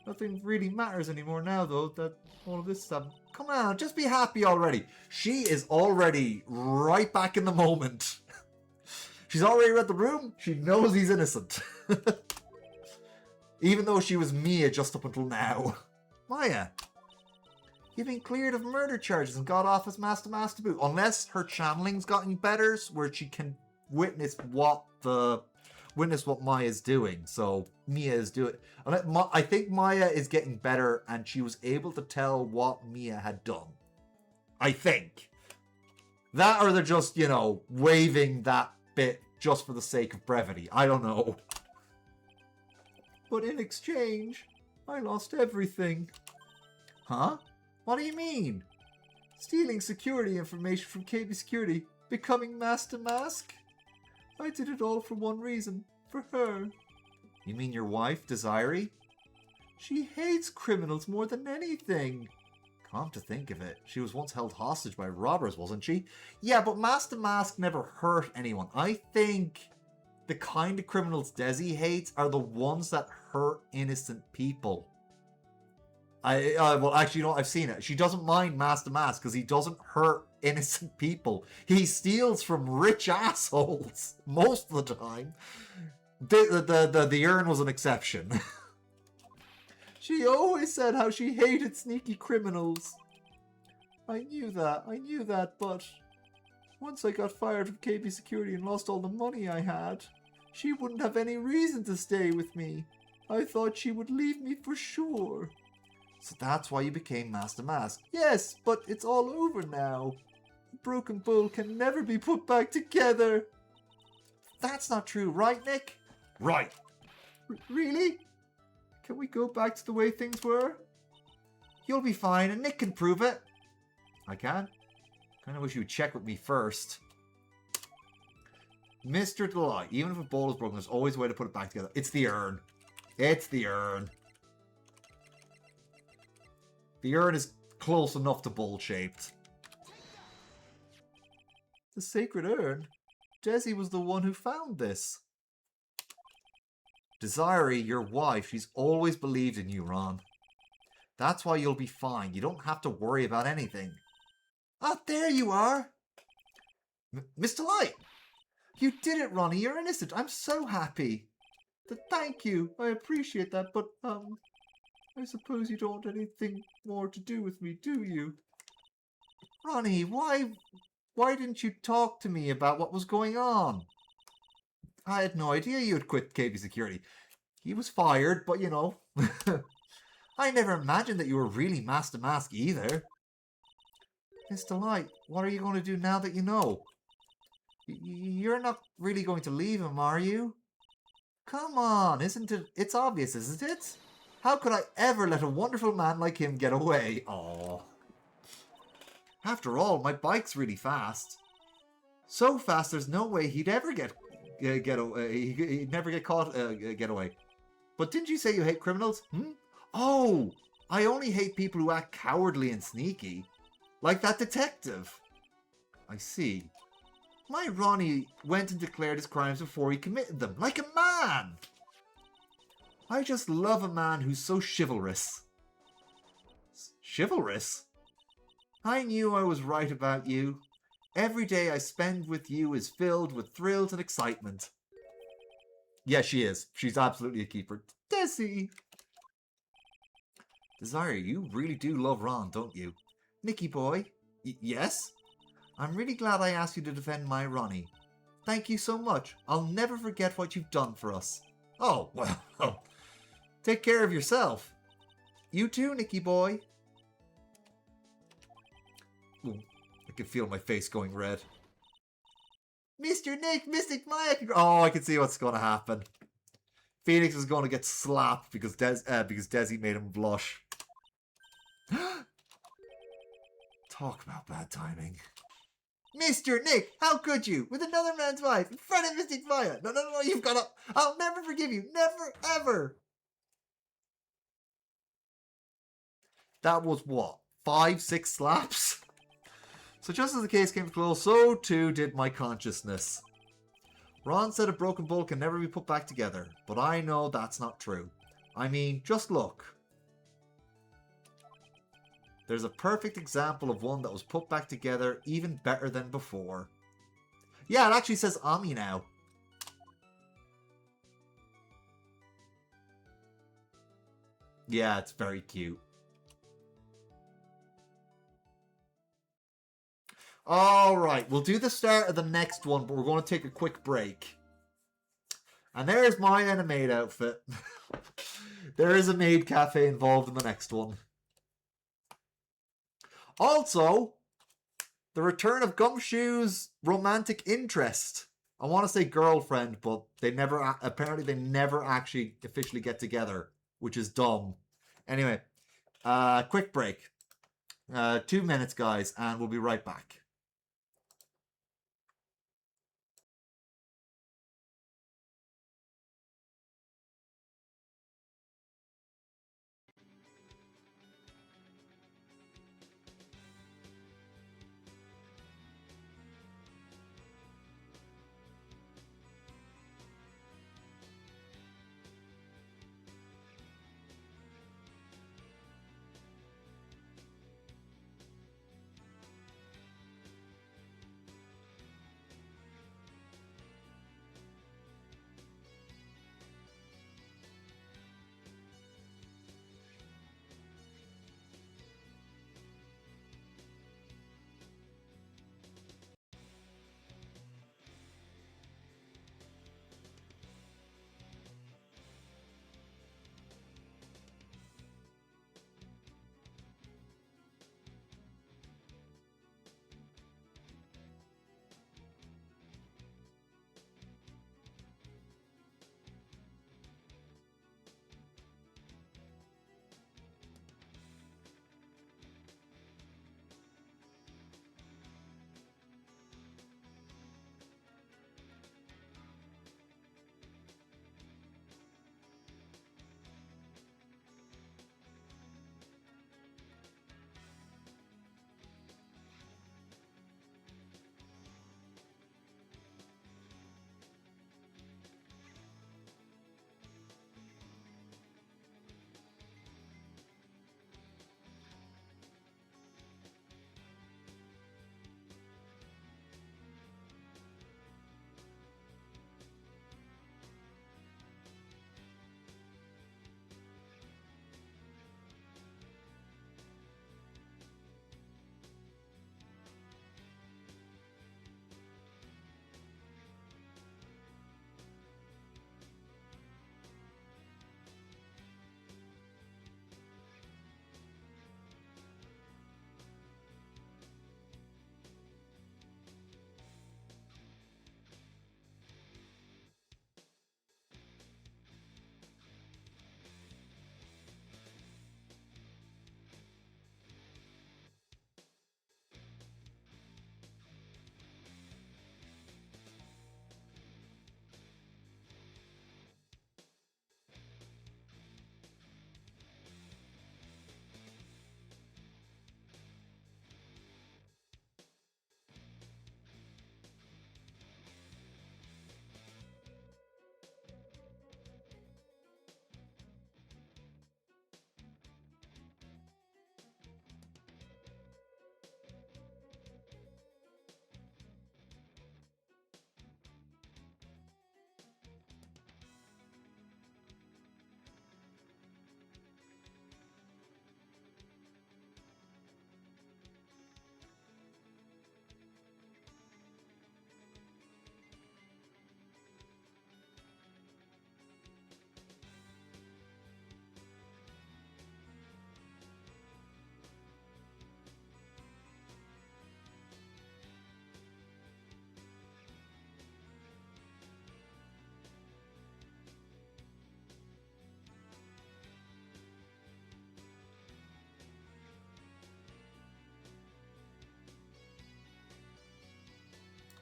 Nothing really matters anymore now, though, that all of this stuff. Come on, just be happy already. She is already right back in the moment. She's already read the room. She knows he's innocent. Even though she was Mia just up until now. Maya, you've been cleared of murder charges and got off as Master Boot. Unless her channeling's gotten better, where she can witness what Maya's doing. So Mia is doing. I think Maya is getting better, and she was able to tell what Mia had done. I think that, or they're just waiving that bit just for the sake of brevity. I don't know. But in exchange, I lost everything. Huh? What do you mean? Stealing security information from KB Security, becoming Master Mask? I did it all for one reason. For her. You mean your wife, Desiree? She hates criminals more than anything. Come to think of it, she was once held hostage by robbers, wasn't she? Yeah, but Master Mask never hurt anyone. I think the kind of criminals Desi hates are the ones that hurt innocent people. Well, actually, I've seen it. She doesn't mind Master Mask because he doesn't hurt innocent people. He steals from rich assholes most of the time. The urn was an exception. She always said how she hated sneaky criminals. I knew that, but once I got fired from KB Security and lost all the money I had, she wouldn't have any reason to stay with me. I thought she would leave me for sure. So that's why you became Master Mask. Yes, but it's all over now. The broken bowl can never be put back together. That's not true, right, Nick? Right. Really? Can we go back to the way things were? You'll be fine, and Nick can prove it. I can? Kind of wish you would check with me first. Mr. Delight, even if a bowl is broken, there's always a way to put it back together. It's the urn. It's the urn. The urn is close enough to bowl-shaped. The sacred urn? Desi was the one who found this. Desiree, your wife, she's always believed in you, Ron. That's why you'll be fine. You don't have to worry about anything. Ah, there you are! Mr. Light! You did it, Ronnie. You're innocent. I'm so happy. Thank you. I appreciate that, but, I suppose you don't want anything more to do with me, do you? Ronnie, why didn't you talk to me about what was going on? I had no idea you had quit KB Security. He was fired, but I never imagined that you were really Master Mask either. Mr. Light, what are you going to do now that you know? You're not really going to leave him, are you? Come on, isn't it? It's obvious, isn't it? How could I ever let a wonderful man like him get away? Aww. After all, my bike's really fast. So fast, there's no way he'd ever get away. He'd never get caught, get away. But didn't you say you hate criminals? Oh, I only hate people who act cowardly and sneaky. Like that detective. I see. My Ronnie went and declared his crimes before he committed them. Like a man! I just love a man who's so chivalrous. Chivalrous? I knew I was right about you. Every day I spend with you is filled with thrills and excitement. Yeah, she is. She's absolutely a keeper. Desi! Desiree, you really do love Ron, don't you? Nicky boy? Yes? I'm really glad I asked you to defend my Ronnie. Thank you so much. I'll never forget what you've done for us. Oh, well, take care of yourself. You too, Nicky boy. Ooh, can feel my face going red. Mr. Nick, Mystic Maya. Oh, I can see what's going to happen. Phoenix is going to get slapped because Desi made him blush. Talk about bad timing. Mr. Nick, how could you? With another man's wife in front of Mystic Maya. No, you've got to... I'll never forgive you. Never, ever. That was what? 5, 6 slaps? So just as the case came close, so too did my consciousness. Ron said a broken bowl can never be put back together, but I know that's not true. I mean, just look. There's a perfect example of one that was put back together even better than before. Yeah, it actually says Ami now. Yeah, it's very cute. Alright, we'll do the start of the next one, but we're going to take a quick break. And there's my Animate outfit. There is a maid cafe involved in the next one. Also, the return of Gumshoe's romantic interest. I want to say girlfriend, but apparently they never actually officially get together, which is dumb. Anyway, quick break. 2 minutes, guys, and we'll be right back.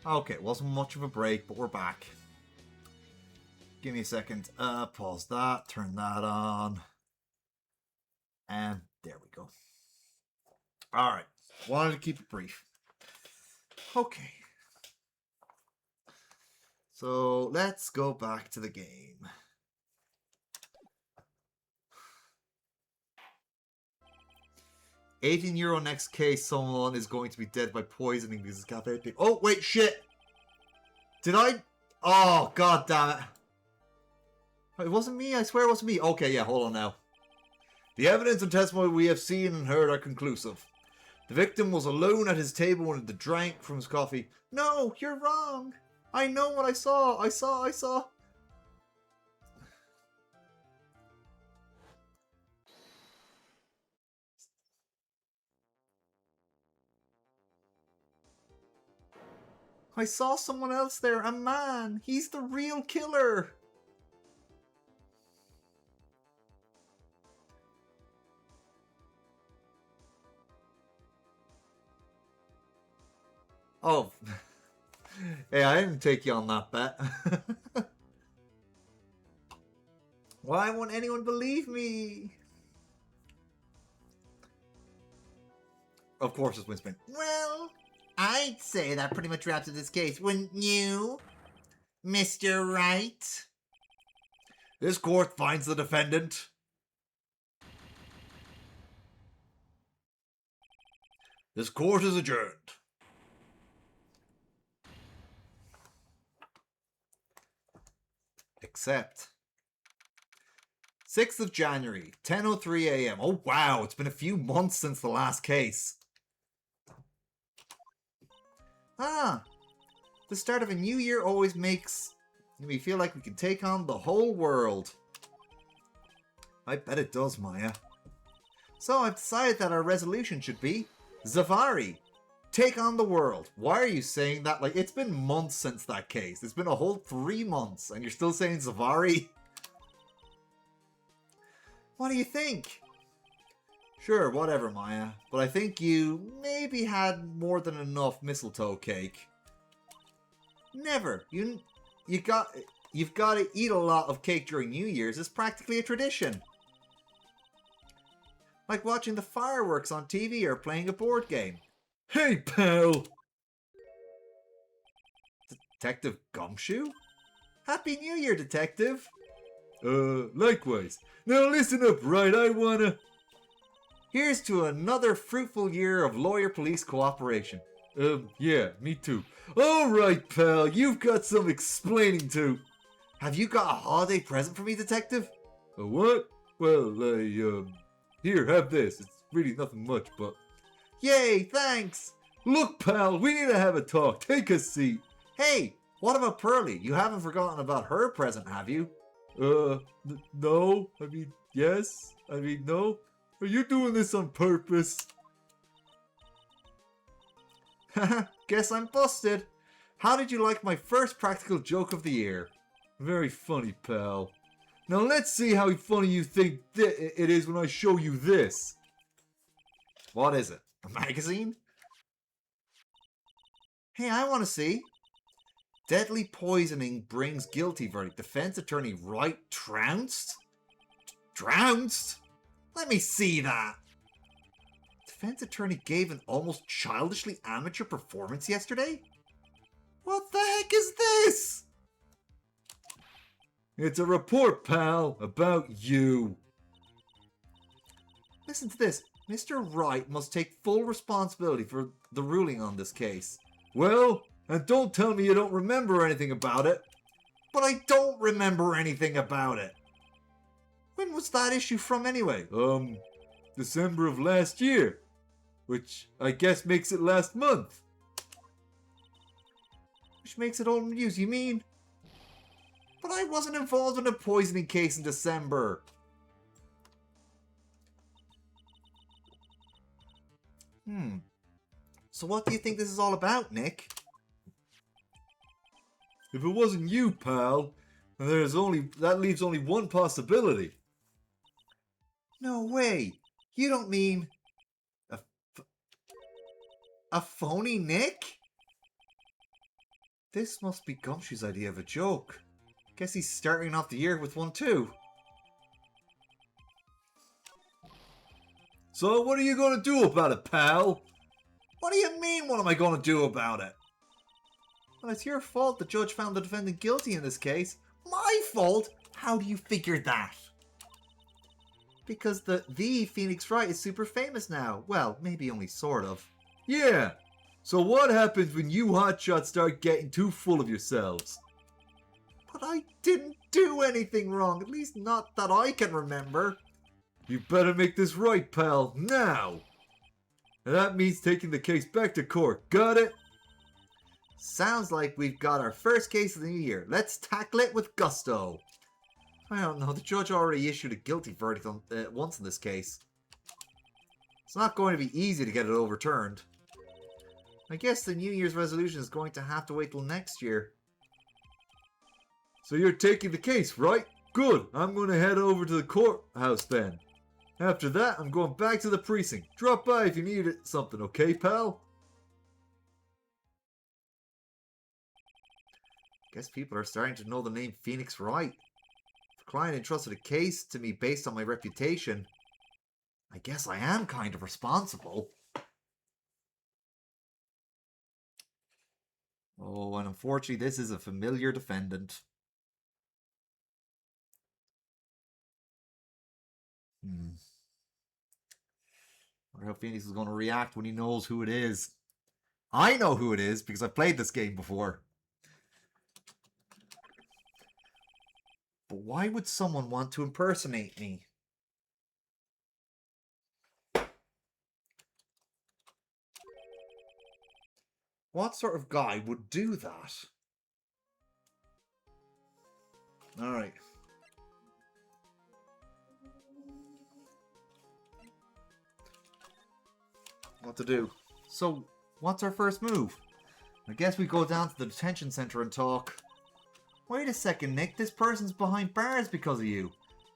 Okay, wasn't much of a break, but we're back. Give me a second. Pause that, turn that on. And there we go. Alright, wanted to keep it brief. Okay. So, let's go back to the game. €18 next case, someone is going to be dead by poisoning because it's cafe. Oh, wait, shit! Did I? Oh, god damn it. It wasn't me, I swear it wasn't me. Okay, yeah, hold on now. The evidence and testimony we have seen and heard are conclusive. The victim was alone at his table when he drank from his coffee. No, you're wrong. I know what I saw. I saw. I saw someone else there, a man. He's the real killer. Oh. Hey, I didn't take you on that bet. Why won't anyone believe me? Of course it's Winston. Well, I'd say that pretty much wraps up this case, wouldn't you, Mr. Wright? This court finds the defendant. This court is adjourned. Except 6th of January, 10:03 a.m. Oh wow, it's been a few months since the last case. Ah, the start of a new year always makes me feel like we can take on the whole world. I bet it does, Maya. So I've decided that our resolution should be Zavari. Take on the world. Why are you saying that? Like, it's been months since that case. It's been a whole 3 months and you're still saying Zavari? What do you think? Sure, whatever, Maya. But I think you maybe had more than enough mistletoe cake. Never. You've got to eat a lot of cake during New Year's. It's practically a tradition. Like watching the fireworks on TV or playing a board game. Hey, pal! Detective Gumshoe? Happy New Year, Detective! Likewise. Now listen up, Wright, I wanna... Here's to another fruitful year of lawyer-police cooperation. Yeah, me too. Alright, pal, you've got some explaining to. Have you got a holiday present for me, Detective? A what? Well, here, have this. It's really nothing much, but... Yay, thanks! Look, pal, we need to have a talk. Take a seat. Hey, what about Pearlie? You haven't forgotten about her present, have you? No. I mean, yes. I mean, no. Are you doing this on purpose? Haha, guess I'm busted. How did you like my first practical joke of the year? Very funny, pal. Now let's see how funny you think it is when I show you this. What is it? A magazine? Hey, I want to see. Deadly poisoning brings guilty verdict. Defense attorney Wright trounced? Trounced? Let me see that. Defense attorney gave an almost childishly amateur performance yesterday? What the heck is this? It's a report, pal, about you. Listen to this. Mr. Wright must take full responsibility for the ruling on this case. Well, and don't tell me you don't remember anything about it. But I don't remember anything about it. When was that issue from anyway? December of last year. Which I guess makes it last month. Which makes it old news, you mean? But I wasn't involved in a poisoning case in December. So what do you think this is all about, Nick? If it wasn't you, pal, that leaves only one possibility. No way. You don't mean a phony Nick? This must be Gumshoe's idea of a joke. Guess he's starting off the year with one too. So what are you going to do about it, pal? What do you mean, what am I going to do about it? Well, it's your fault the judge found the defendant guilty in this case. My fault? How do you figure that? Because the Phoenix Wright is super famous now. Well, maybe only sort of. Yeah. So what happens when you hotshots start getting too full of yourselves? But I didn't do anything wrong. At least not that I can remember. You better make this right, pal. Now. And that means taking the case back to court. Got it? Sounds like we've got our first case of the new year. Let's tackle it with gusto. I don't know. The judge already issued a guilty verdict on, once in this case. It's not going to be easy to get it overturned. I guess the New Year's resolution is going to have to wait till next year. So you're taking the case, right? Good. I'm going to head over to the courthouse then. After that, I'm going back to the precinct. Drop by if you need something, okay, pal? Guess people are starting to know the name Phoenix Wright. If the client entrusted a case to me based on my reputation, I guess I am kind of responsible. Oh, and unfortunately, this is a familiar defendant. I wonder how Phoenix is going to react when he knows who it is. I know who it is because I've played this game before. But why would someone want to impersonate me? What sort of guy would do that? Alright. What to do? So, what's our first move? I guess we go down to the detention center and talk. Wait a second, Nick. This person's behind bars because of you.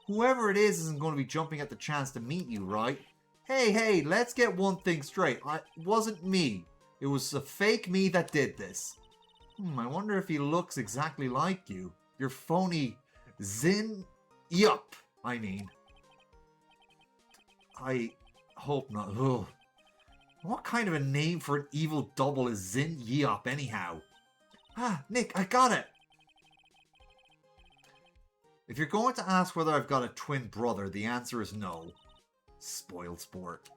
Whoever it is isn't going to be jumping at the chance to meet you, right? Hey, let's get one thing straight. It wasn't me. It was a fake me that did this. I wonder if he looks exactly like you. Your phony Zin... Yup, I mean. I hope not. Ugh. What kind of a name for an evil double is Zin Yop anyhow? Ah, Nick, I got it! If you're going to ask whether I've got a twin brother, the answer is no. Spoiled sport.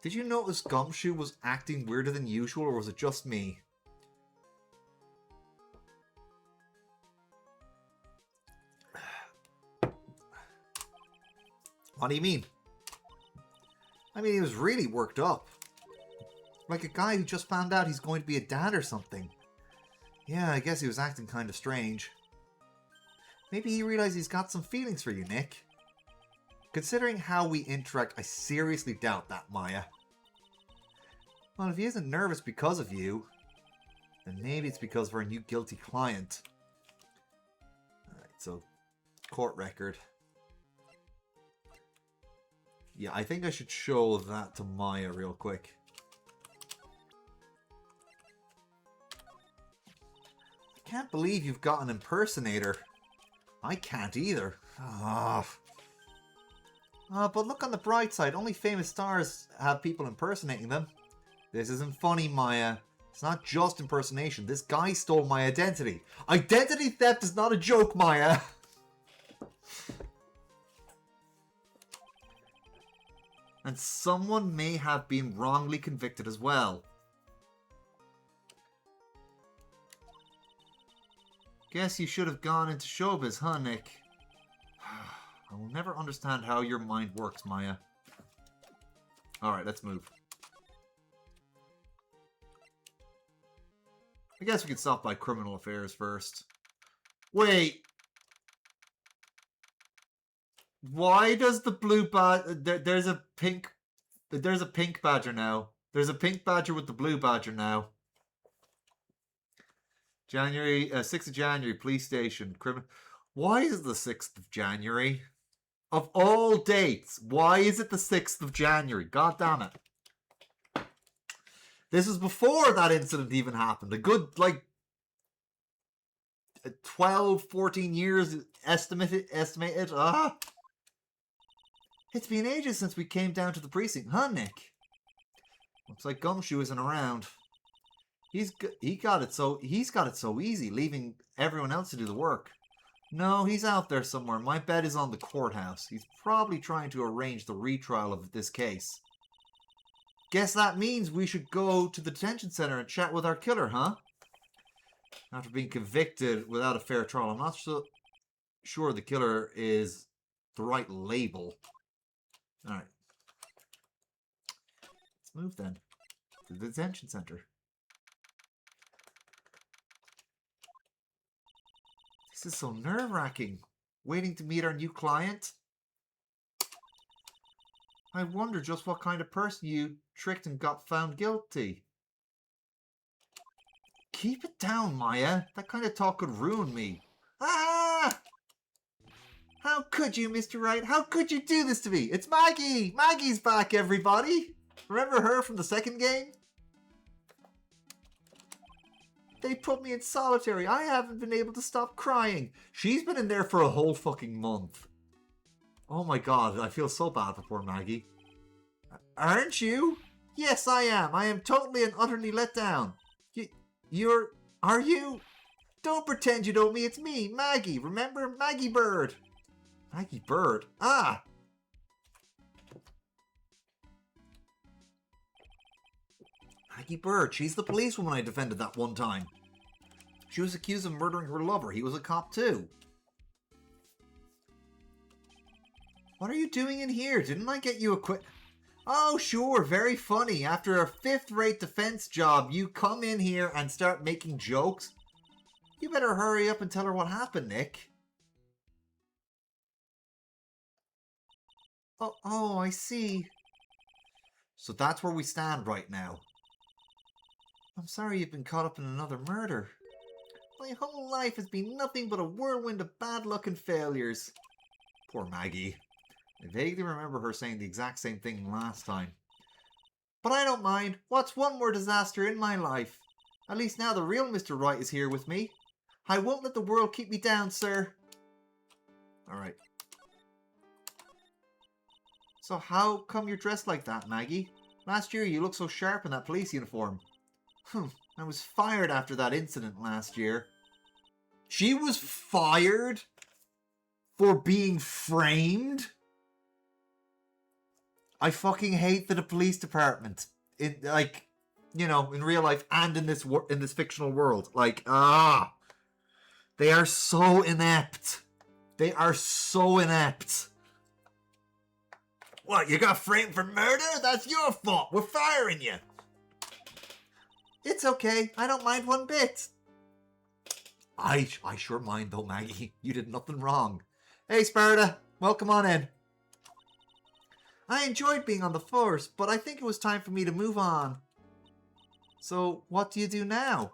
Did you notice Gumshoe was acting weirder than usual, or was it just me? What do you mean? I mean, he was really worked up. Like a guy who just found out he's going to be a dad or something. Yeah, I guess he was acting kind of strange. Maybe he realized he's got some feelings for you, Nick. Considering how we interact, I seriously doubt that, Maya. Well, if he isn't nervous because of you, then maybe it's because of our new guilty client. Alright, so, court record. Yeah, I think I should show that to Maya real quick. I can't believe you've got an impersonator. I can't either. But look on the bright side. Only famous stars have people impersonating them. This isn't funny, Maya. It's not just impersonation. This guy stole my identity. Identity theft is not a joke, Maya. And someone may have been wrongly convicted as well. Guess you should have gone into showbiz, huh, Nick? I will never understand how your mind works, Maya. Alright, let's move. I guess we could stop by criminal affairs first. Wait! Why does the blue badger... There's a pink badger now. There's a pink badger with the blue badger now. January, 6th of January, police station. Why is it the 6th of January? Of all dates, why is it the 6th of January? God damn it. This is before that incident even happened. A good, like, 12, 14 years estimated. It's been ages since we came down to the precinct, huh, Nick? Looks like Gumshoe isn't around. He's got it so easy, leaving everyone else to do the work. No, he's out there somewhere. My bet is on the courthouse. He's probably trying to arrange the retrial of this case. Guess that means we should go to the detention center and chat with our killer, huh? After being convicted without a fair trial, I'm not so sure the killer is the right label. Alright. Let's move then to the detention center. This is so nerve-wracking. Waiting to meet our new client? I wonder just what kind of person you tricked and got found guilty. Keep it down, Maya. That kind of talk could ruin me. Ah! How could you, Mr. Wright? How could you do this to me? It's Maggie! Maggie's back, everybody! Remember her from the second game? They put me in solitary. I haven't been able to stop crying. She's been in there for a whole fucking month. Oh my god, I feel so bad for poor Maggie. Aren't you? Yes, I am. I am totally and utterly let down. Are you? Don't pretend you know me. It's me, Maggie. Remember? Maggie Bird. Maggie Bird? Ah! Maggie Bird. She's the policewoman I defended that one time. She was accused of murdering her lover. He was a cop too. What are you doing in here? Didn't I get you a quick... Oh, sure, very funny. After a fifth-rate defense job, you come in here and start making jokes? You better hurry up and tell her what happened, Nick. Oh, I see. So that's where we stand right now. I'm sorry you've been caught up in another murder. My whole life has been nothing but a whirlwind of bad luck and failures. Poor Maggie. I vaguely remember her saying the exact same thing last time. But I don't mind. What's one more disaster in my life? At least now the real Mr. Wright is here with me. I won't let the world keep me down, sir. Alright. So how come you're dressed like that, Maggie? Last year you looked so sharp in that police uniform. I was fired after that incident last year. She was fired for being framed? I fucking hate the police department. In real life and in this fictional world. They are so inept. They are so inept. What, you got framed for murder? That's your fault. We're firing you. It's okay. I don't mind one bit. I sure mind though, Maggie. You did nothing wrong. Hey, Sparta. Welcome on in. I enjoyed being on the force, but I think it was time for me to move on. So, what do you do now?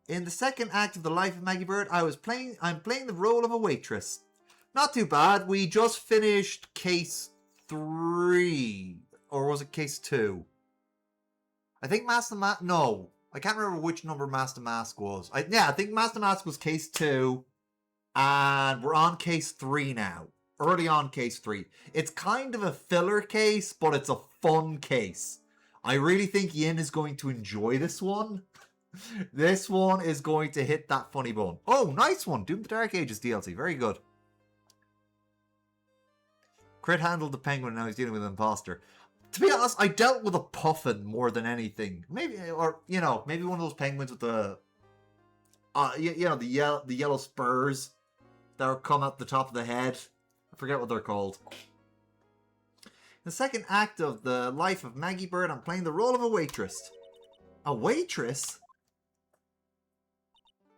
In the second act of The Life of Maggie Bird, I'm playing the role of a waitress. Not too bad. We just finished case 3. Or was it case 2? I think Master Mask... No. I can't remember which number Master Mask was. I think Master Mask was case 2. And we're on case 3 now. Early on case 3. It's kind of a filler case, but it's a fun case. I really think Yin is going to enjoy this one. This one is going to hit that funny bone. Oh, nice one. Doom the Dark Ages DLC. Very good. Crit handled the penguin, now he's dealing with an imposter. To be honest, I dealt with a puffin more than anything. Maybe one of those penguins with the... the yellow spurs that come out the top of the head. I forget what they're called. In the second act of The Life of Maggie Bird, I'm playing the role of a waitress. A waitress?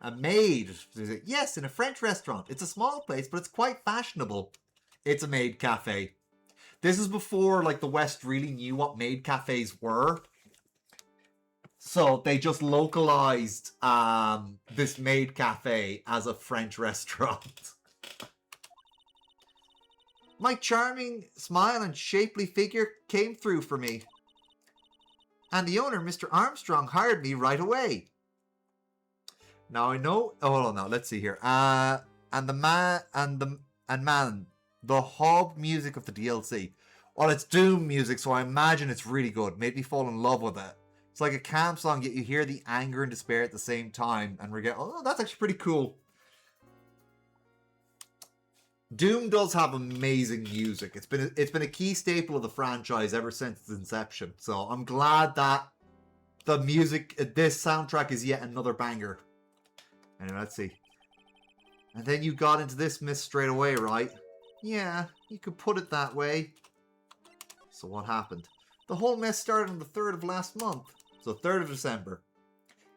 A maid. Yes, in a French restaurant. It's a small place, but it's quite fashionable. It's a maid cafe. This is before, the West really knew what maid cafes were. So they just localized this maid cafe as a French restaurant. My charming smile and shapely figure came through for me. And the owner, Mr. Armstrong, hired me right away. Now I know. Oh, hold on now. Let's see here. And the man, the hub music of the DLC. Well, it's Doom music, so I imagine it's really good. Made me fall in love with it. It's like a camp song, yet you hear the anger and despair at the same time, and we get, oh, that's actually pretty cool. Doom does have amazing music. It's been a key staple of the franchise ever since its inception. So I'm glad that the music, this soundtrack, is yet another banger. Anyway, let's see. And then you got into this mess straight away, right? Yeah, you could put it that way. So what happened? The whole mess started on the 3rd of last month. So 3rd of December.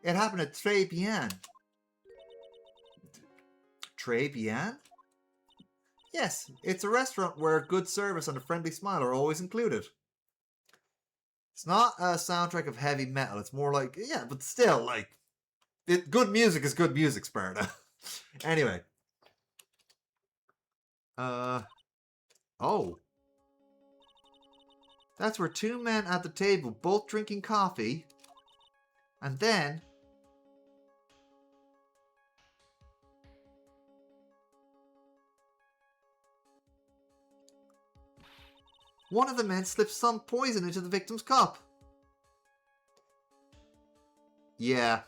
It happened at Tribulations. Tribulations? Yes, it's a restaurant where good service and a friendly smile are always included. It's not a soundtrack of heavy metal. It's more like, yeah, but still, like, good music is good music, Sparta. Anyway. Oh. That's where two men at the table, both drinking coffee. And then... one of the men slipped some poison into the victim's cup. Yeah.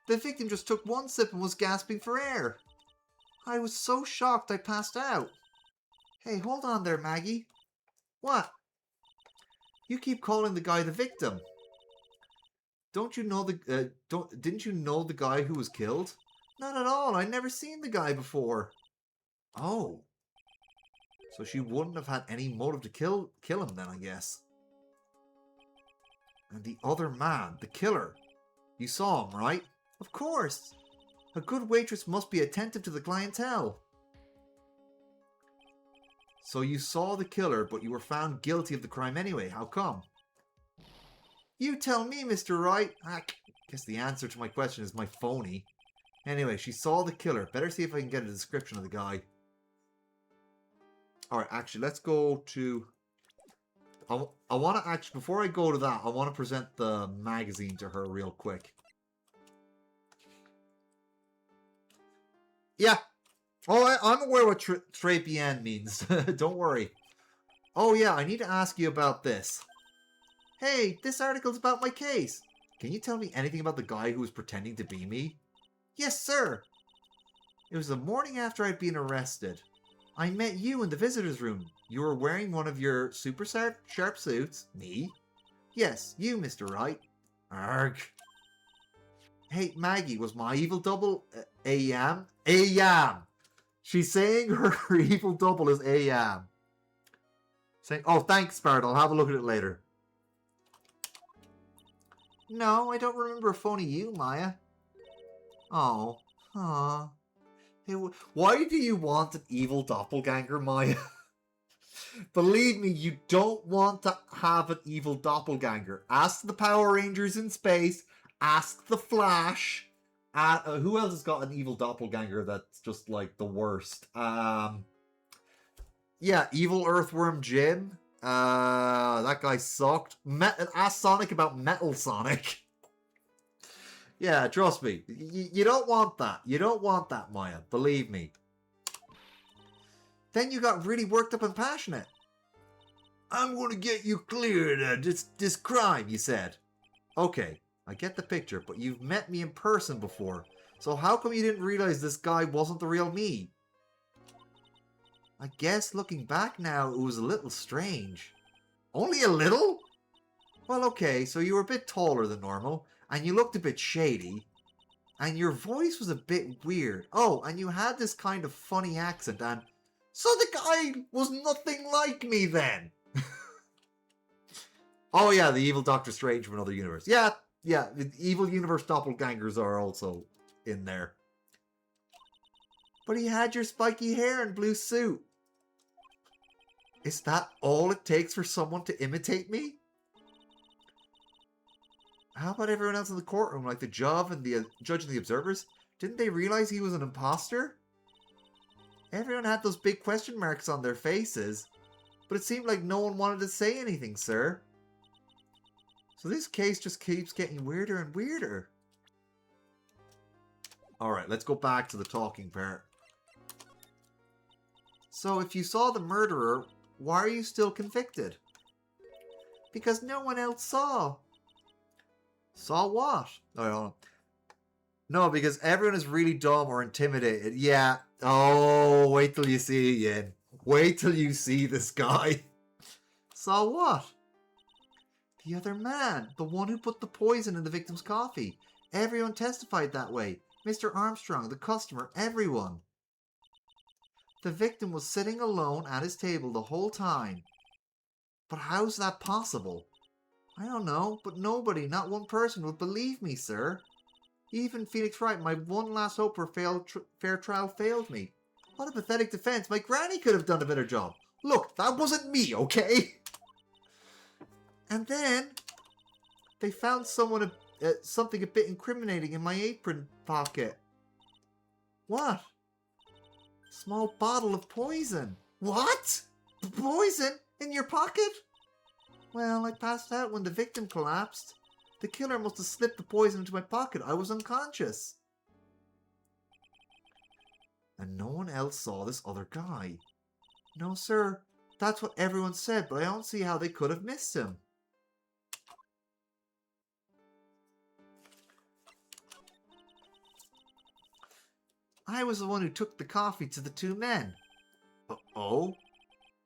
The victim just took one sip and was gasping for air. I was so shocked I passed out. Hey, hold on there, Maggie. What? You keep calling the guy the victim. Don't you know didn't you know the guy who was killed? Not at all. I'd never seen the guy before. Oh. So she wouldn't have had any motive to kill him then, I guess. And the other man, the killer. You saw him, right? Of course. A good waitress must be attentive to the clientele. So you saw the killer, but you were found guilty of the crime anyway. How come? You tell me, Mr. Wright. I guess the answer to my question is my phony. Anyway, she saw the killer. Better see if I can get a description of the guy. Alright, actually, let's go to... I want to actually... Before I go to that, I want to present the magazine to her real quick. Yeah. Oh, I'm aware what Tribulations means. Don't worry. Oh, yeah, I need to ask you about this. Hey, this article's about my case. Can you tell me anything about the guy who was pretending to be me? Yes, sir. It was the morning after I'd been arrested. I met you in the visitor's room. You were wearing one of your super sharp suits. Me? Yes, you, Mr. Wright. Arg. Hey, Maggie, was my evil double A.M.? A.M. She's saying her evil double is A.M. Saying, oh, thanks, Bart. I'll have a look at it later. No, I don't remember phoning you, Maya. Oh. Huh. Hey, why do you want an evil doppelganger, Maya? Believe me, you don't want to have an evil doppelganger. Ask the Power Rangers in space. Ask the Flash. Who else has got an evil doppelganger that's just like the worst? Yeah, evil Earthworm Jim. That guy sucked. Ask Sonic about Metal Sonic. Yeah, trust me. You don't want that. You don't want that, Maya. Believe me. Then you got really worked up and passionate. I'm going to get you cleared of this crime, you said. Okay, I get the picture, but you've met me in person before. So how come you didn't realize this guy wasn't the real me? I guess looking back now, it was a little strange. Only a little? Well, okay, so you were a bit taller than normal, and you looked a bit shady, and your voice was a bit weird. Oh, and you had this kind of funny accent, and... So the guy was nothing like me then! Oh yeah, the evil Doctor Strange from another universe. Yeah, the evil universe doppelgangers are also in there. But he had your spiky hair and blue suit. Is that all it takes for someone to imitate me? How about everyone else in the courtroom, like the judge and the observers? Didn't they realize he was an imposter? Everyone had those big question marks on their faces, but it seemed like no one wanted to say anything, sir. So this case just keeps getting weirder and weirder. Alright, let's go back to the talking part. So if you saw the murderer, why are you still convicted? Because no one else saw. Saw what? Oh, no, because everyone is really dumb or intimidated. Yeah. Oh, wait till you see it again. Wait till you see this guy. Saw what? The other man. The one who put the poison in the victim's coffee. Everyone testified that way. Mr. Armstrong, the customer, everyone. The victim was sitting alone at his table the whole time. But how's that possible? I don't know, but nobody, not one person, would believe me, sir. Even Felix Wright, my one last hope for fair trial, failed me. What a pathetic defense. My granny could have done a better job. Look, that wasn't me, okay? And then they found something a bit incriminating in my apron pocket. What? Small bottle of poison. What? Poison in your pocket? Well, I passed out when the victim collapsed. The killer must have slipped the poison into my pocket. I was unconscious. And no one else saw this other guy. No, sir. That's what everyone said, but I don't see how they could have missed him. I was the one who took the coffee to the two men. Oh?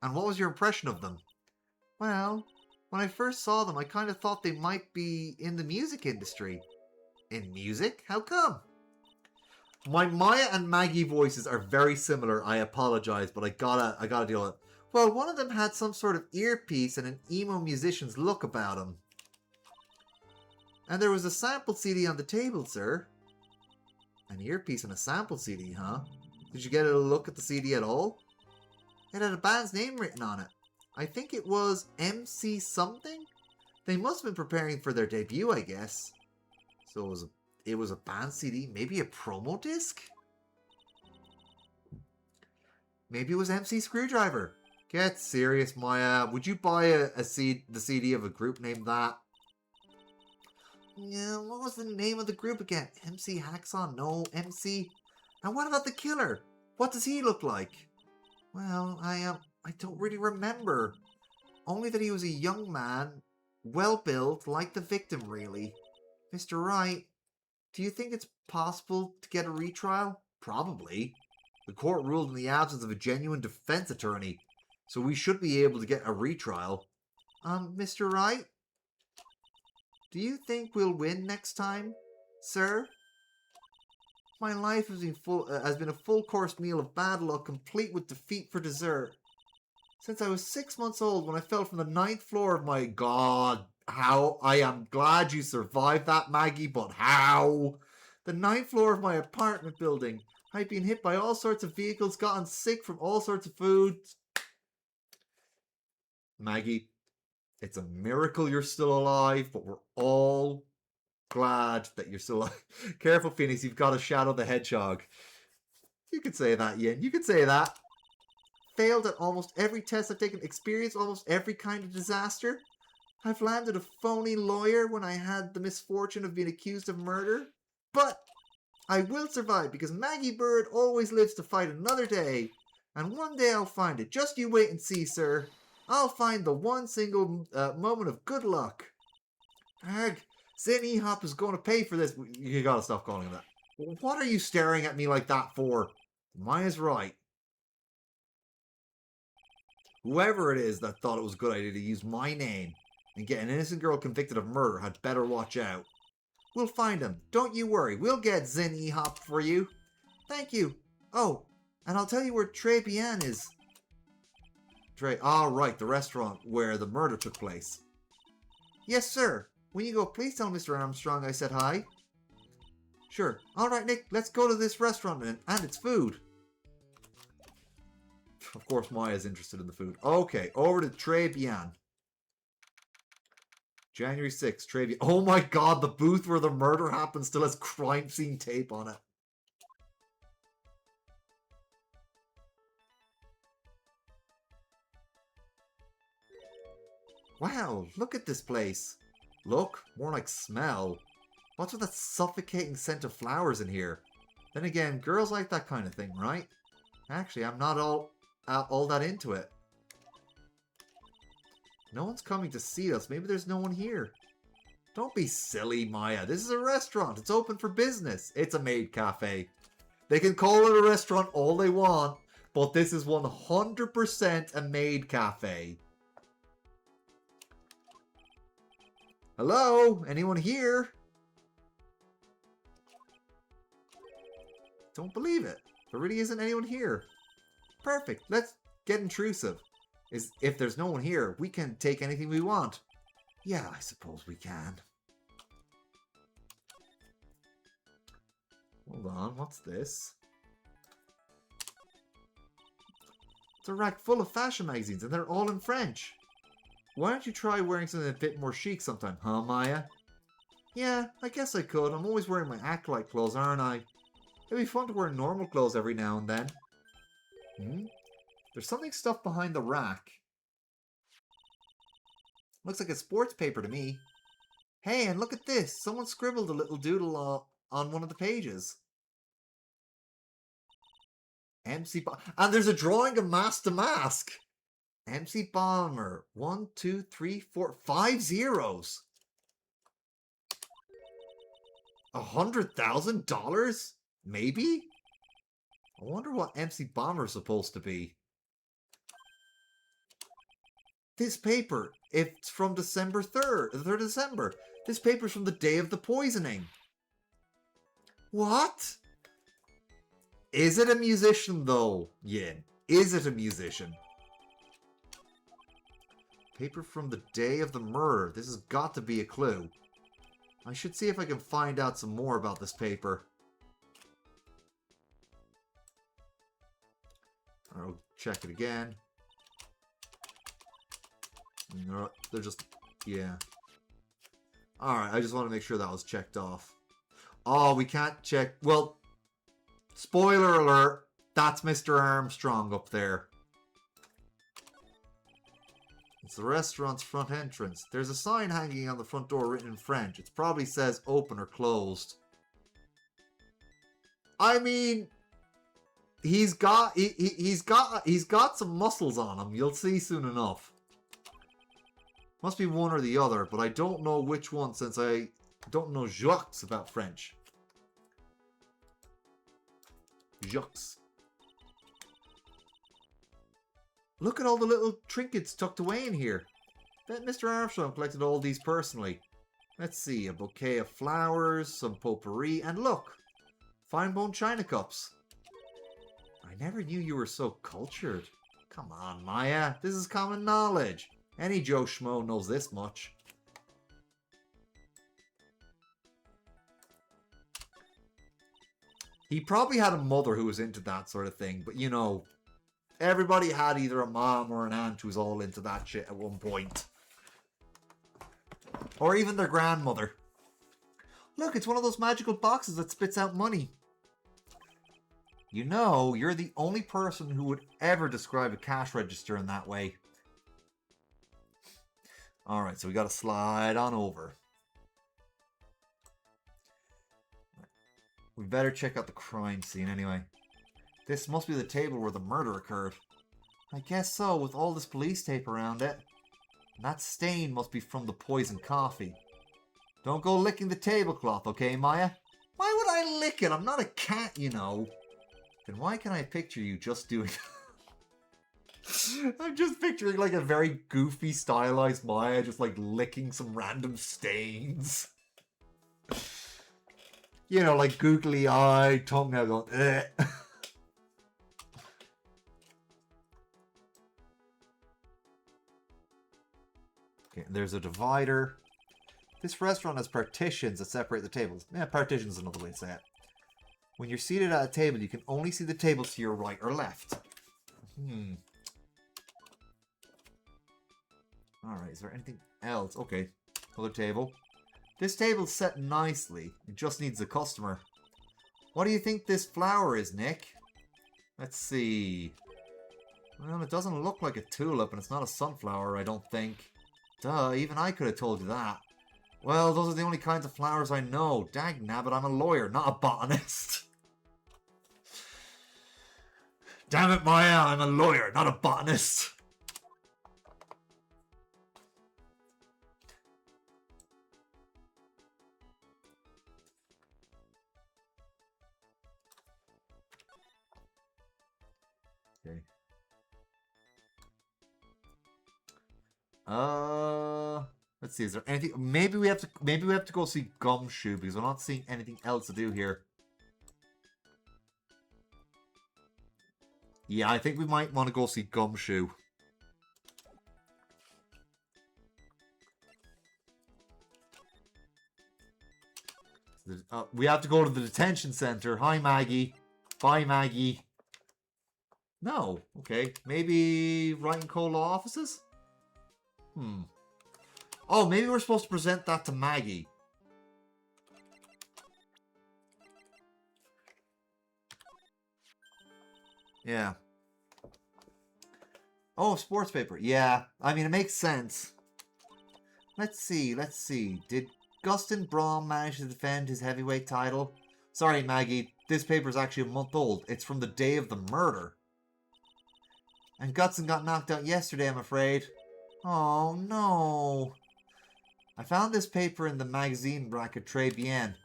And what was your impression of them? Well, when I first saw them, I kind of thought they might be in the music industry. In music? How come? My Maya and Maggie voices are very similar. I apologize, but I gotta deal with it. Well, one of them had some sort of earpiece and an emo musician's look about him. And there was a sample CD on the table, sir. An earpiece and a sample CD, huh? Did you get a look at the CD at all? It had a band's name written on it. I think it was MC something? They must have been preparing for their debut, I guess. So it was a band CD? Maybe a promo disc? Maybe it was MC Screwdriver. Get serious, Maya. Would you buy the CD of a group named that? Yeah, what was the name of the group again? MC Hacksaw? No, MC... And what about the killer? What does he look like? Well, I don't really remember. Only that he was a young man, well-built, like the victim, really. Mr. Wright, do you think it's possible to get a retrial? Probably. The court ruled in the absence of a genuine defense attorney, so we should be able to get a retrial. Mr. Wright? Do you think we'll win next time, sir? My life has been a full-course meal of bad luck, complete with defeat for dessert. Since I was 6 months old when I fell from the 9th floor of my... God, how? I am glad you survived that, Maggie, but how? The 9th floor of my apartment building. I'd been hit by all sorts of vehicles, gotten sick from all sorts of foods. Maggie, it's a miracle you're still alive, but we're all glad that you're still alive. Careful, Phoenix, you've got to shadow the hedgehog. You could say that, Yin. You could say that. Failed at almost every test I've taken. Experienced almost every kind of disaster. I've landed a phony lawyer when I had the misfortune of being accused of murder. But I will survive because Maggie Bird always lives to fight another day. And one day I'll find it. Just you wait and see, sir. I'll find the one single moment of good luck. Arg, Zin E-Hop is going to pay for this. You gotta stop calling him that. What are you staring at me like that for? Maya's right. Whoever it is that thought it was a good idea to use my name and get an innocent girl convicted of murder had better watch out. We'll find him. Don't you worry. We'll get Zin E-Hop for you. Thank you. Oh, and I'll tell you where Tribulations is. Right, the restaurant where the murder took place. Yes, sir. When you go, please tell Mr. Armstrong I said hi. Sure. Alright, Nick, let's go to this restaurant and its food. Of course, Maya's interested in the food. Okay, over to Tribulations. January 6th, Tribulations. Oh my god, the booth where the murder happened still has crime scene tape on it. Wow, look at this place. Look, more like smell. What's with that suffocating scent of flowers in here? Then again, girls like that kind of thing, right? Actually, I'm not all that into it. No one's coming to see us. Maybe there's no one here. Don't be silly, Maya. This is a restaurant. It's open for business. It's a maid cafe. They can call it a restaurant all they want, but this is 100% a maid cafe. Hello? Anyone here? Don't believe it. There really isn't anyone here. Perfect. Let's get intrusive. If there's no one here, we can take anything we want. Yeah, I suppose we can. Hold on, what's this? It's a rack full of fashion magazines, and they're all in French. Why don't you try wearing something a bit more chic sometime, huh, Maya? Yeah, I guess I could. I'm always wearing my acolyte clothes, aren't I? It'd be fun to wear normal clothes every now and then. There's something stuffed behind the rack. Looks like a sports paper to me. Hey, and look at this. Someone scribbled a little doodle on one of the pages. And there's a drawing of Mask to Mask. MC Bomber. 1, 2, 3, 4, 5 zeros. $100,000? Maybe? I wonder what MC Bomber's supposed to be. This paper, it's from December 3rd, 3rd of December. This paper's from the day of the poisoning. What? Is it a musician, though, Yin? Is it a musician? Paper from the day of the murder. This has got to be a clue. I should see if I can find out some more about this paper. I'll check it again. They're just... yeah. Alright, I just want to make sure that was checked off. Oh, we can't check... well, spoiler alert. That's Mr. Armstrong up there. It's the restaurant's front entrance. There's a sign hanging on the front door written in French. It probably says open or closed. I mean... He's got some muscles on him. You'll see soon enough. Must be one or the other, but I don't know which one since I don't know Jacques about French. Jacques. Look at all the little trinkets tucked away in here. Bet Mr. Armstrong collected all these personally. Let's see, a bouquet of flowers, some potpourri, and look! Fine bone china cups. I never knew you were so cultured. Come on, Maya. This is common knowledge. Any Joe Schmo knows this much. He probably had a mother who was into that sort of thing, but you know, everybody had either a mom or an aunt who was all into that shit at one point. Or even their grandmother. Look, it's one of those magical boxes that spits out money. You know, you're the only person who would ever describe a cash register in that way. Alright, so we gotta slide on over. We better check out the crime scene anyway. This must be the table where the murder occurred. I guess so, with all this police tape around it. And that stain must be from the poisoned coffee. Don't go licking the tablecloth, okay, Maya? Why would I lick it? I'm not a cat, you know. Then why can I picture you just doing... I'm just picturing like a very goofy, stylized Maya just like licking some random stains. You know, like googly eye, tongue out going, eh. Okay, there's a divider. This restaurant has partitions that separate the tables. Yeah, partitions is another way to say it. When you're seated at a table, you can only see the table to your right or left. Alright, is there anything else? Okay, other table. This table's set nicely. It just needs a customer. What do you think this flower is, Nick? Let's see. Well, it doesn't look like a tulip, and it's not a sunflower, I don't think. Duh, even I could have told you that. Well, those are the only kinds of flowers I know. Dag nabbit, I'm a lawyer, not a botanist. Damn it, Maya, I'm a lawyer, not a botanist. Okay. Let's see. Is there anything? Maybe we have to go see Gumshoe because we're not seeing anything else to do here. Yeah, I think we might want to go see Gumshoe. We have to go to the detention center. Hi, Maggie. Bye, Maggie. No. Okay. Maybe Wright and Cole law offices? Oh, maybe we're supposed to present that to Maggie. Yeah. Oh, sports paper. Yeah. I mean, it makes sense. Let's see. Did Gustin Braun manage to defend his heavyweight title? Sorry, Maggie. This paper is actually a month old. It's from the day of the murder. And Gutson got knocked out yesterday, I'm afraid. Oh, no. I found this paper in the magazine bracket Tribulations.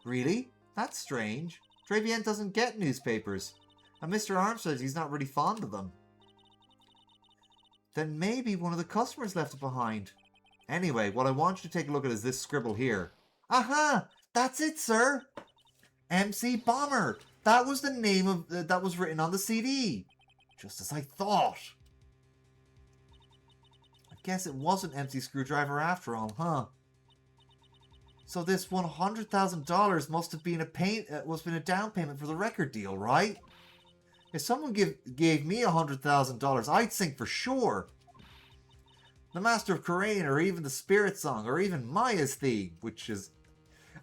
Really? That's strange. Tribulations doesn't get newspapers. And Mr. Arms says he's not really fond of them. Then maybe one of the customers left it behind. Anyway, what I want you to take a look at is this scribble here. Aha! That's it, sir! MC Bomber! That was the name of that was written on the CD. Just as I thought. I guess it wasn't MC Screwdriver after all, huh? So this $100,000 must have been a down payment for the record deal, right? If someone gave me $100,000, I'd sing for sure. The Master of Korean, or even the Spirit Song, or even Maya's theme, which is...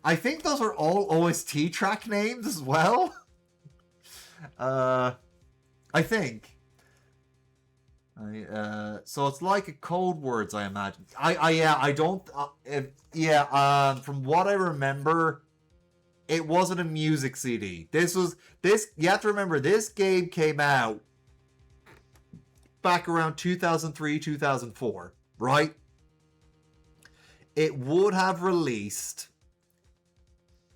I think those are all OST track names as well. I think. So it's like a code words, I imagine. From what I remember, it wasn't a music CD. You have to remember, this game came out back around 2003, 2004, right? It would have released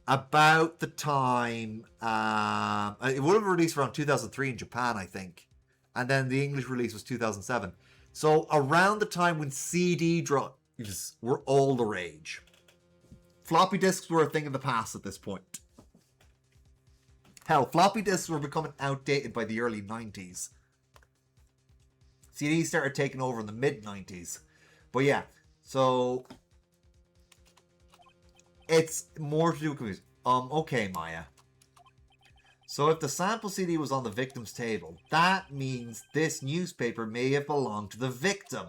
about the time, it would have released around 2003 in Japan, I think. And then the English release was 2007. So around the time when CD drives were all the rage. Floppy disks were a thing of the past at this point. Hell, floppy disks were becoming outdated by the early 90s. CDs started taking over in the mid-90s. But yeah, so... it's more to do with music. Okay, Maya. So if the sample CD was on the victim's table, that means this newspaper may have belonged to the victim.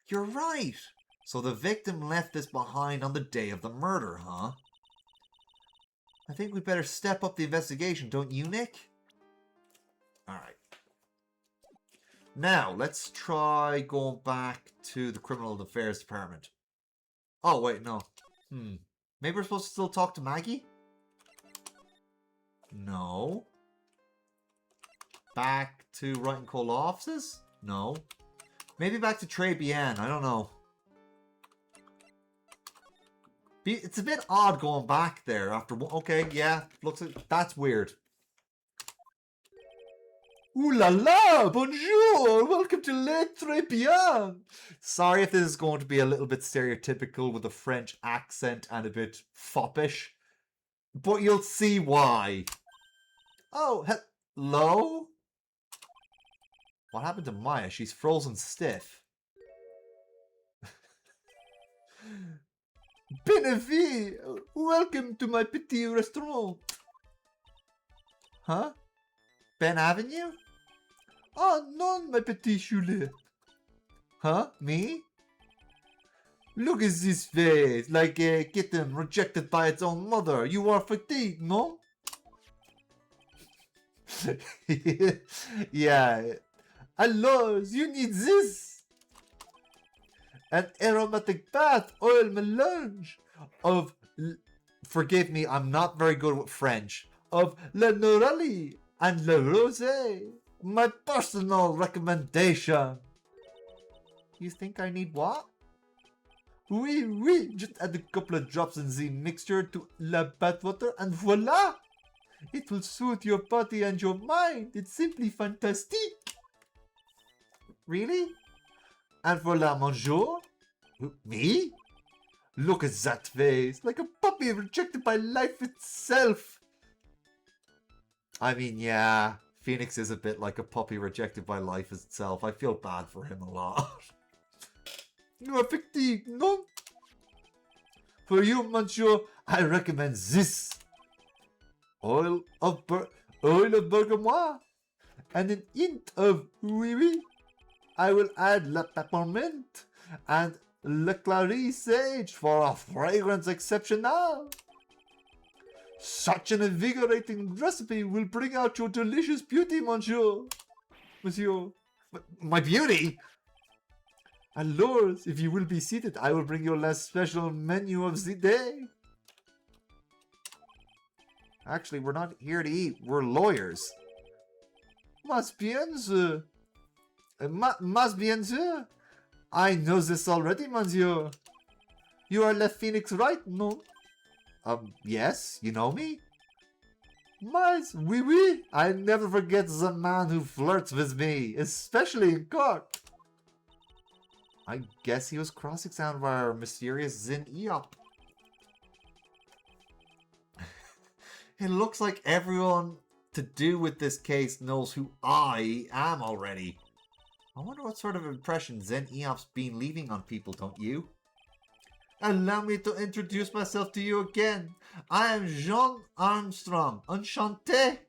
You're right. So the victim left this behind on the day of the murder, huh? I think we'd better step up the investigation, don't you, Nick? Alright. Now, let's try going back to the Criminal Affairs Department. Oh, wait, no. Maybe we're supposed to still talk to Maggie? No. Back to Wright and Cole offices? No. Maybe back to Tribulations. I don't know. It's a bit odd going back there after... Okay, yeah. Looks like... That's weird. Ooh la la! Bonjour! Welcome to Le Tribulations! Sorry if this is going to be a little bit stereotypical with a French accent and a bit foppish. But you'll see why. Oh, hello? What happened to Maya? She's frozen stiff. Benefit! Welcome to my petit restaurant. Huh? Ben Avenue? Oh, non, my petit choulet. Huh? Me? Look at this face, like a kitten rejected by its own mother. You are fatigued, no? Yeah. Alors, you need this. an aromatic bath oil melange of, forgive me, I'm not very good with French, of Le Norelli and Le Rosé. My personal recommendation. You think I need what? Oui, oui, just add a couple of drops in the mixture to la bath water and voila! It will soothe your body and your mind. It's simply fantastic. Really? And for la bonjour? Me? Look at that face, like a puppy rejected by life itself. I mean, yeah, Phoenix is a bit like a puppy rejected by life itself. I feel bad for him a lot. You are fatigued, no? For you, monsieur, I recommend this. Oil of bergamot and an hint of oui oui. I will add la peppermint and le clary sage for a fragrance exceptional. Such an invigorating recipe will bring out your delicious beauty, monsieur. Monsieur. My beauty? Alors, if you will be seated, I will bring your last special menu of the day. Actually, we're not here to eat. We're lawyers. Mas bien, sir. Mas bien, sir. I know this already, monsieur. You are Le Phoenix Wright, no? Yes, you know me? Mas, oui, oui. I never forget the man who flirts with me, especially in court. I guess he was cross-examined by our mysterious Zin Eop. It looks like everyone to do with this case knows who I am already. I wonder what sort of impression Zen Eop's been leaving on people, don't you? Allow me to introduce myself to you again. I am Jean Armstrong. Enchanté.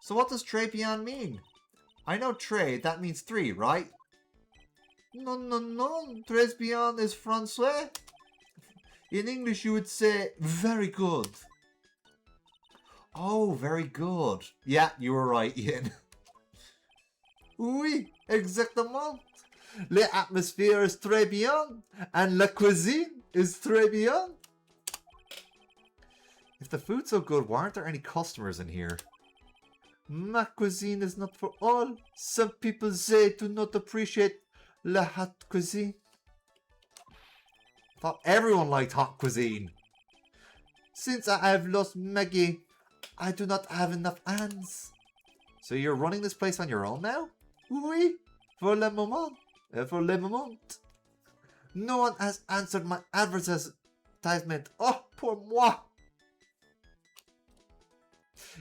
So what does très bien mean? I know très, that means 3, right? No, no, no. Très bien is Français. In English, you would say, very good. Oh, very good. Yeah, you were right, Ian. Oui, exactement. L'atmosphere is très bien, and la cuisine is très bien. If the food's so good, why aren't there any customers in here? Ma cuisine is not for all. Some people say do not appreciate la hot cuisine. I thought everyone liked hot cuisine. Since I have lost Maggie, I do not have enough hands. So you're running this place on your own now? Oui, for le moment. For le moment. No one has answered my advertisement. Oh, pour moi.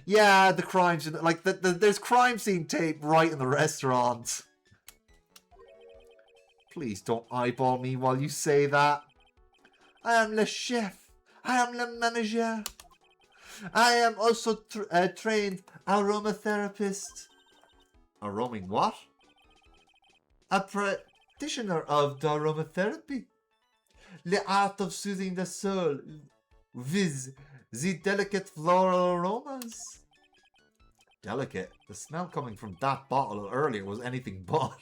Yeah, the crime scene. Like, there's crime scene tape right in the restaurant. Please don't eyeball me while you say that. I am le chef. I am le manager. I am also trained aromatherapist. Aroming what? A practitioner of the aromatherapy. The art of soothing the soul with the delicate floral aromas. Delicate? The smell coming from that bottle earlier was anything but.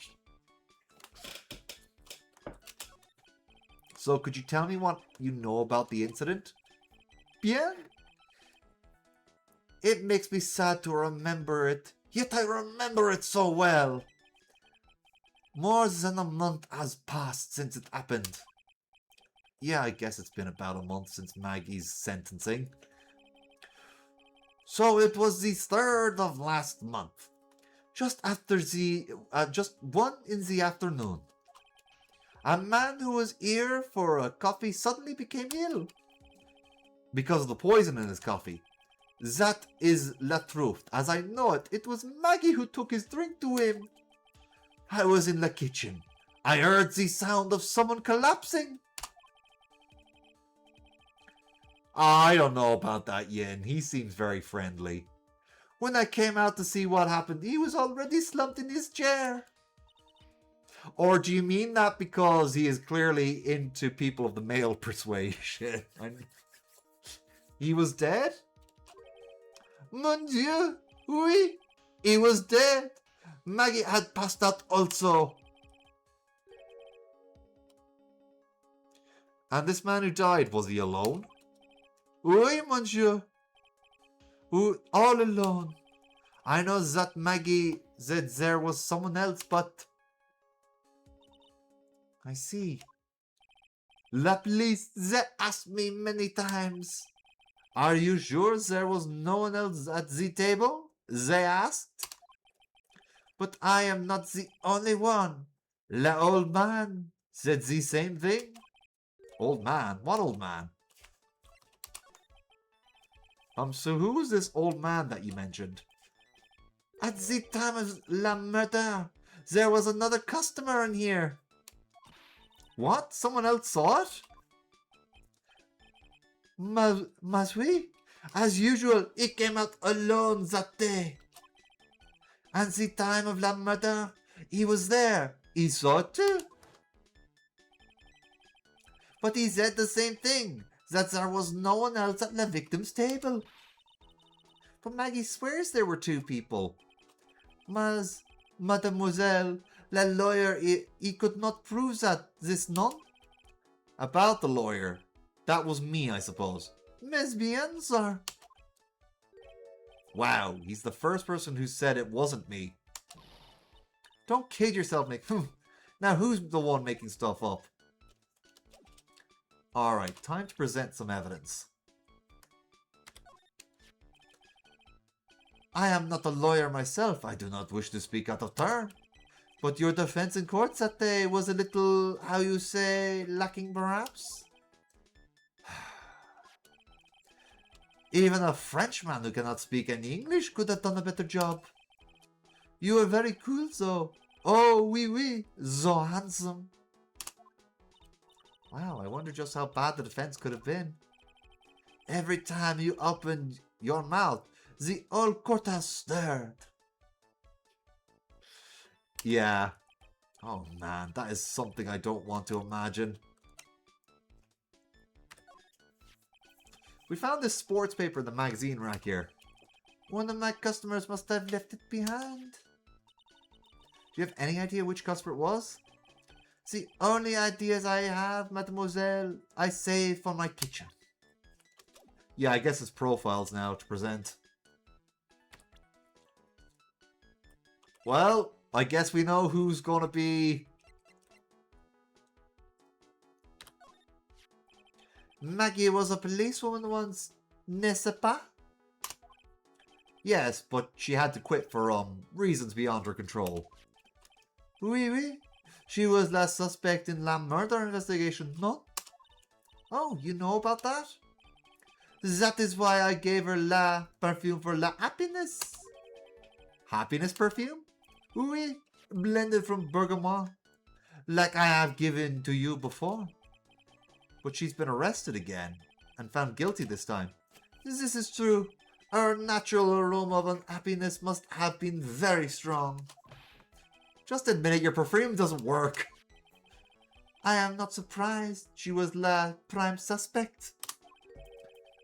So could you tell me what you know about the incident? Bien. It makes me sad to remember it, yet I remember it so well. More than a month has passed since it happened. Yeah, I guess it's been about a month since Maggie's sentencing. So it was the 3rd of last month. Just one in the afternoon. A man who was here for a coffee suddenly became ill. Because of the poison in his coffee. That is la truth. As I know it, it was Maggie who took his drink to him. I was in the kitchen. I heard the sound of someone collapsing. I don't know about that, Yin. He seems very friendly. When I came out to see what happened, he was already slumped in his chair. Or do you mean that because he is clearly into people of the male persuasion? He was dead? Mon Dieu, oui, he was dead. Maggie had passed out also. And this man who died, was he alone? Oui, monsieur. All alone. I know that Maggie said there was someone else, but... I see. La police, they asked me many times. Are you sure there was no one else at the table? They asked. But I am not the only one. The old man said the same thing. Old man? What old man? So who was this old man that you mentioned? At the time of la murder, there was another customer in here. What? Someone else saw it? Mas oui? As usual, he came out alone that day. And the time of la murder, he was there. He saw it too. But he said the same thing, that there was no one else at the victim's table. But Maggie swears there were two people. Mas, mademoiselle, the lawyer, he could not prove that, this none? About the lawyer. That was me, I suppose. Mais bien, sir. Wow, he's the first person who said it wasn't me. Don't kid yourself, Nick. Now who's the one making stuff up? Alright, time to present some evidence. I am not a lawyer myself. I do not wish to speak out of turn. But your defense in court that day was a little, how you say, lacking perhaps? Even a Frenchman who cannot speak any English could have done a better job. You are very cool, though. Oh, oui, oui, so handsome. Wow, I wonder just how bad the defense could have been. Every time you opened your mouth, the whole court has stirred. Yeah. Oh man, that is something I don't want to imagine. We found this sports paper in the magazine rack here. One of my customers must have left it behind. Do you have any idea which customer it was? The only ideas I have, mademoiselle, I save for my kitchen. Yeah, I guess it's profiles now to present. Well, I guess we know who's going to be... Maggie was a policewoman once, n'est-ce pas? Yes, but she had to quit for, reasons beyond her control. Oui, oui. She was la suspect in la murder investigation, no? Oh, you know about that? That is why I gave her la perfume for la happiness. Happiness perfume? Oui, blended from bergamot, like I have given to you before. But she's been arrested again, and found guilty this time. This is true. Her natural aroma of unhappiness must have been very strong. Just admit it, your perfume doesn't work. I am not surprised she was la prime suspect.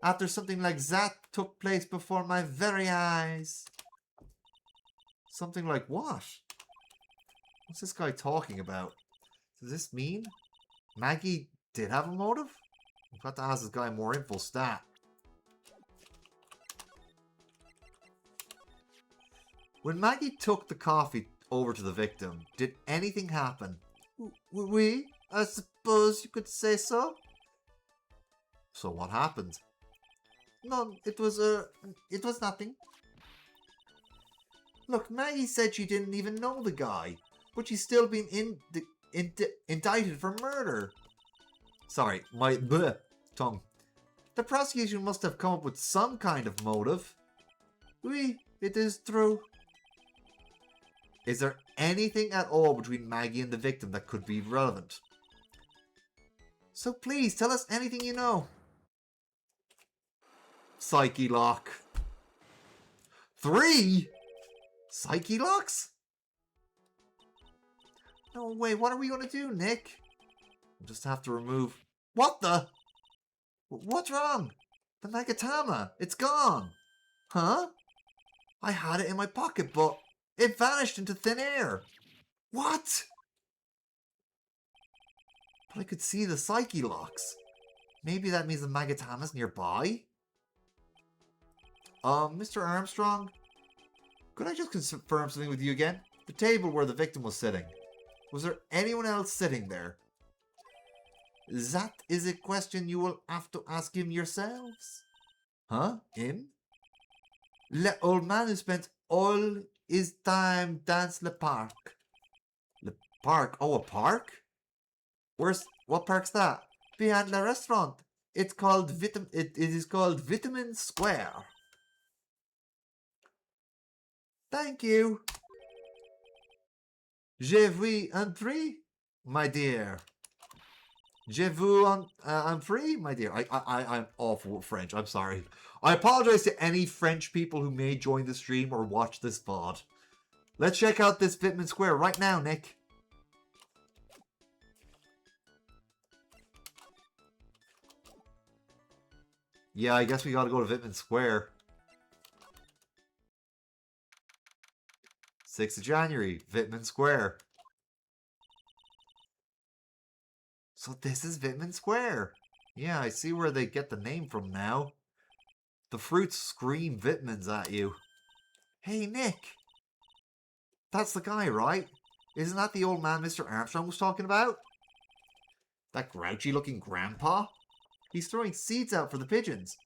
After something like that took place before my very eyes. Something like what? What's this guy talking about? Does this mean Maggie did have a motive? I've got to ask this guy more info stat. When Maggie took the coffee over to the victim, did anything happen? Oui, I suppose you could say so. So what happened? No, it was nothing. Look, Maggie said she didn't even know the guy, but she's still been indicted for murder. Sorry, my tongue. The prosecution must have come up with some kind of motive. Oui, it is true. Is there anything at all between Maggie and the victim that could be relevant? So please, tell us anything you know. Psyche lock. 3? Psyche locks? No way, what are we going to do, Nick? We'll just have to remove... What the? What's wrong? The Nagatama, it's gone. Huh? I had it in my pocket, but It vanished into thin air. What? But I could see the psyche locks. Maybe that means the Magatama's nearby? Mr. Armstrong? Could I just confirm something with you again? The table where the victim was sitting. Was there anyone else sitting there? That is a question you will have to ask him yourselves. Huh? Him? Le old man who spent all his time dance le park. Le park? Oh, a park? What park's that? Behind the restaurant. It's called it is called Vitamin Square. Thank you. Je vous en prie, my dear. Je vous en prie, my dear. I'm awful with French. I'm sorry. I apologize to any French people who may join the stream or watch this VOD. Let's check out this Vitamin Square right now, Nick. Yeah, I guess we gotta go to Vitamin Square. 6th of January, Vitamin Square. So this is Vitamin Square. Yeah, I see where they get the name from now. The fruits scream vitamins at you. Hey, Nick. That's the guy, right? Isn't that the old man Mr. Armstrong was talking about? That grouchy-looking grandpa? He's throwing seeds out for the pigeons.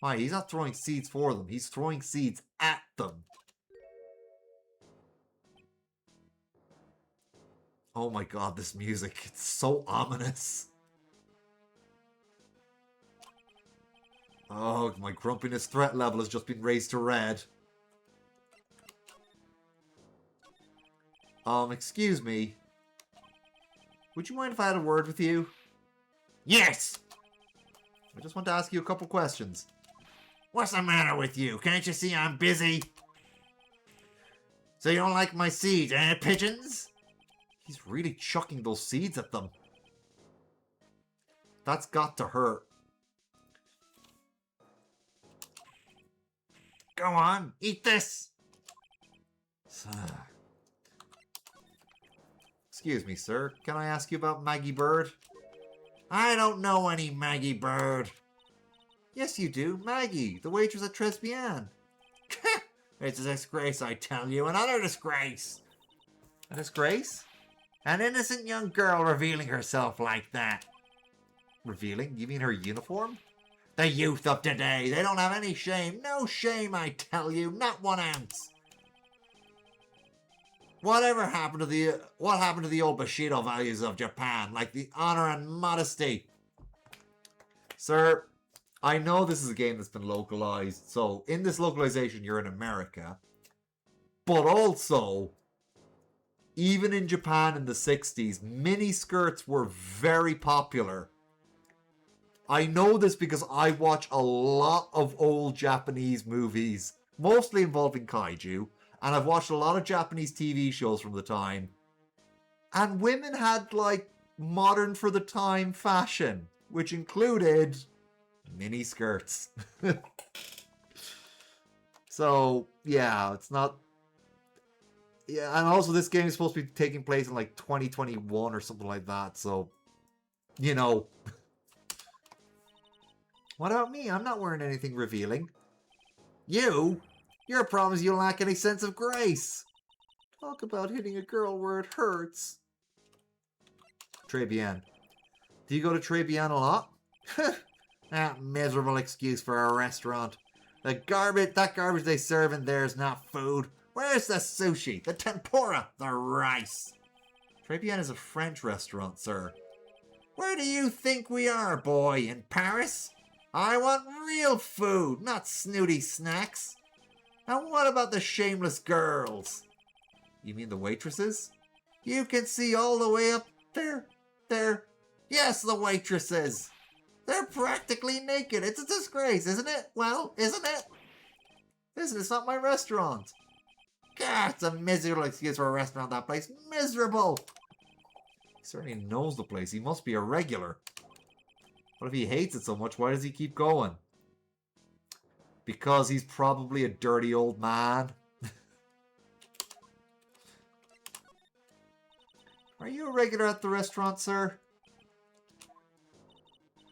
Why, he's not throwing seeds for them. He's throwing seeds at them. Oh my god, this music. It's so ominous. Oh, my grumpiness threat level has just been raised to red. Excuse me. Would you mind if I had a word with you? Yes! I just want to ask you a couple questions. What's the matter with you? Can't you see I'm busy? So you don't like my seeds, eh, pigeons? He's really chucking those seeds at them. That's got to hurt. Go on, eat this! Excuse me, sir. Can I ask you about Maggie Bird? I don't know any Maggie Bird. Yes, you do. Maggie, the waitress at Tribulations. It's a disgrace, I tell you. Another disgrace. A disgrace? An innocent young girl revealing herself like that. Revealing? You mean her uniform? The youth of today, they don't have any shame. No shame, I tell you. Not 1 ounce. What happened to the old Bushido values of Japan, like the honor and modesty? Sir, I know this is a game that's been localized, so in this localization you're in America. But also, even in Japan in the 60s, mini skirts were very popular. I know this because I watch a lot of old Japanese movies, mostly involving kaiju, and I've watched a lot of Japanese TV shows from the time. And women had, like, modern for the time fashion, which included mini skirts. So, yeah, it's not... Yeah, and also this game is supposed to be taking place in, like, 2021 or something like that, so... You know... What about me? I'm not wearing anything revealing. You? Your problem is you lack any sense of grace. Talk about hitting a girl where it hurts. Tribulations. Do you go to Tribulations a lot? That miserable excuse for a restaurant. That garbage they serve in there is not food. Where's the sushi? The tempura? The rice? Tribulations is a French restaurant, sir. Where do you think we are, boy? In Paris? I want real food, not snooty snacks. And what about the shameless girls? You mean the waitresses? You can see all the way up there. Yes, the waitresses. They're practically naked. It's a disgrace, isn't it? Well, isn't it? Listen, it's not my restaurant. God, it's a miserable excuse for a restaurant, that place. Miserable. He certainly knows the place. He must be a regular. But if he hates it so much, why does he keep going? Because he's probably a dirty old man. Are you a regular at the restaurant, sir?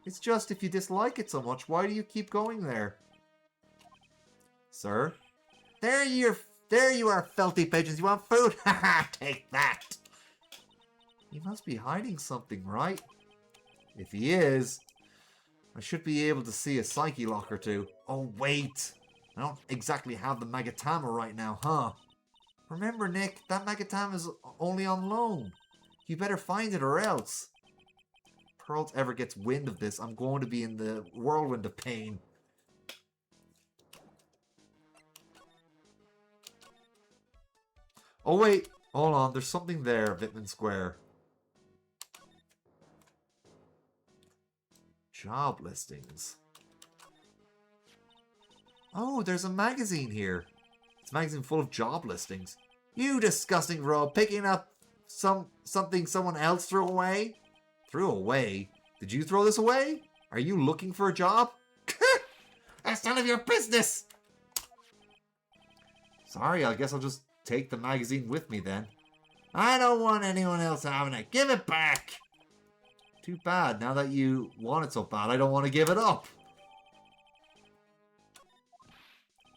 It's just if you dislike it so much, why do you keep going there? Sir? There you are, filthy pigeons. You want food? Haha, take that. He must be hiding something, right? If he is, I should be able to see a psyche lock or two. Oh, wait. I don't exactly have the Magatama right now, huh? Remember, Nick, that Magatama is only on loan. You better find it or else. If Pearls ever gets wind of this, I'm going to be in the whirlwind of pain. Oh, wait. Hold on. There's something there, Vitman Square. Job listings. Oh, there's a magazine here. It's a magazine full of job listings. You disgusting rogue, picking up something someone else threw away? Threw away? Did you throw this away? Are you looking for a job? That's none of your business! Sorry, I guess I'll just take the magazine with me then. I don't want anyone else having it. Give it back! Too bad. Now that you want it so bad, I don't want to give it up.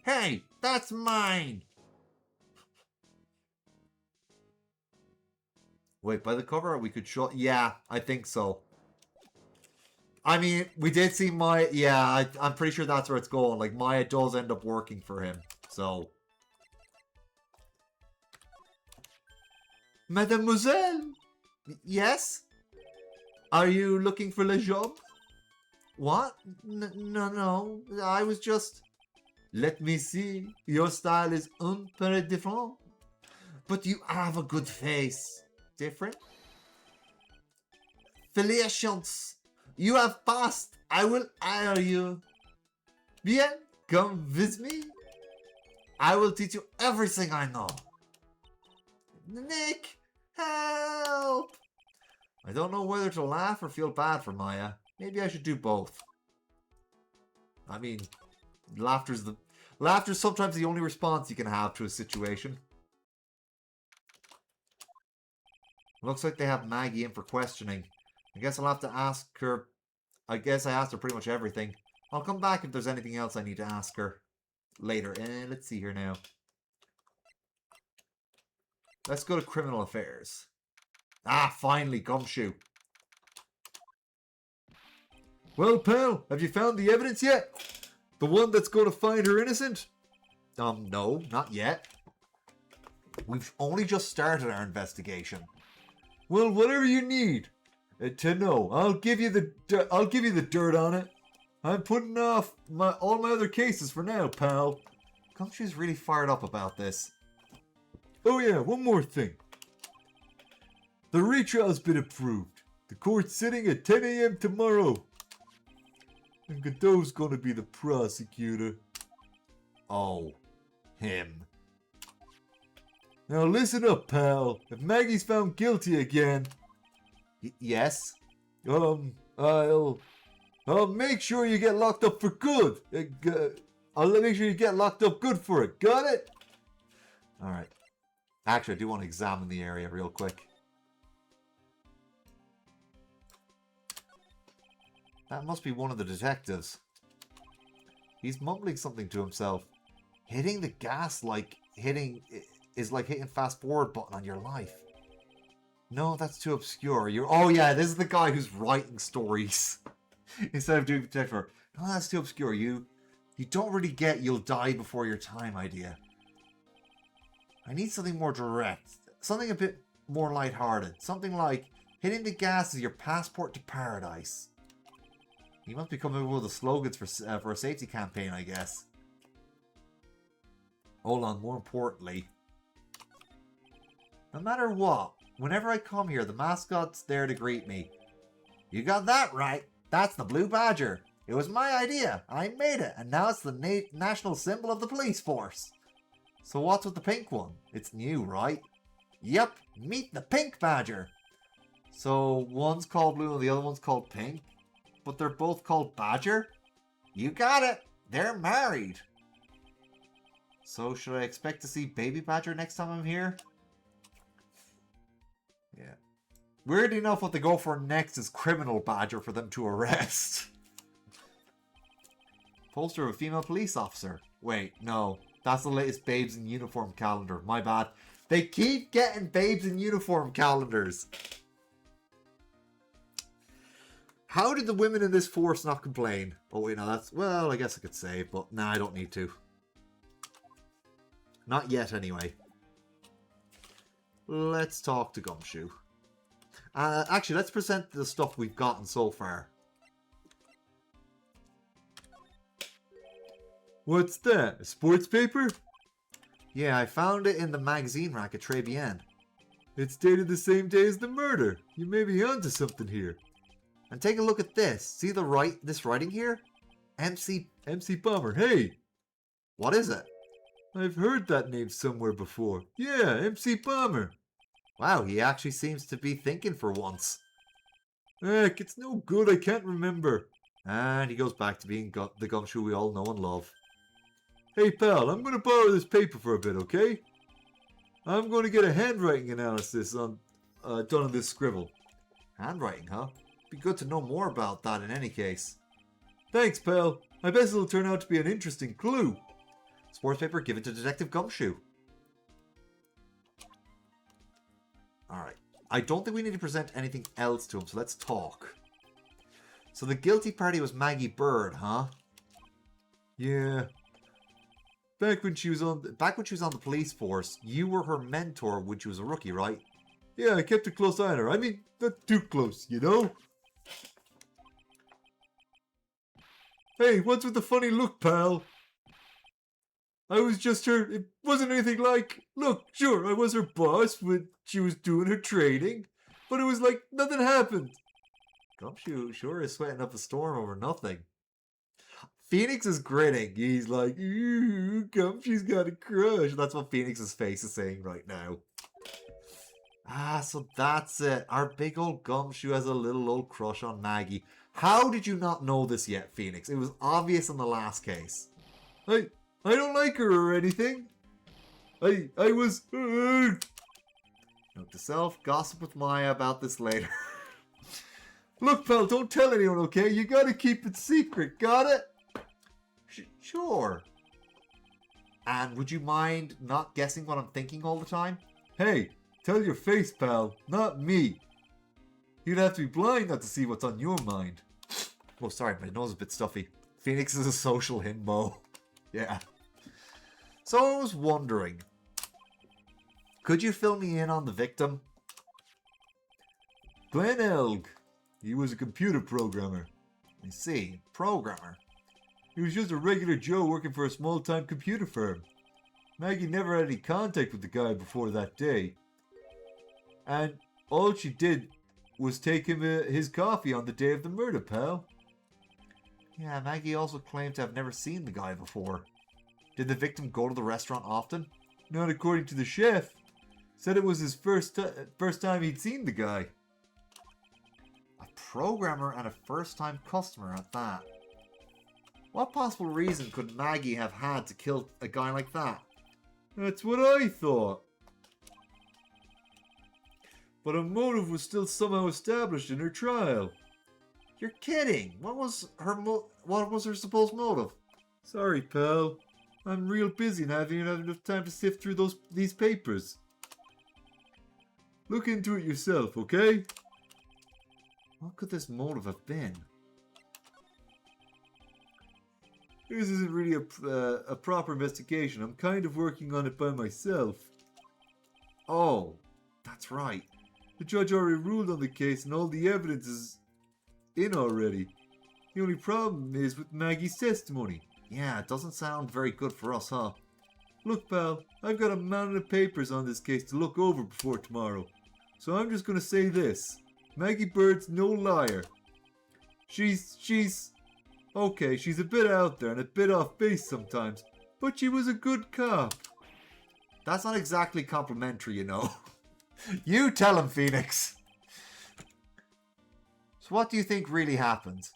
Hey, that's mine! Wait, by the cover we could show... Yeah, I think so. I mean, we did see Maya... Yeah, I'm pretty sure that's where it's going. Like, Maya does end up working for him. So... Mademoiselle! Yes? Are you looking for le job? What? No. I was just... Let me see. Your style is un peu different. But you have a good face. Different? Tribulations. You have passed. I will hire you. Bien, come with me. I will teach you everything I know. Nick, help! I don't know whether to laugh or feel bad for Maya. Maybe I should do both. I mean, laughter's sometimes the only response you can have to a situation. Looks like they have Maggie in for questioning. I guess I'll have to ask her. I guess I asked her pretty much everything. I'll come back if there's anything else I need to ask her later. Let's see here now. Let's go to criminal affairs. Ah, finally, Gumshoe. Well, pal, have you found the evidence yet? The one that's going to find her innocent? No, not yet. We've only just started our investigation. Well, whatever you need to know, I'll give you the dirt on it. I'm putting off all my other cases for now, pal. Gumshoe's really fired up about this. Oh yeah, one more thing. The retrial's been approved. The court's sitting at 10 a.m. tomorrow. And Godot's gonna be the prosecutor. Oh, him. Now listen up, pal. If Maggie's found guilty again... yes? I'll make sure you get locked up for good. I'll make sure you get locked up good for it. Got it? Alright. Actually, I do want to examine the area real quick. That must be one of the detectives. He's mumbling something to himself. Hitting the gas is like hitting fast forward button on your life. No, that's too obscure. Oh yeah, this is the guy who's writing stories instead of doing detective work. No, that's too obscure. You don't really get you'll die before your time idea. I need something more direct. Something a bit more lighthearted. Something like hitting the gas is your passport to paradise. You must be coming up with the slogans for a safety campaign, I guess. Hold on, more importantly. No matter what, whenever I come here, the mascot's there to greet me. You got that right. That's the blue badger. It was my idea. I made it, and now it's the national symbol of the police force. So what's with the pink one? It's new, right? Yep, meet the pink badger. So one's called blue and the other one's called pink? But they're both called Badger? You got it! They're married! So should I expect to see Baby Badger next time I'm here? Yeah. Weirdly enough, what they go for next is criminal badger for them to arrest. Poster of a female police officer. Wait, no. That's the latest Babes in Uniform calendar. My bad. They keep getting Babes in Uniform calendars. How did the women in this force not complain? Oh, wait, no, that's... Well, I guess I could save, but nah, I don't need to. Not yet, anyway. Let's talk to Gumshoe. Actually, let's present the stuff we've gotten so far. What's that? A sports paper? Yeah, I found it in the magazine rack at Tribulations. It's dated the same day as the murder. You may be onto something here. And take a look at this. See this writing here? MC Bomber. Hey! What is it? I've heard that name somewhere before. Yeah, MC Bomber. Wow, he actually seems to be thinking for once. Heck, it's no good, I can't remember. And he goes back to being the Gumshoe we all know and love. Hey pal, I'm going to borrow this paper for a bit, okay? I'm going to get a handwriting analysis on done on this scribble. Handwriting, huh? Be good to know more about that in any case. Thanks, pal. I bet it'll turn out to be an interesting clue. Sports paper given to Detective Gumshoe. Alright. I don't think we need to present anything else to him, so let's talk. So the guilty party was Maggie Bird, huh? Yeah. Back when she was on the police force, you were her mentor when she was a rookie, right? Yeah, I kept a close eye on her. I mean, not too close, you know? Hey, what's with the funny look, pal? I was just her... It wasn't anything like... Look, sure, I was her boss when she was doing her training. But it was like nothing happened. Gumshoe sure is sweating up a storm over nothing. Phoenix is grinning. He's like, ooh, Gumshoe's got a crush. That's what Phoenix's face is saying right now. Ah, so that's it. Our big old Gumshoe has a little old crush on Maggie. How did you not know this yet, Phoenix? It was obvious in the last case. I don't like her or anything. I was... Note to self, gossip with Maya about this later. Look, pal, don't tell anyone, okay? You gotta keep it secret, got it? Sure. And would you mind not guessing what I'm thinking all the time? Hey, tell your face, pal, not me. You'd have to be blind not to see what's on your mind. Oh, sorry, my nose is a bit stuffy. Phoenix is a social himbo. Yeah. So I was wondering, could you fill me in on the victim? Glenn Elg. He was a computer programmer. I see, programmer. He was just a regular Joe working for a small-time computer firm. Maggie never had any contact with the guy before that day. And all she did was take him his coffee on the day of the murder, pal. Yeah, Maggie also claimed to have never seen the guy before. Did the victim go to the restaurant often? Not according to the chef. Said it was his first time he'd seen the guy. A programmer and a first-time customer at that. What possible reason could Maggie have had to kill a guy like that? That's what I thought. But a motive was still somehow established in her trial. You're kidding. What was her supposed motive? Sorry, pal. I'm real busy and I haven't even had enough time to sift through these papers. Look into it yourself, okay? What could this motive have been? This isn't really a proper investigation. I'm kind of working on it by myself. Oh, that's right. The judge already ruled on the case and all the evidence is in already. The only problem is with Maggie's testimony. Yeah, it doesn't sound very good for us, huh? Look, pal, I've got a mountain of papers on this case to look over before tomorrow. So I'm just gonna say this. Maggie Bird's no liar. She's... Okay, she's a bit out there and a bit off base sometimes, but she was a good cop. That's not exactly complimentary, you know. You tell him, Phoenix. So what do you think really happened?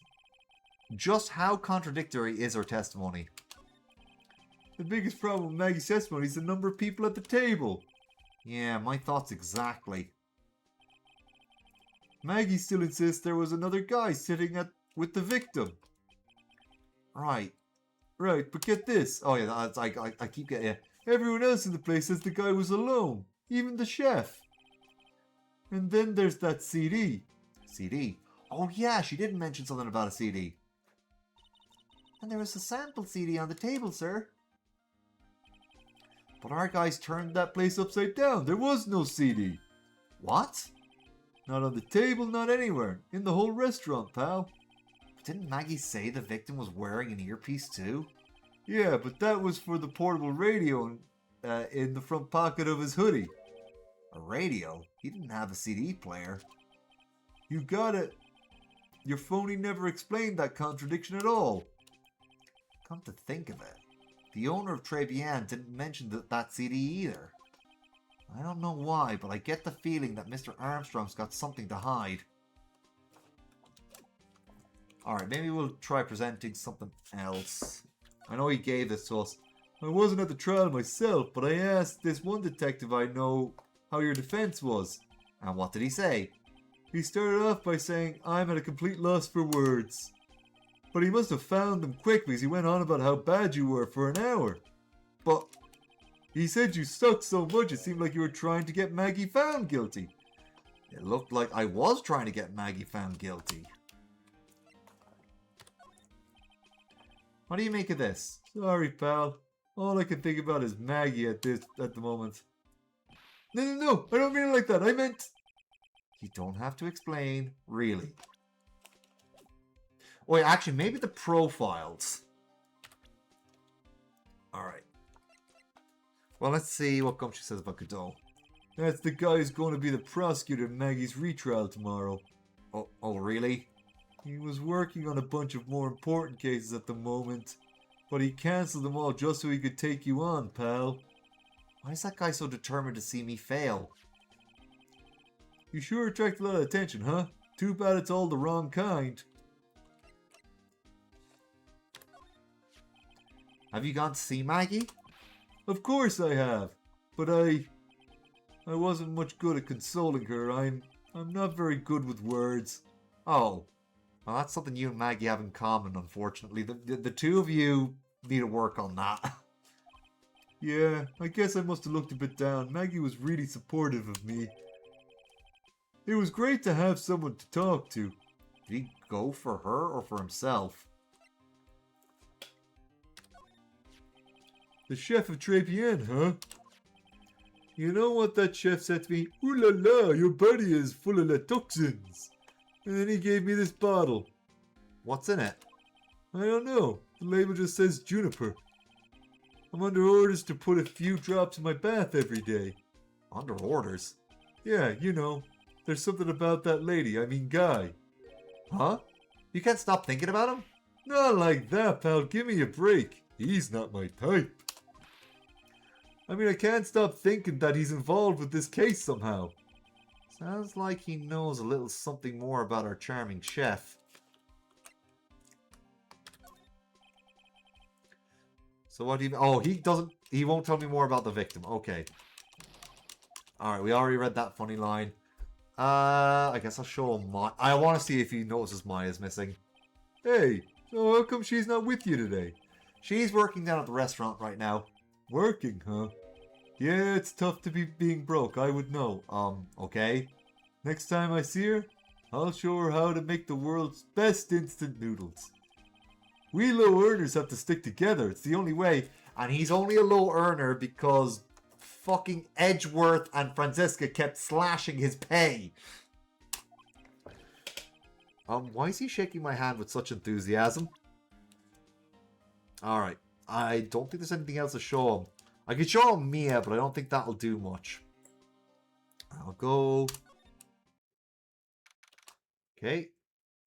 Just how contradictory is her testimony? The biggest problem with Maggie's testimony is the number of people at the table. Yeah, my thoughts exactly. Maggie still insists there was another guy sitting with the victim. Right. Right, but get this. Oh yeah, I keep getting it. Everyone else in the place says the guy was alone. Even the chef. And then there's that CD. CD? Oh yeah, she did mention something about a CD. And there was a sample CD on the table, sir. But our guys turned that place upside down. There was no CD. What? Not on the table, not anywhere. In the whole restaurant, pal. But didn't Maggie say the victim was wearing an earpiece too? Yeah, but that was for the portable radio in the front pocket of his hoodie. A radio? He didn't have a CD player. You got it. Your phony never explained that contradiction at all. Come to think of it, the owner of Tribulations didn't mention that CD either. I don't know why, but I get the feeling that Mr. Armstrong's got something to hide. Alright, maybe we'll try presenting something else. I know he gave this to us. I wasn't at the trial myself, but I asked this one detective I know how your defense was. And what did he say? He started off by saying, I'm at a complete loss for words. But he must have found them quick because he went on about how bad you were for an hour. But he said you sucked so much it seemed like you were trying to get Maggie found guilty. It looked like I was trying to get Maggie found guilty. What do you make of this? Sorry, pal. All I can think about is Maggie at the moment. No, I don't mean it like that. I meant... You don't have to explain, really. Wait, actually, maybe the profiles. Alright. Well, let's see what Gumshoe says about Godot. That's the guy who's going to be the prosecutor in Maggie's retrial tomorrow. Oh, really? He was working on a bunch of more important cases at the moment, but he cancelled them all just so he could take you on, pal. Why is that guy so determined to see me fail? You sure attract a lot of attention, huh? Too bad it's all the wrong kind. Have you gone to see Maggie? Of course I have, but I wasn't much good at consoling her. I'm not very good with words. Oh, well, that's something you and Maggie have in common, unfortunately. The two of you need to work on that. Yeah, I guess I must have looked a bit down. Maggie was really supportive of me. It was great to have someone to talk to. Did he go for her or for himself? The chef of Tribulations, huh? You know what that chef said to me? Ooh la la, your body is full of the toxins. And then he gave me this bottle. What's in it? I don't know. The label just says juniper. I'm under orders to put a few drops in my bath every day. Under orders? Yeah, you know. There's something about that lady, I mean guy. Huh? You can't stop thinking about him? Not like that, pal. Give me a break. He's not my type. I mean, I can't stop thinking that he's involved with this case somehow. Sounds like he knows a little something more about our charming chef. So what do you... Oh, he won't tell me more about the victim. Okay. Alright, we already read that funny line. I guess I'll show him Maya. I want to see if he notices Maya's missing. Hey, so how come she's not with you today? She's working down at the restaurant right now. Working, huh? Yeah, it's tough to be being broke, I would know. Okay. Next time I see her, I'll show her how to make the world's best instant noodles. We low earners have to stick together, it's the only way. And he's only a low earner because fucking Edgeworth and Franziska kept slashing his pay. Why is he shaking my hand with such enthusiasm? Alright. I don't think there's anything else to show him. I could show him Mia, but I don't think that'll do much. I'll go... Okay.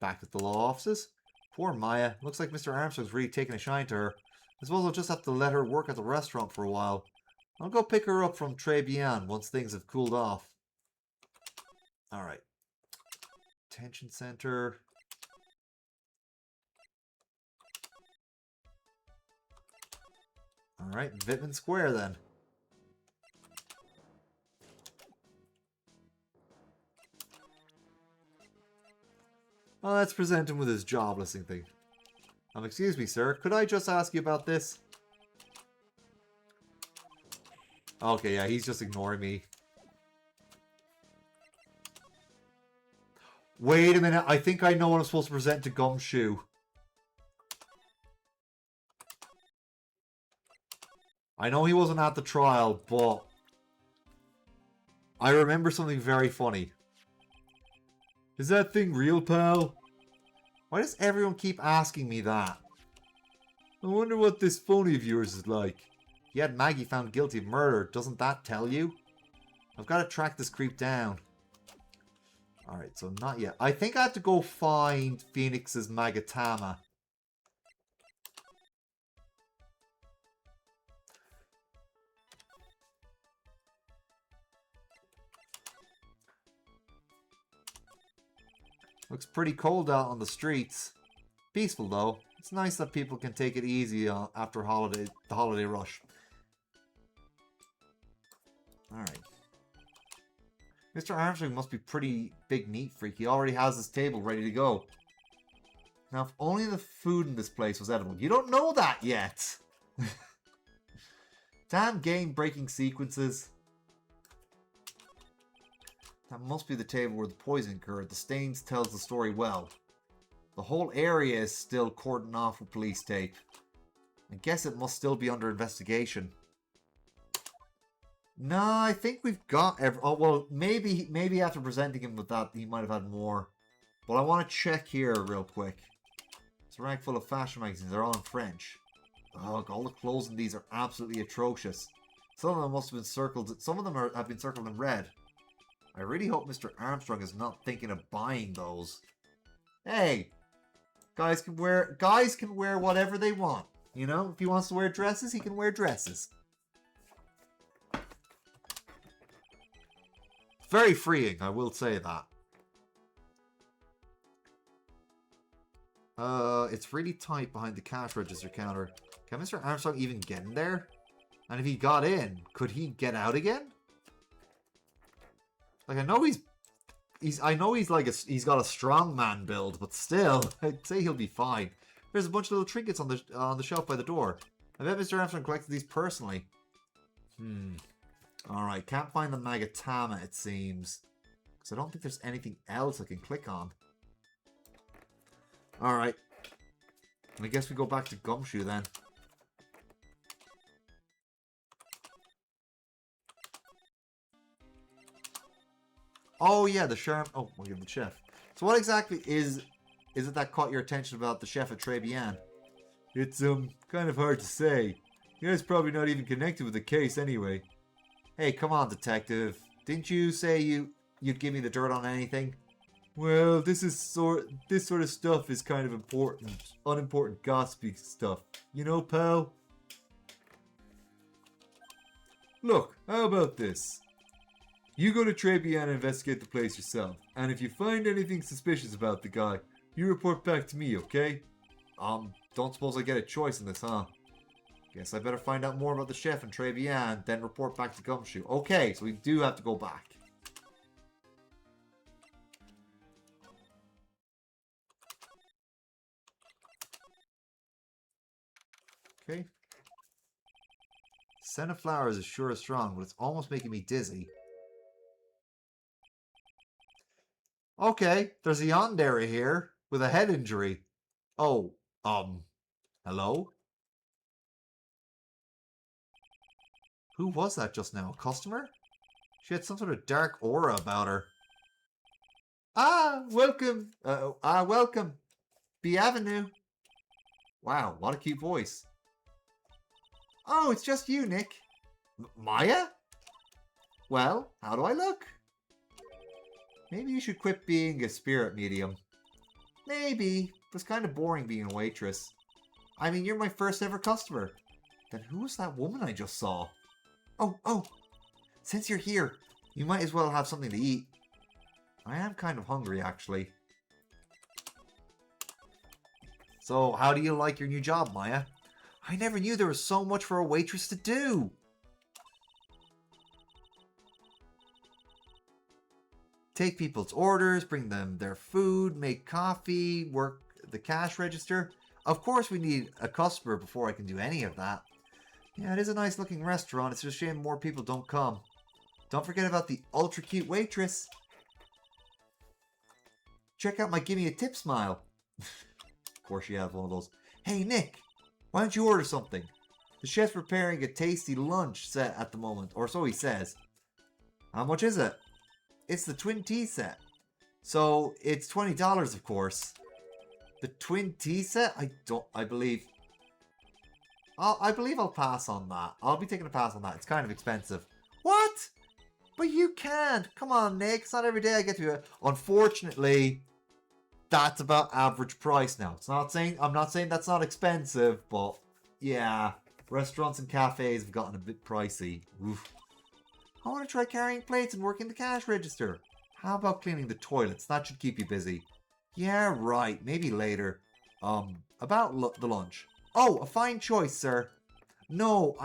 Back at the law offices. Poor Maya. Looks like Mr. Armstrong's really taking a shine to her. I suppose I'll just have to let her work at the restaurant for a while. I'll go pick her up from Tribulations once things have cooled off. Alright. Detention center. Alright, Vitamin Square then. Oh, let's present him with his job listing thing. Excuse me, sir. Could I just ask you about this? Okay, yeah, he's just ignoring me. Wait a minute. I think I know what I'm supposed to present to Gumshoe. I know he wasn't at the trial, but I remember something very funny. Is that thing real, pal? Why does everyone keep asking me that? I wonder what this phony of yours is like. He had Maggie found guilty of murder. Doesn't that tell you? I've got to track this creep down. Alright, so not yet. I think I have to go find Phoenix's Magatama. Looks pretty cold out on the streets. Peaceful though. It's nice that people can take it easy after the holiday rush. Alright. Mr. Armstrong must be pretty big neat freak. He already has his table ready to go. Now, if only the food in this place was edible. You don't know that yet! Damn game-breaking sequences. That must be the table where the poison occurred. The stains tells the story well. The whole area is still cordoned off with police tape. I guess it must still be under investigation. No, I think we've got oh, well, maybe after presenting him with that, he might have had more. But I want to check here real quick. It's a rack full of fashion magazines. They're all in French. Oh, all the clothes in these are absolutely atrocious. Some of them must have been circled. Some of them have been circled in red. I really hope Mr. Armstrong is not thinking of buying those. Hey, guys can wear whatever they want. You know, if he wants to wear dresses, he can wear dresses. Very freeing, I will say that. It's really tight behind the cash register counter. Can Mr. Armstrong even get in there? And if he got in, could he get out again? Like, I know he's like he's got a strong man build, but still, I'd say he'll be fine. There's a bunch of little trinkets on the shelf by the door. I bet Mr. Armstrong collected these personally. Alright, can't find the Magatama, it seems. Because I don't think there's anything else I can click on. Alright. I guess we go back to Gumshoe then. Oh yeah, the chef. Oh, we'll give the chef. So what exactly is it that caught your attention about the chef at Tribulations? It's kind of hard to say. You guy's probably not even connected with the case anyway. Hey, come on, detective. Didn't you say you'd give me the dirt on anything? Well, this sort of stuff is kind of important, unimportant gossipy stuff. You know, pal? Look, how about this? You go to Tribulations and investigate the place yourself, and if you find anything suspicious about the guy, you report back to me, okay? Don't suppose I get a choice in this, huh? Guess I better find out more about the chef and Tribulations, then report back to Gumshoe. Okay, so we do have to go back. Okay. Scent of flowers is sure strong, but it's almost making me dizzy. Okay, there's a yandere here with a head injury. Oh, hello? Who was that just now? A customer? She had some sort of dark aura about her. Welcome. Welcome. Bienvenue. Wow, what a cute voice. Oh, it's just you, Nick. Maya? Well, how do I look? Maybe you should quit being a spirit medium. Maybe. It was kind of boring being a waitress. I mean, you're my first ever customer. Then who was that woman I just saw? Oh. Since you're here, you might as well have something to eat. I am kind of hungry, actually. So, how do you like your new job, Maya? I never knew there was so much for a waitress to do. Take people's orders, bring them their food, make coffee, work the cash register. Of course we need a customer before I can do any of that. Yeah, it is a nice looking restaurant. It's just a shame more people don't come. Don't forget about the ultra cute waitress. Check out my gimme a tip smile. Of course she has one of those. Hey Nick, why don't you order something? The chef's preparing a tasty lunch set at the moment, or so he says. How much is it? It's the twin tea set. So it's $20, of course. The twin tea set? I believe I'll pass on that. I'll be taking a pass on that. It's kind of expensive. What? But you can't. Come on, Nick. It's not every day I get to it. Unfortunately, that's about average price now. I'm not saying that's not expensive, but yeah, restaurants and cafes have gotten a bit pricey. Oof. I want to try carrying plates and working the cash register. How about cleaning the toilets? That should keep you busy. Yeah, right. Maybe later. About the lunch. Oh, a fine choice, sir. No,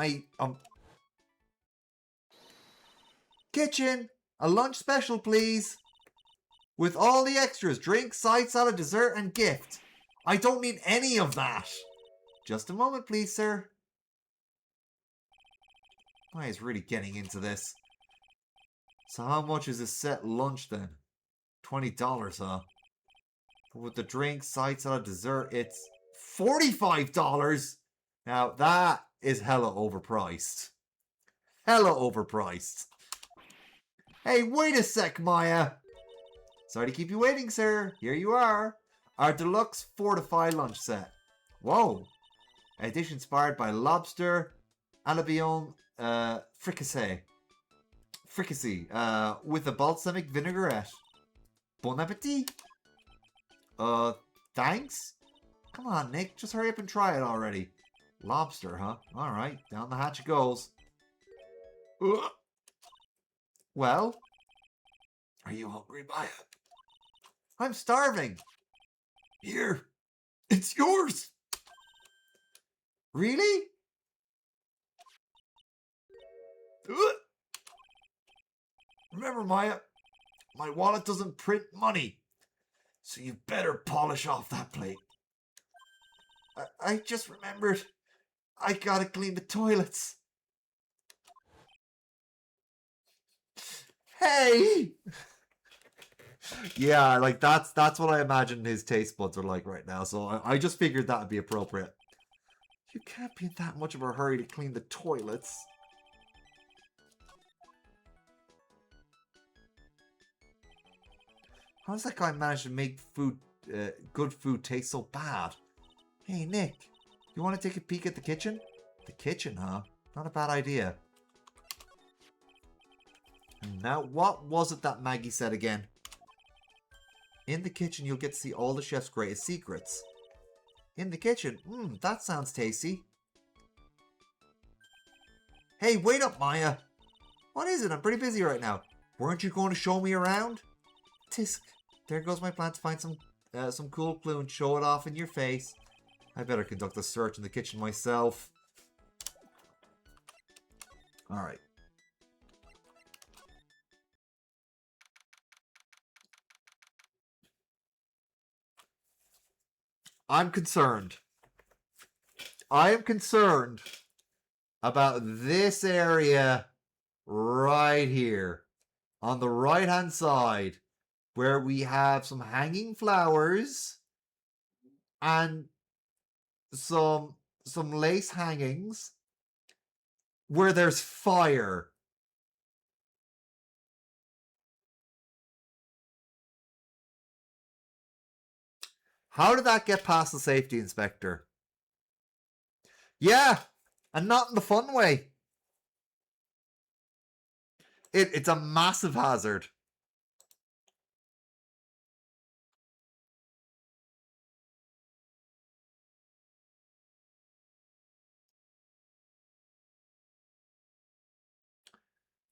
Kitchen! A lunch special, please. With all the extras. Drink, side salad, dessert, and gift. I don't need any of that. Just a moment, please, sir. I is really getting into this. So how much is a set lunch then? $20, huh? But with the drink, side salad, dessert, it's $45! Now, that is hella overpriced. Hella overpriced. Hey, wait a sec, Maya. Sorry to keep you waiting, sir. Here you are. Our deluxe fortified lunch set. Whoa. A dish inspired by lobster, alabion, fricassee. Fricassee, with a balsamic vinaigrette. Bon appetit. Thanks? Come on, Nick. Just hurry up and try it already. Lobster, huh? Alright, down the hatch it goes. Ugh. Well? Are you hungry, Maya? I'm starving. Here. It's yours. Really? Ugh. Remember, Maya, my wallet doesn't print money. So you better polish off that plate. I just remembered. I gotta clean the toilets. Hey! Yeah, like that's what I imagine his taste buds are like right now. So I just figured that would be appropriate. You can't be in that much of a hurry to clean the toilets. How does that guy manage to make good food taste so bad? Hey, Nick, you want to take a peek at the kitchen? The kitchen, huh? Not a bad idea. And now, what was it that Maggie said again? In the kitchen, you'll get to see all the chef's greatest secrets. In the kitchen? That sounds tasty. Hey, wait up, Maya. What is it? I'm pretty busy right now. Weren't you going to show me around? Tisk. There goes my plan to find some cool clue and show it off in your face. I better conduct a search in the kitchen myself. Alright. I'm concerned. I am concerned about this area right here. On the right-hand side. Where we have some hanging flowers. And some lace hangings. Where there's fire. How did that get past the safety inspector? Yeah, and not in the fun way. It's a massive hazard.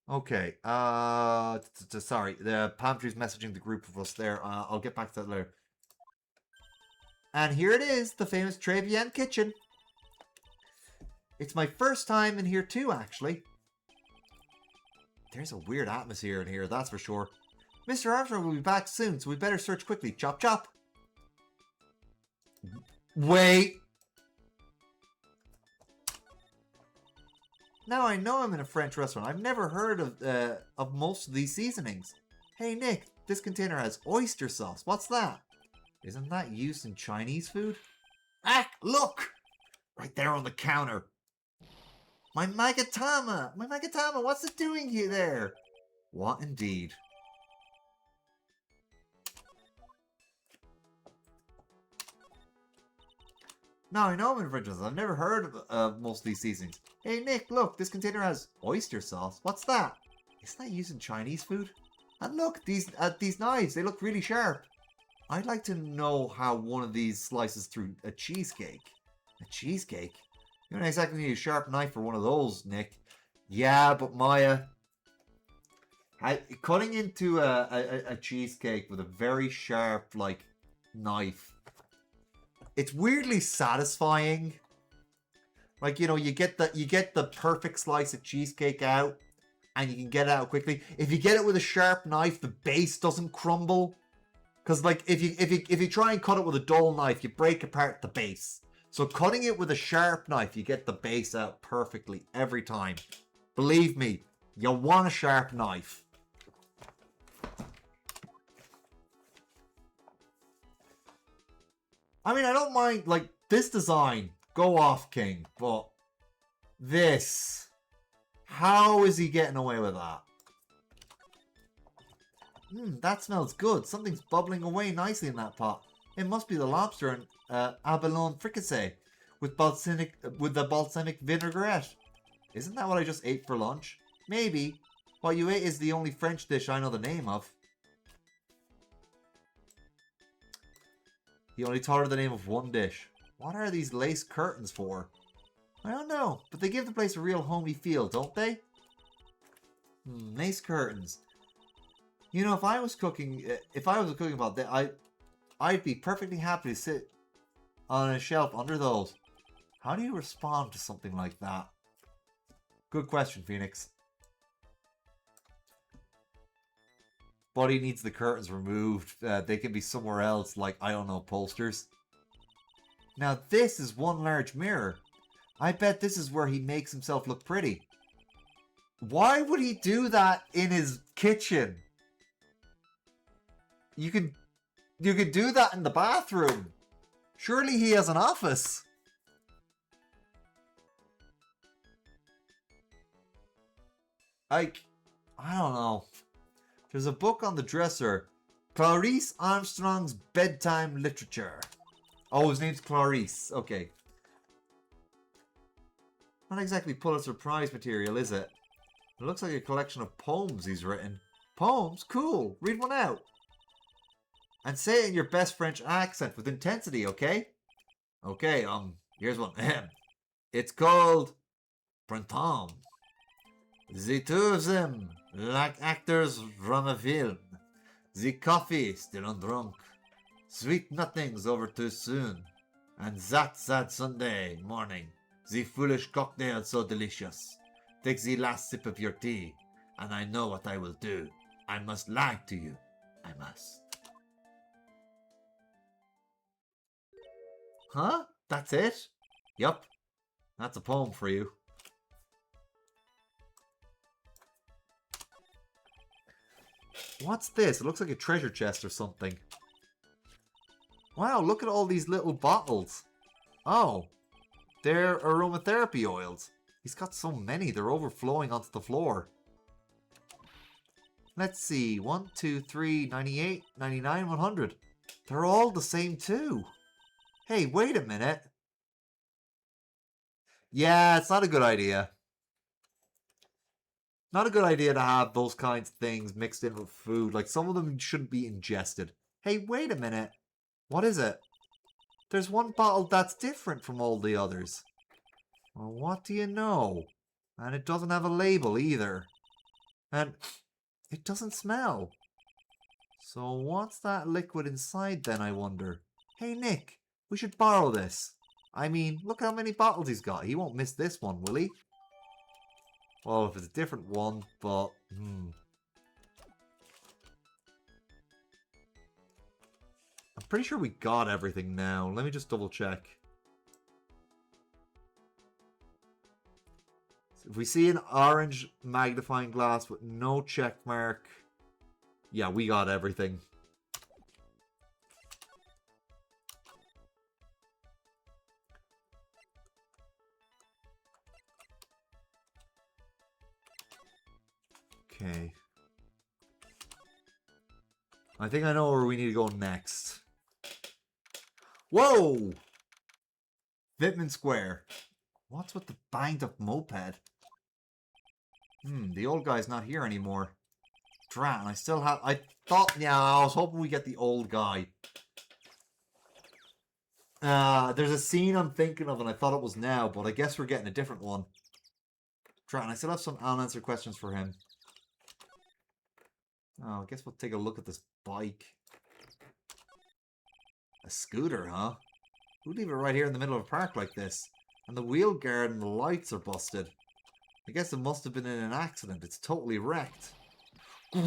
Okay, sorry, the Pantry's messaging the group of us there. I'll get back to that later. And here it is, the famous Tribulations kitchen. It's my first time in here too, actually. There's a weird atmosphere in here, that's for sure. Mr. Armstrong will be back soon, so we better search quickly. Chop chop. Wait. Now I know I'm in a French restaurant. I've never heard of most of these seasonings. Hey Nick, this container has oyster sauce. What's that? Isn't that used in Chinese food? Ah, look! Right there on the counter. My Magatama! My Magatama, what's it doing here there? What indeed? Now I know I'm in French restaurant. I've never heard of most of these seasonings. Hey Nick, look, this container has oyster sauce. What's that? Isn't that used in Chinese food? And look, these knives, they look really sharp. I'd like to know how one of these slices through a cheesecake. A cheesecake? You don't exactly need a sharp knife for one of those, Nick. Yeah, but Maya, cutting into a cheesecake with a very sharp, like, knife, it's weirdly satisfying. Like, you know, you get the perfect slice of cheesecake out, and you can get it out quickly. If you get it with a sharp knife, the base doesn't crumble. Because, like, if you try and cut it with a dull knife, you break apart the base. So cutting it with a sharp knife, you get the base out perfectly every time. Believe me, you want a sharp knife. I mean, I don't mind, like, this design. Go off, King. But this... How is he getting away with that? That smells good. Something's bubbling away nicely in that pot. It must be the lobster and abalone fricassee with the balsamic vinaigrette. Isn't that what I just ate for lunch? Maybe. What you ate is the only French dish I know the name of. He only taught her the name of one dish. What are these lace curtains for? I don't know, but they give the place a real homey feel, don't they? Lace curtains. You know, if I was cooking about that, I'd be perfectly happy to sit on a shelf under those. How do you respond to something like that? Good question, Phoenix. Buddy needs the curtains removed. They can be somewhere else, like, I don't know, posters. Now this is one large mirror. I bet this is where he makes himself look pretty. Why would he do that in his kitchen? You could do that in the bathroom. Surely he has an office. Like, I don't know. There's a book on the dresser. Clarice Armstrong's Bedtime Literature. Oh, his name's Clarice. Okay. Not exactly Pulitzer Prize material, is it? It looks like a collection of poems he's written. Poems? Cool. Read one out. And say it in your best French accent with intensity, okay? Okay, here's one. It's called Printemps. The two of them, like actors from a film. The coffee still undrunk. Sweet nothings over too soon. And that sad Sunday morning. The foolish cocktail so delicious. Take the last sip of your tea, and I know what I will do. I must lie to you. I must. Huh? That's it? Yup. That's a poem for you. What's this? It looks like a treasure chest or something. Wow, look at all these little bottles. Oh. They're aromatherapy oils. He's got so many, they're overflowing onto the floor. Let's see, 1, 2, 3, 98, 99, 100. They're all the same too. Hey, wait a minute. Yeah, it's not a good idea. Not a good idea to have those kinds of things mixed in with food. Like, some of them shouldn't be ingested. Hey, wait a minute. What is it? There's one bottle that's different from all the others. Well, what do you know? And it doesn't have a label either. And it doesn't smell. So what's that liquid inside then, I wonder? Hey, Nick, we should borrow this. I mean, look how many bottles he's got. He won't miss this one, will he? Well, if it's a different one, but... pretty sure we got everything now. Let me just double check. If we see an orange magnifying glass with no check mark, yeah, we got everything. Okay. I think I know where we need to go next. Whoa! Vitamin Square. What's with the banged up moped? The old guy's not here anymore. Drat, I still have... I thought... Yeah, I was hoping we get the old guy. There's a scene I'm thinking of and I thought it was now, but I guess we're getting a different one. Drat, I still have some unanswered questions for him. Oh, I guess we'll take a look at this bike. A scooter, huh? Who'd leave it right here in the middle of a park like this? And the wheel guard and the lights are busted. I guess it must have been in an accident. It's totally wrecked. I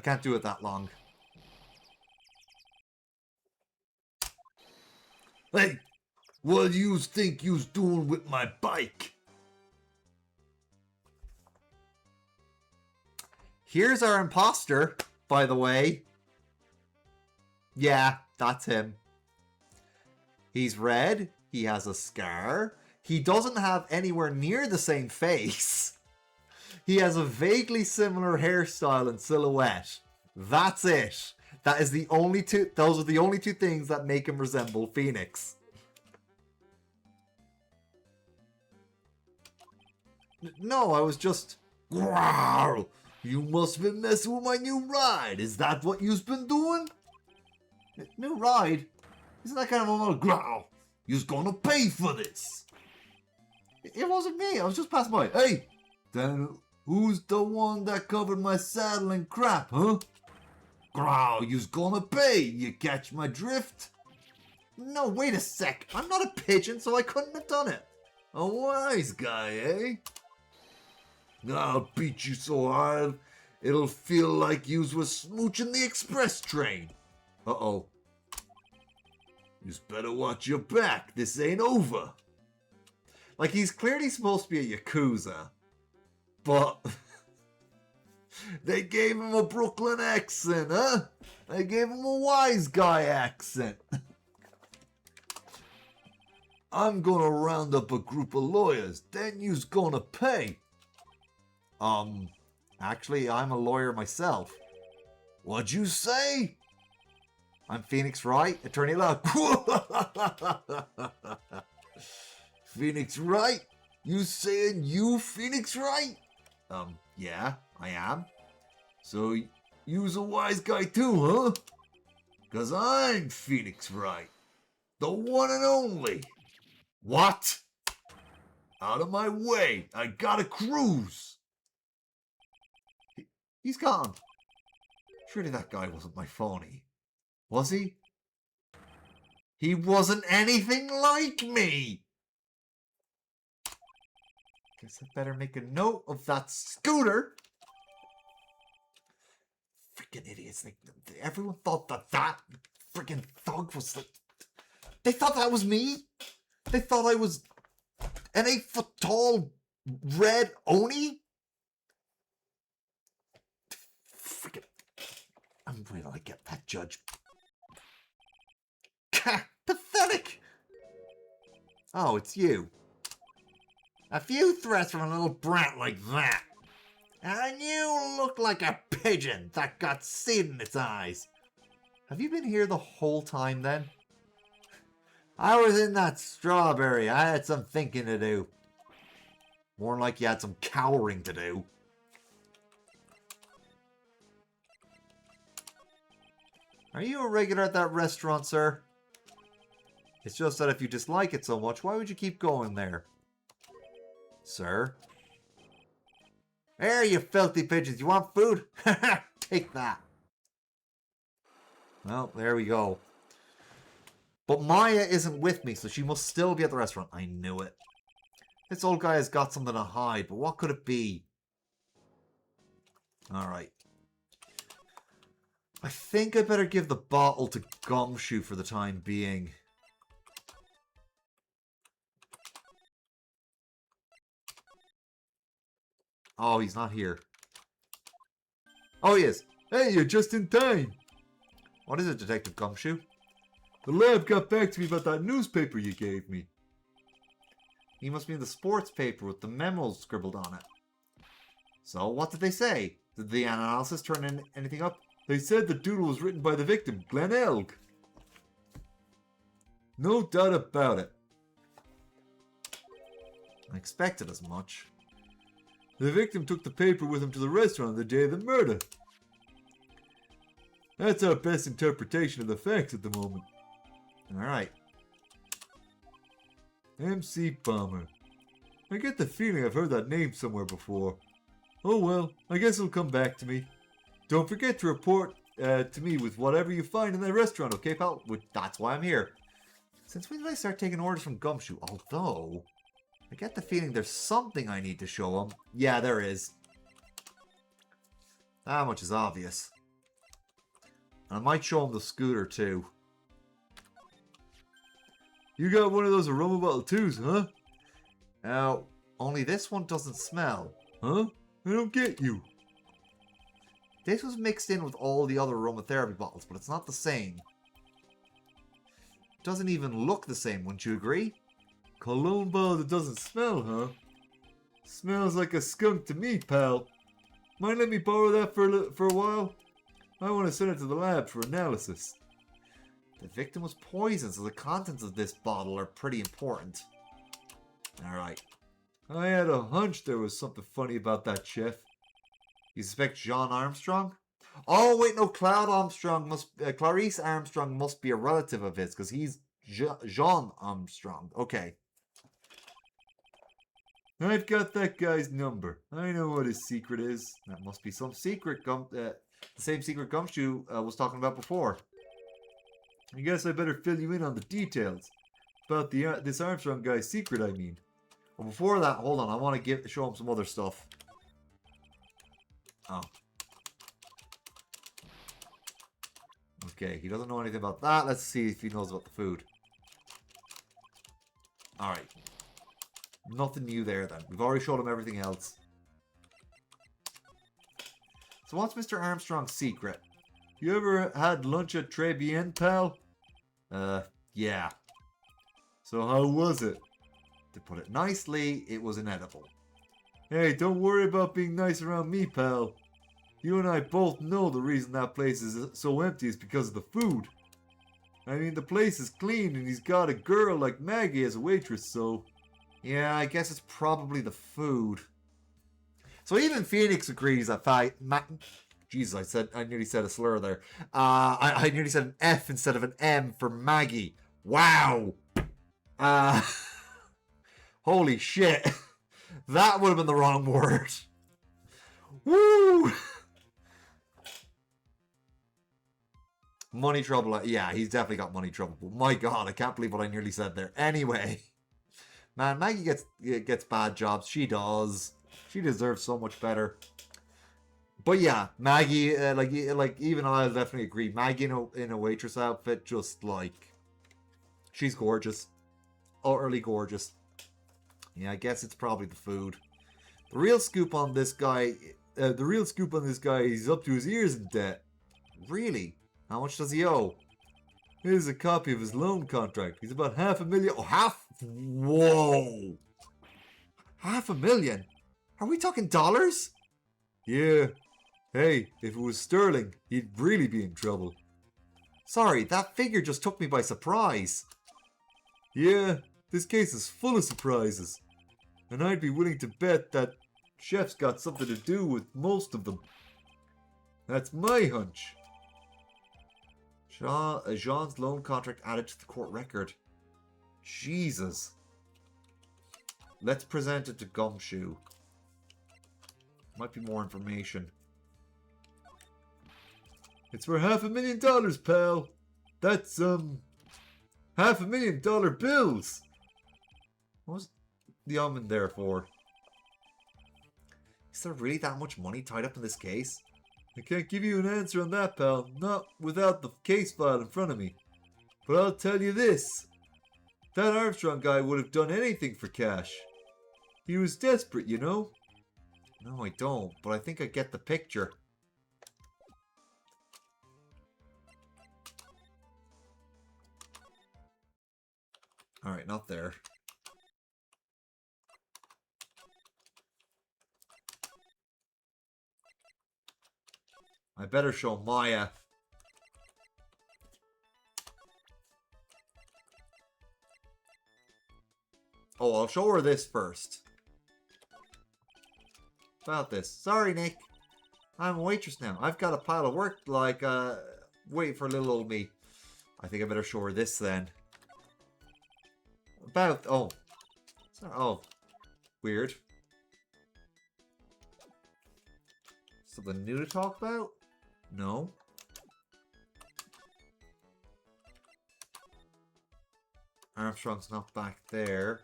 can't do it that long. Hey, what do you think you's doing with my bike? Here's our imposter, by the way. Yeah, that's him. He's red. He has a scar. He doesn't have anywhere near the same face. He has a vaguely similar hairstyle and silhouette. That's it. That is the only two. Those are the only two things that make him resemble Phoenix. No, I was just... Wow! You must be messing with my new ride. Is that what you've been doing? New ride? Isn't that kind of a little growl? You're gonna pay for this. It wasn't me. I was just passing by. Hey, then who's the one that covered my saddle in crap, huh? Growl, you's gonna pay. You catch my drift? No, wait a sec. I'm not a pigeon, so I couldn't have done it. A wise guy, eh? I'll beat you so hard, it'll feel like yous was smooching the express train. Uh-oh. Yous better watch your back. This ain't over. Like, he's clearly supposed to be a Yakuza. But... they gave him a Brooklyn accent, huh? They gave him a wise guy accent. I'm gonna round up a group of lawyers. Then yous gonna pay. Actually, I'm a lawyer myself. What'd you say? I'm Phoenix Wright, attorney at law. Phoenix Wright? You saying you Phoenix Wright? Yeah, I am. So, you's a wise guy too, huh? 'Cause I'm Phoenix Wright. The one and only. What? Out of my way. I gotta cruise. He's gone. Surely that guy wasn't my phony. Was he? He wasn't anything like me. Guess I better make a note of that scooter. Freaking idiots. Everyone thought that freaking thug was the... They thought that was me. They thought I was an 8-foot-tall red Oni. Freaking... I'm waiting till I get that judge. Pathetic. Oh, it's you. A few threats from a little brat like that. And you look like a pigeon that got seed in its eyes. Have you been here the whole time then? I was in that strawberry. I had some thinking to do. More like you had some cowering to do. Are you a regular at that restaurant, sir? It's just that if you dislike it so much, why would you keep going there? Sir? There, you filthy pigeons. You want food? Take that. Well, there we go. But Maya isn't with me, so she must still be at the restaurant. I knew it. This old guy has got something to hide, but what could it be? Alright. I think I better give the bottle to Gumshoe for the time being. Oh, he's not here. Oh, he is. Hey, you're just in time. What is it, Detective Gumshoe? The lab got back to me about that newspaper you gave me. He must be in the sports paper with the memos scribbled on it. So, what did they say? Did the analysis turn in anything up? They said the doodle was written by the victim, Glenn Elg. No doubt about it. I expected as much. The victim took the paper with him to the restaurant the day of the murder. That's our best interpretation of the facts at the moment. Alright. MC Bomber. I get the feeling I've heard that name somewhere before. Oh well, I guess it'll come back to me. Don't forget to report to me with whatever you find in that restaurant, okay, pal? That's why I'm here. Since when did I start taking orders from Gumshoe? Although, I get the feeling there's something I need to show him. Yeah, there is. That much is obvious. I might show him the scooter, too. You got one of those aroma bottle twos, huh? Now, only this one doesn't smell. Huh? I don't get you. This was mixed in with all the other aromatherapy bottles, but it's not the same. It doesn't even look the same, wouldn't you agree? Cologne bottle that doesn't smell, huh? Smells like a skunk to me, pal. Mind let me borrow that for a while? I want to send it to the lab for analysis. The victim was poisoned, so the contents of this bottle are pretty important. Alright. I had a hunch there was something funny about that chef. You suspect Jean Armstrong? Oh, wait, no, Clarice Armstrong must be a relative of his, because he's Jean Armstrong. Okay. I've got that guy's number. I know what his secret is. That must be some secret the same secret Gumshoe was talking about before. I guess I better fill you in on the details. About this Armstrong guy's secret, I mean. Well, before that, hold on. I want to show him some other stuff. Oh. Okay, he doesn't know anything about that. Let's see if he knows about the food. Alright. Nothing new there, then. We've already showed him everything else. So what's Mr. Armstrong's secret? You ever had lunch at Tribulations, pal? Yeah. So how was it? To put it nicely, it was inedible. Hey, don't worry about being nice around me, pal. You and I both know the reason that place is so empty is because of the food. I mean, the place is clean and he's got a girl like Maggie as a waitress, so... Yeah, I guess it's probably the food. So even Phoenix agrees that Jesus, I nearly said a slur there. I nearly said an F instead of an M for Maggie. Wow. Holy shit. That would have been the wrong word. Woo! Money trouble. Yeah, he's definitely got money trouble. But my God, I can't believe what I nearly said there. Anyway. Man, Maggie gets bad jobs. She does. She deserves so much better. But yeah, Maggie, like even I'll definitely agree. Maggie in a waitress outfit, just like, she's gorgeous, utterly gorgeous. Yeah, I guess it's probably the food. The real scoop on this guy, he's up to his ears in debt. Really? How much does he owe? Here's a copy of his loan contract. He's about $500,000. Oh, whoa! $500,000? Are we talking dollars? Yeah. Hey, if it was sterling, he'd really be in trouble. Sorry, that figure just took me by surprise. Yeah, this case is full of surprises. And I'd be willing to bet that Chef's got something to do with most of them. That's my hunch. Jean's loan contract added to the court record. Jesus. Let's present it to Gumshoe. Might be more information. It's for $500,000, pal. That's, $500,000 bills. What was the almond there for? Is there really that much money tied up in this case? I can't give you an answer on that, pal. Not without the case file in front of me. But I'll tell you this. That Armstrong guy would have done anything for cash. He was desperate, you know? No, I don't, but I think I get the picture. Alright, not there. I better show Maya. Oh, I'll show her this first. About this. Sorry, Nick. I'm a waitress now. I've got a pile of work, like, wait for little old me. I think I better show her this then. About, oh. Sorry, oh. Weird. Something new to talk about? No. Armstrong's not back there.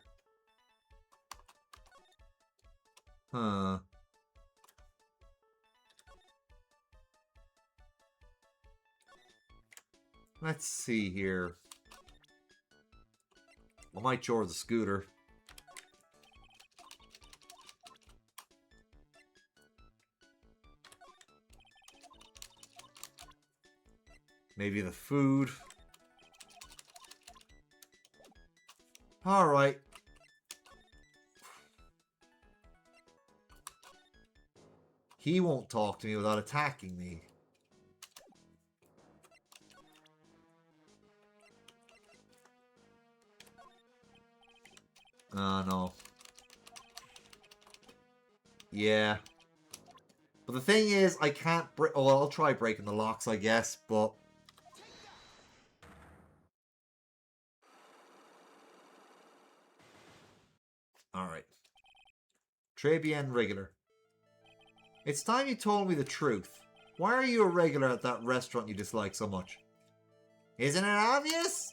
Huh. Let's see here. I might show the scooter. Maybe the food. Alright. He won't talk to me without attacking me. No. Yeah. But the thing is, I can't break... Oh, well, I'll try breaking the locks, I guess, but... Alright. Tribulation regular. It's time you told me the truth. Why are you a regular at that restaurant you dislike so much? Isn't it obvious?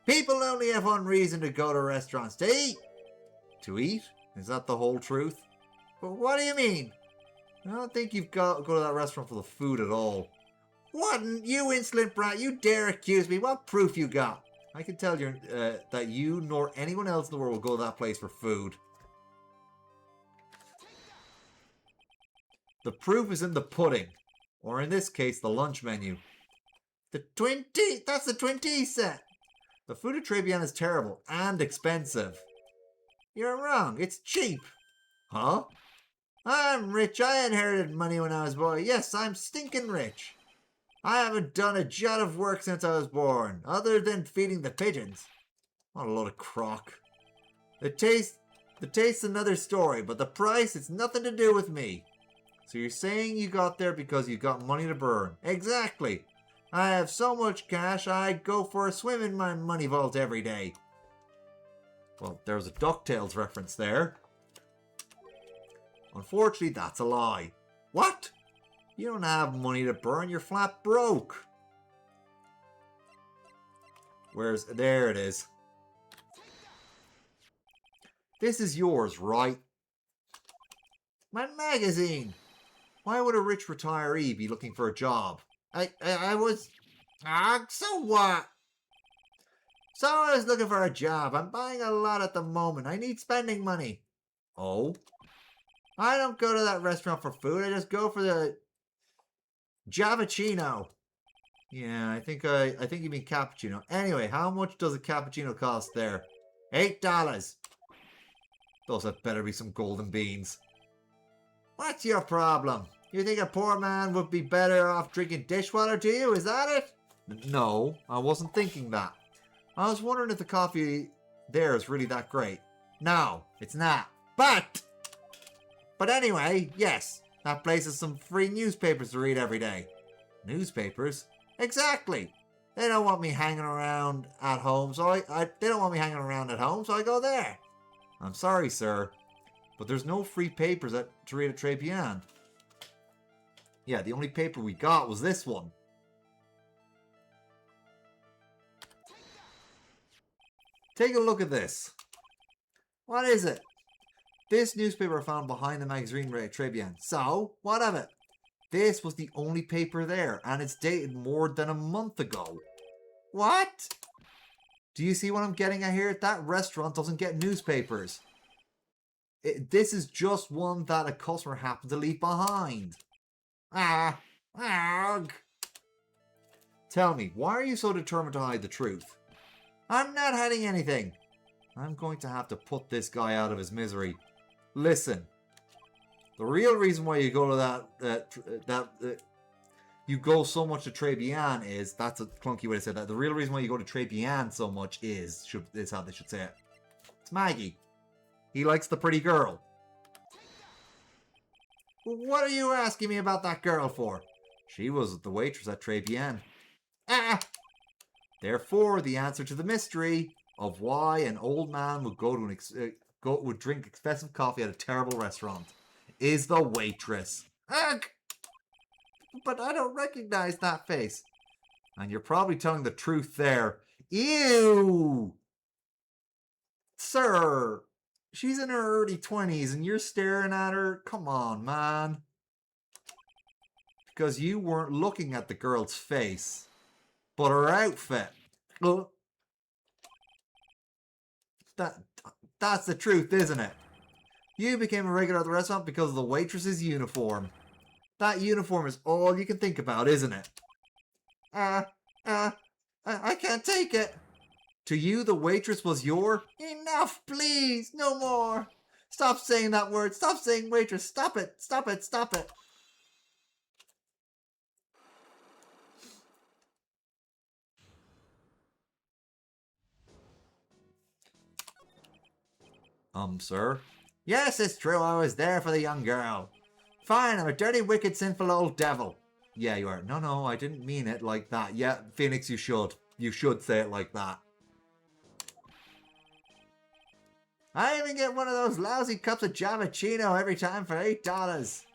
People only have one reason to go to restaurants. To eat. To eat? Is that the whole truth? But what do you mean? I don't think you've got to go to that restaurant for the food at all. What? You insolent brat, you dare accuse me? What proof you got? I can tell you that you nor anyone else in the world will go to that place for food. The proof is in the pudding. Or in this case, the lunch menu. The 20... That's the 20 set. The food at Tribulations is terrible and expensive. You're wrong. It's cheap. Huh? I'm rich. I inherited money when I was a boy. Yes, I'm stinking rich. I haven't done a jot of work since I was born, other than feeding the pigeons. What a load of crock. The taste's another story, but the price, it's nothing to do with me. So you're saying you got there because you got money to burn. Exactly. I have so much cash, I'd go for a swim in my money vault every day. Well, there's a DuckTales reference there. Unfortunately, that's a lie. What? You don't have money to burn, you're flat broke. Where's... There it is. This is yours, right? My magazine! Why would a rich retiree be looking for a job? I was... so what? So I was looking for a job. I'm buying a lot at the moment. I need spending money. Oh? I don't go to that restaurant for food. I just go for the... Javachino. Yeah, I think you mean cappuccino. Anyway, how much does a cappuccino cost there? $8. Those had better be some golden beans. What's your problem? You think a poor man would be better off drinking dishwater, do you? Is that it? No, I wasn't thinking that. I was wondering if the coffee there is really that great. No, it's not. But anyway, yes, that place has some free newspapers to read every day. Newspapers? Exactly. They don't want me hanging around at home, so they don't want me hanging around at home, so I go there. I'm sorry, sir, but there's no free papers to read at Tribulations. Yeah, the only paper we got was this one. Take a look at this. What is it? This newspaper I found behind the magazine Tribune. So, what of it? This was the only paper there, and it's dated more than a month ago. What? Do you see what I'm getting at here? That restaurant doesn't get newspapers. This is just one that a customer happened to leave behind. Arg. Tell me, why are you so determined to hide the truth? I'm not hiding anything. I'm going to have to put this guy out of his misery. Listen, the real reason why you go to you go so much to Tribune is, that's a clunky way to say that. The real reason why you go to Tribune so much is how they should say it. It's Maggie. He likes the pretty girl. What are you asking me about that girl for? She was the waitress at Tribune. Therefore, the answer to the mystery of why an old man would would drink expensive coffee at a terrible restaurant is the waitress. Ugh! But I don't recognize that face. And you're probably telling the truth there. Ew! Sir, she's in her early 20s and you're staring at her? Come on, man. Because you weren't looking at the girl's face, but her outfit. That's the truth, isn't it? You became a regular at the restaurant because of the waitress's uniform. That uniform is all you can think about, isn't it? I can't take it. To you, the waitress was your... Enough, please, no more. Stop saying that word. Stop saying waitress. Stop it. Stop it. Stop it. Sir? Yes, it's true. I was there for the young girl. Fine, I'm a dirty, wicked, sinful old devil. Yeah, you are. No, I didn't mean it like that. Yeah, Phoenix, you should. You should say it like that. I even get one of those lousy cups of Javachino every time for $8.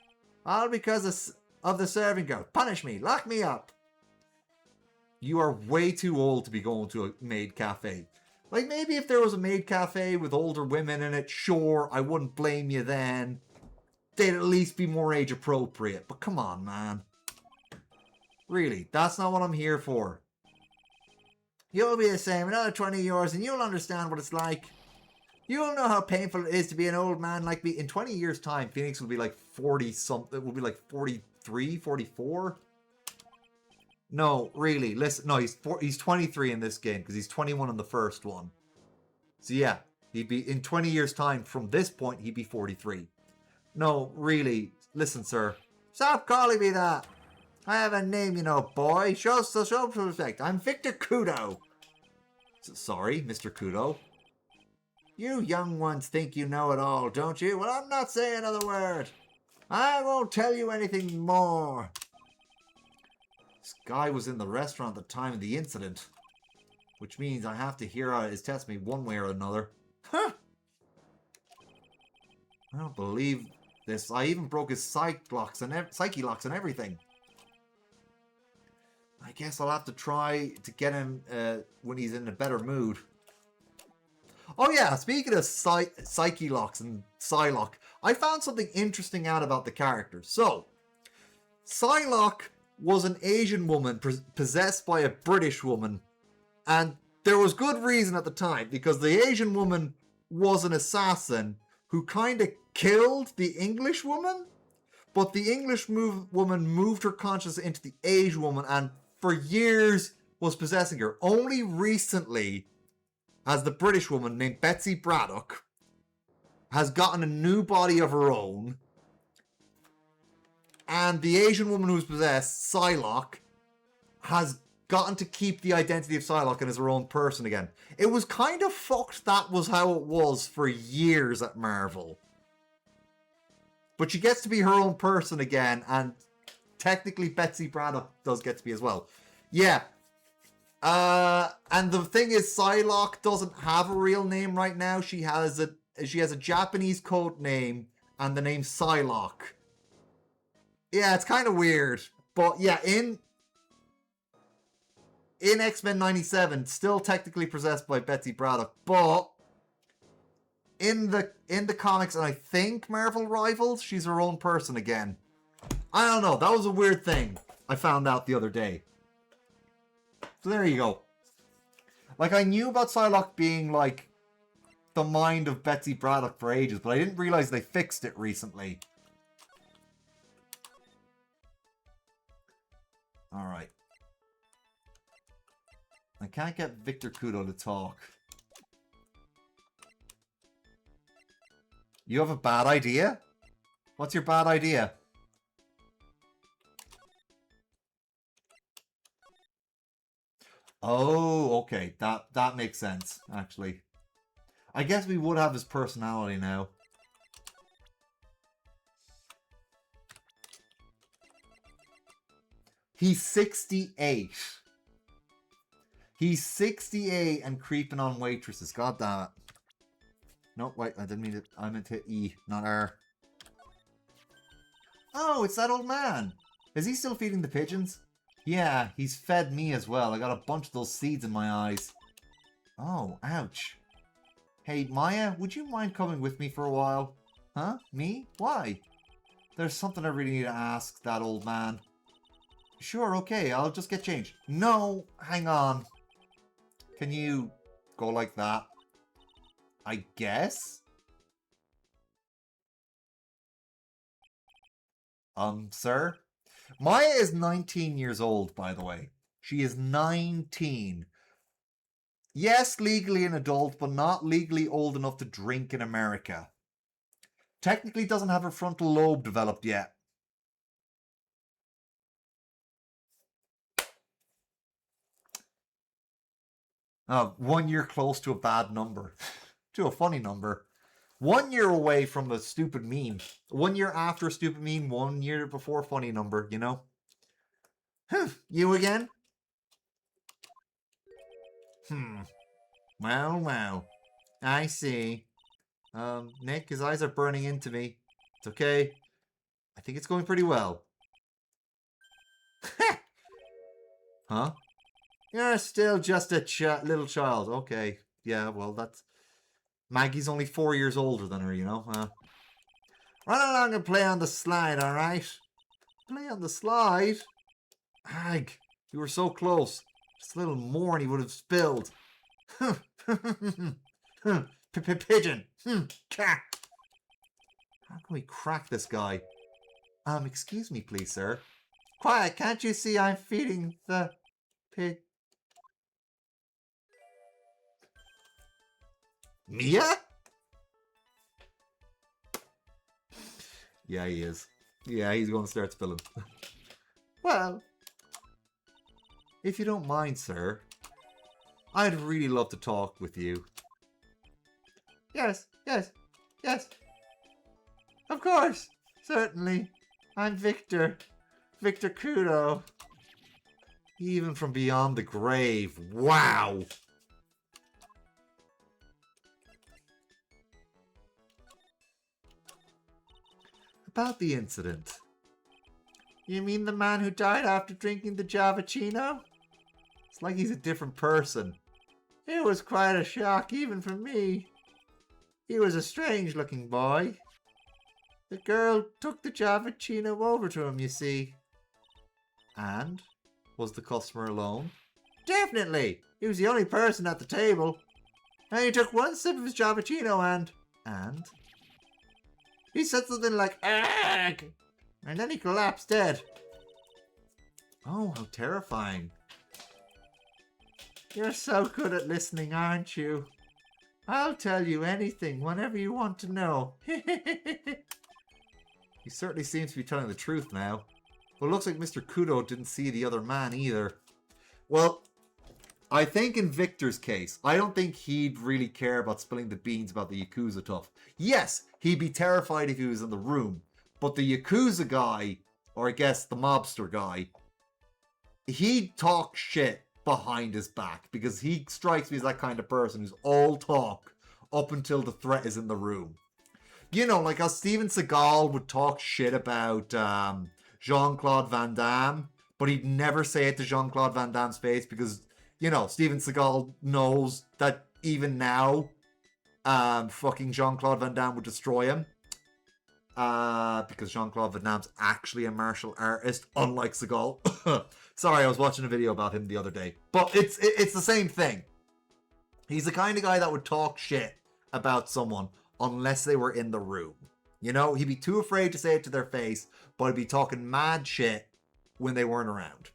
All because of the serving girl. Punish me. Lock me up. You are way too old to be going to a maid cafe. Like, maybe if there was a maid cafe with older women in it, sure, I wouldn't blame you then. They'd at least be more age appropriate. But come on, man. Really, that's not what I'm here for. You'll be the same, another 20 years, and you'll understand what it's like. You'll know how painful it is to be an old man like me. In 20 years' time, Phoenix will be like 40-something. Will be like 43, 44. No, really, listen. No, he's 23 in this game because he's 21 in the first one. So yeah, he'd be in 20 years' time. From this point, he'd be 43. No, really, listen, sir. Stop calling me that. I have a name, you know, boy. Show some respect. I'm Victor Kudo. Sorry, Mr. Kudo. You young ones think you know it all, don't you? Well, I'm not saying another word. I won't tell you anything more. This guy was in the restaurant at the time of the incident, which means I have to hear out his testimony one way or another. Huh! I don't believe this. I even broke his psyche locks and everything. I guess I'll have to try to get him when he's in a better mood. Oh yeah, speaking of psyche locks and Psylocke, I found something interesting out about the characters. So, Psylocke was an Asian woman possessed by a British woman, and there was good reason at the time, because the Asian woman was an assassin who kind of killed the English woman, but the English woman moved her consciousness into the Asian woman and for years was possessing her. Only recently has the British woman named Betsy Braddock has gotten a new body of her own, and the Asian woman who's possessed, Psylocke, has gotten to keep the identity of Psylocke and is her own person again. It was kind of fucked that was how it was for years at Marvel. But she gets to be her own person again, and technically Betsy Braddock does get to be as well. Yeah. And the thing is, Psylocke doesn't have a real name right now. She has a Japanese code name and the name Psylocke. Yeah, it's kind of weird. But yeah, in X-Men 97, still technically possessed by Betsy Braddock, but in the comics, and I think Marvel Rivals, she's her own person again. I don't know. That was a weird thing I found out the other day. So there you go. Like, I knew about Psylocke being, like, the mind of Betsy Braddock for ages, but I didn't realize they fixed it recently. Alright. I can't get Victor Kudo to talk. You have a bad idea? What's your bad idea? Oh, okay. That makes sense, actually. I guess we would have his personality now. He's 68. He's 68 and creeping on waitresses. God damn it. No, wait, I didn't mean it. I meant to hit E, not R. Oh, it's that old man. Is he still feeding the pigeons? Yeah, he's fed me as well. I got a bunch of those seeds in my eyes. Oh, ouch. Hey, Maya, would you mind coming with me for a while? Huh? Me? Why? There's something I really need to ask that old man. Sure, okay, I'll just get changed. No, hang on. Can you go like that? I guess? Sir? Maya is 19 years old, by the way. She is 19. Yes, legally an adult, but not legally old enough to drink in America. Technically doesn't have her frontal lobe developed yet. Oh, 1 year close to a bad number. To a funny number. 1 year away from a stupid meme. 1 year after a stupid meme, 1 year before a funny number, you know? You again? Wow. I see. Nick, his eyes are burning into me. It's okay. I think it's going pretty well. Huh? You're still just a little child. Okay. Yeah, well, that's... Maggie's only 4 years older than her, you know? Run along and play on the slide, alright? Play on the slide? Ag, you were so close. Just a little more and he would have spilled. Pigeon. How can we crack this guy? Excuse me, please, sir. Quiet, can't you see I'm feeding the pig? Mia? Yeah, he is. Yeah, he's going to start spilling. Well, if you don't mind, sir, I'd really love to talk with you. Yes. Of course. Certainly. I'm Victor. Victor Kudo. Even from beyond the grave. Wow. About the incident. You mean the man who died after drinking the Javachino? It's like he's a different person. It was quite a shock even for me. He was a strange-looking boy. The girl took the Javachino over to him, you see. And? Was the customer alone? Definitely! He was the only person at the table. And he took one sip of his Javachino and? He said something like, "Ugh!" And then he collapsed dead. Oh, how terrifying. You're so good at listening, aren't you? I'll tell you anything, whenever you want to know. He certainly seems to be telling the truth now. But it looks like Mr. Kudo didn't see the other man either. Well, I think in Victor's case, I don't think he'd really care about spilling the beans about the Yakuza tough. Yes, he'd be terrified if he was in the room. But the Yakuza guy, or I guess the mobster guy, he'd talk shit behind his back. Because he strikes me as that kind of person who's all talk up until the threat is in the room. You know, like how Steven Seagal would talk shit about Jean-Claude Van Damme, but he'd never say it to Jean-Claude Van Damme's face because, you know, Steven Seagal knows that even now, fucking Jean-Claude Van Damme would destroy him. Because Jean-Claude Van Damme's actually a martial artist, unlike Seagal. Sorry, I was watching a video about him the other day. But it's the same thing. He's the kind of guy that would talk shit about someone unless they were in the room. You know, he'd be too afraid to say it to their face, but he'd be talking mad shit when they weren't around.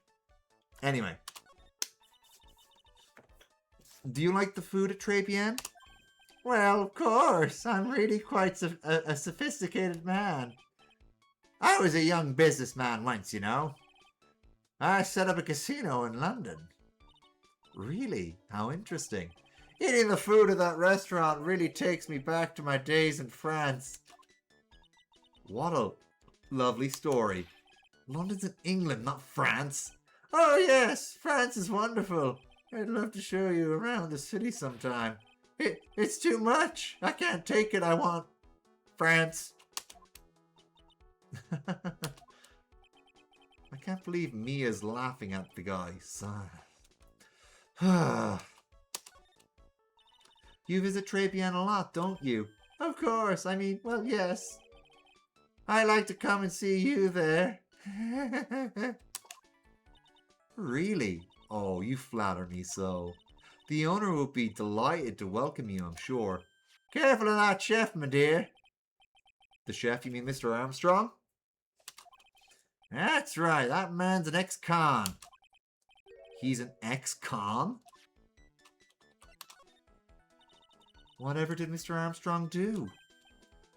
Anyway. Do you like the food at Tribulations? Well, of course. I'm really quite a sophisticated man. I was a young businessman once, you know. I set up a casino in London. Really? How interesting. Eating the food at that restaurant really takes me back to my days in France. What a lovely story. London's in England, not France. Oh yes, France is wonderful. I'd love to show you around the city sometime. It's too much. I can't take it. I want France. I can't believe Mia's laughing at the guy. You visit Tribulations a lot, don't you? Of course. I mean, well, yes. I like to come and see you there. Really? Oh, you flatter me so. The owner would be delighted to welcome you, I'm sure. Careful of that chef, my dear. The chef, you mean Mr. Armstrong? That's right, that man's an ex-con. He's an ex-con? Whatever did Mr. Armstrong do?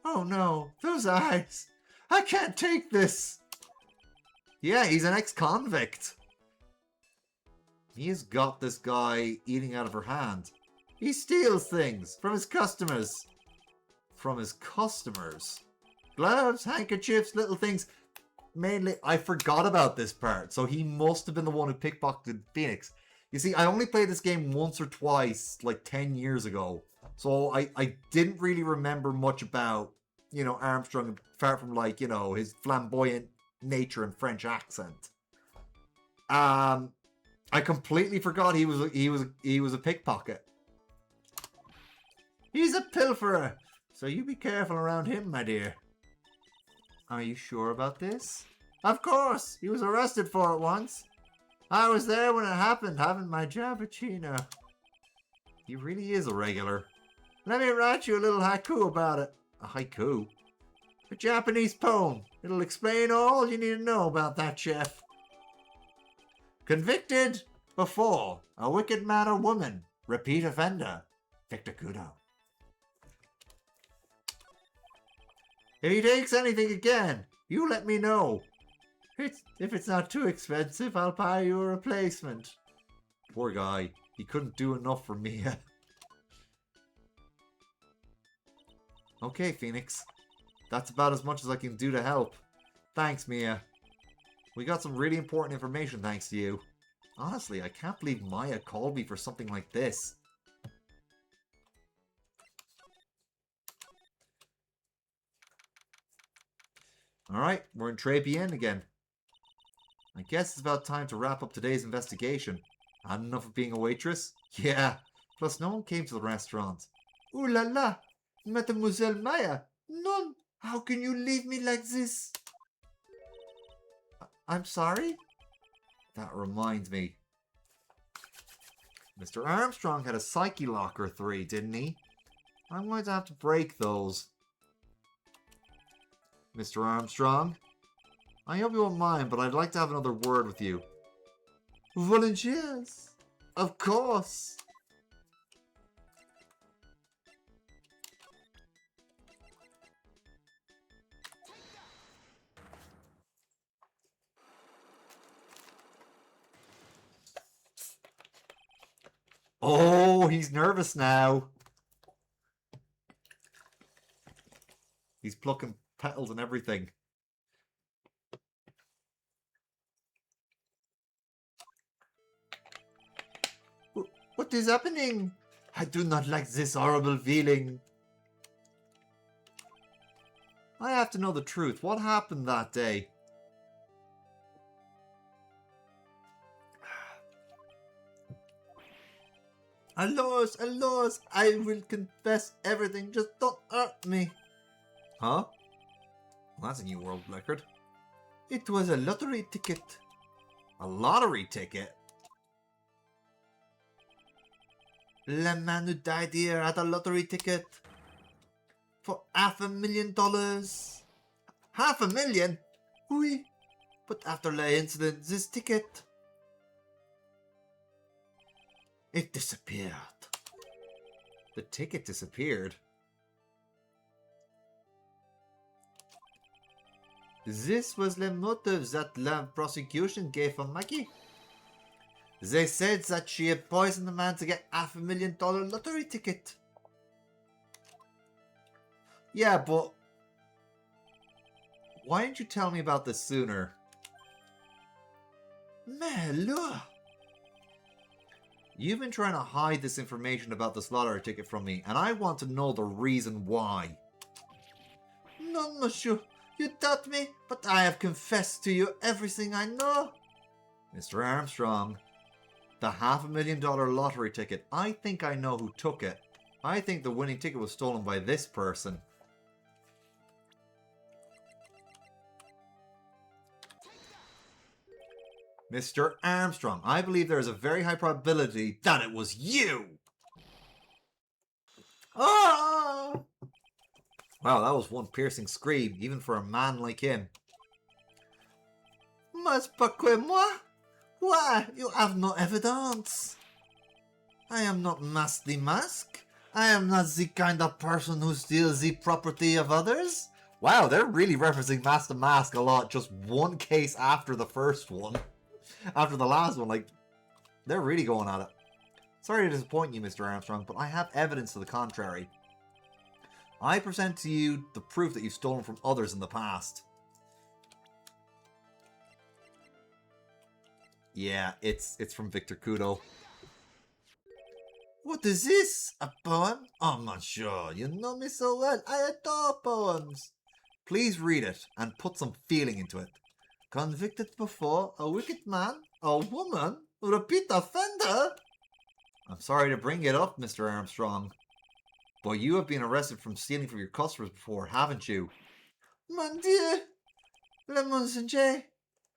Oh no, those eyes. I can't take this. Yeah, he's an ex-convict. Mia's got this guy eating out of her hand. He steals things from his customers. From his customers? Gloves, handkerchiefs, little things. Mainly, I forgot about this part. So he must have been the one who pickpocketed Phoenix. You see, I only played this game once or twice, like 10 years ago. So I didn't really remember much about, you know, Armstrong, apart from, like, you know, his flamboyant nature and French accent. I completely forgot he was a pickpocket. He's a pilferer, so you be careful around him, my dear. Are you sure about this? Of course, he was arrested for it once. I was there when it happened, having my cappuccino. He really is a regular. Let me write you a little haiku about it. A haiku? A Japanese poem. It'll explain all you need to know about that chef. Convicted before a wicked man or woman. Repeat offender. Victor Kudo. If he takes anything again, you let me know. If it's not too expensive, I'll buy you a replacement. Poor guy. He couldn't do enough for Mia. Okay, Phoenix. That's about as much as I can do to help. Thanks, Mia. We got some really important information thanks to you. Honestly, I can't believe Maya called me for something like this. Alright, we're in Tribulations again. I guess it's about time to wrap up today's investigation. Had enough of being a waitress? Yeah, plus no one came to the restaurant. Ooh la la! Mademoiselle Maya! Non! How can you leave me like this? I'm sorry? That reminds me. Mr. Armstrong had a Psyche Locker 3, didn't he? I'm going to have to break those. Mr. Armstrong? I hope you won't mind, but I'd like to have another word with you. Volunteers? Of course! Oh, he's nervous now. He's plucking petals and everything. What is happening? I do not like this horrible feeling. I have to know the truth. What happened that day? Alas, alas, I will confess everything, just don't hurt me. Huh? Well, that's a new world record. It was a lottery ticket. A lottery ticket? The man who died here had a lottery ticket. For $500,000. $500,000? Oui. But after the incident, this ticket... it disappeared. The ticket disappeared? This was the motive that the prosecution gave for Maggie. They said that she had poisoned the man to get $500,000 lottery ticket. Yeah, but why didn't you tell me about this sooner? Mais look. You've been trying to hide this information about this lottery ticket from me, and I want to know the reason why. No, monsieur. You doubt me, but I have confessed to you everything I know. Mr. Armstrong, the $500,000 lottery ticket, I think I know who took it. I think the winning ticket was stolen by this person. Mr. Armstrong, I believe there is a very high probability that it was you! Ah! Wow, that was one piercing scream, even for a man like him. Mais pas que moi? Why, you have no evidence. I am not Mask the Mask. I am not the kind of person who steals the property of others. Wow, they're really referencing Mask the Mask a lot, just one case after the first one. After the last one, like, they're really going at it. Sorry to disappoint you, Mr. Armstrong, but I have evidence to the contrary. I present to you the proof that you've stolen from others in the past. Yeah, it's from Victor Kudo. What is this? A poem? Oh, monsieur, you know me so well. I adore poems. Please read it and put some feeling into it. Convicted before, a wicked man, a woman, repeat offender. I'm sorry to bring it up, Mr. Armstrong, but you have been arrested from stealing from your customers before, haven't you? Mon Dieu! Le mensonge!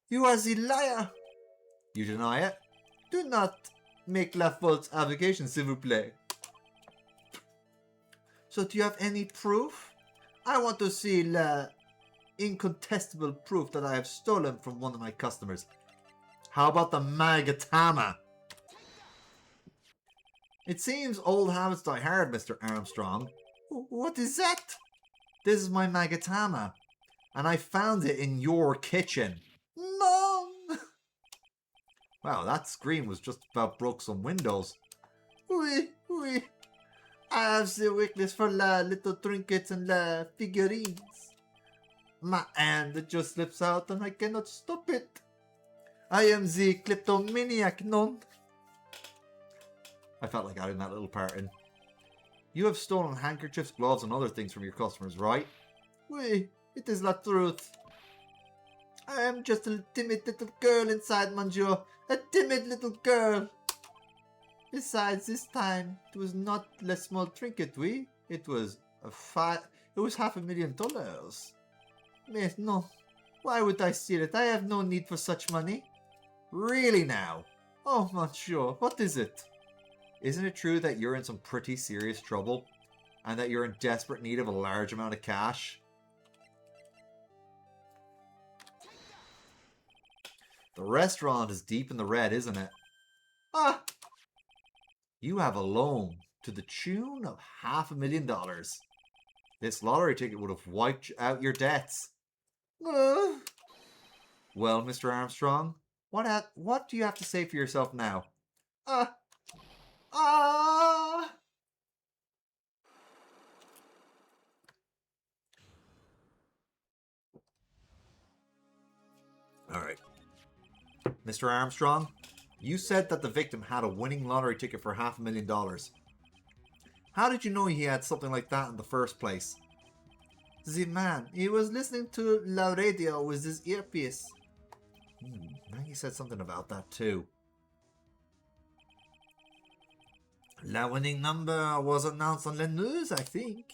You are the liar! You deny it? Do not make la false allegation, s'il vous plaît. So do you have any proof? I want to see the incontestable proof that I have stolen from one of my customers. How about the Magatama? It seems old habits die hard, Mr. Armstrong. What is that? This is my Magatama, and I found it in your kitchen. No! Wow, that scream was just about broke some windows. Oui, oui. I have the weakness for la little trinkets and la figurines. My hand just slips out and I cannot stop it. I am the kleptomaniac, non? I felt like adding that little part in. You have stolen handkerchiefs, gloves, and other things from your customers, right? Oui, it is la truth. I am just a timid little girl inside, monsieur. A timid little girl. Besides, this time, it was not a small trinket, oui? It was $500,000. Mais no. Why would I steal it? I have no need for such money. Really now? Oh, monsieur, what is it? Isn't it true that you're in some pretty serious trouble? And that you're in desperate need of a large amount of cash? The restaurant is deep in the red, isn't it? Ah! You have a loan to the tune of $500,000. This lottery ticket would have wiped out your debts. Well, Mr. Armstrong, what do you have to say for yourself now? Alright. Mr. Armstrong, you said that the victim had a winning lottery ticket for $500,000. How did you know he had something like that in the first place? The man, he was listening to la radio with his earpiece. Maggie said something about that too. The winning number was announced on the news, I think.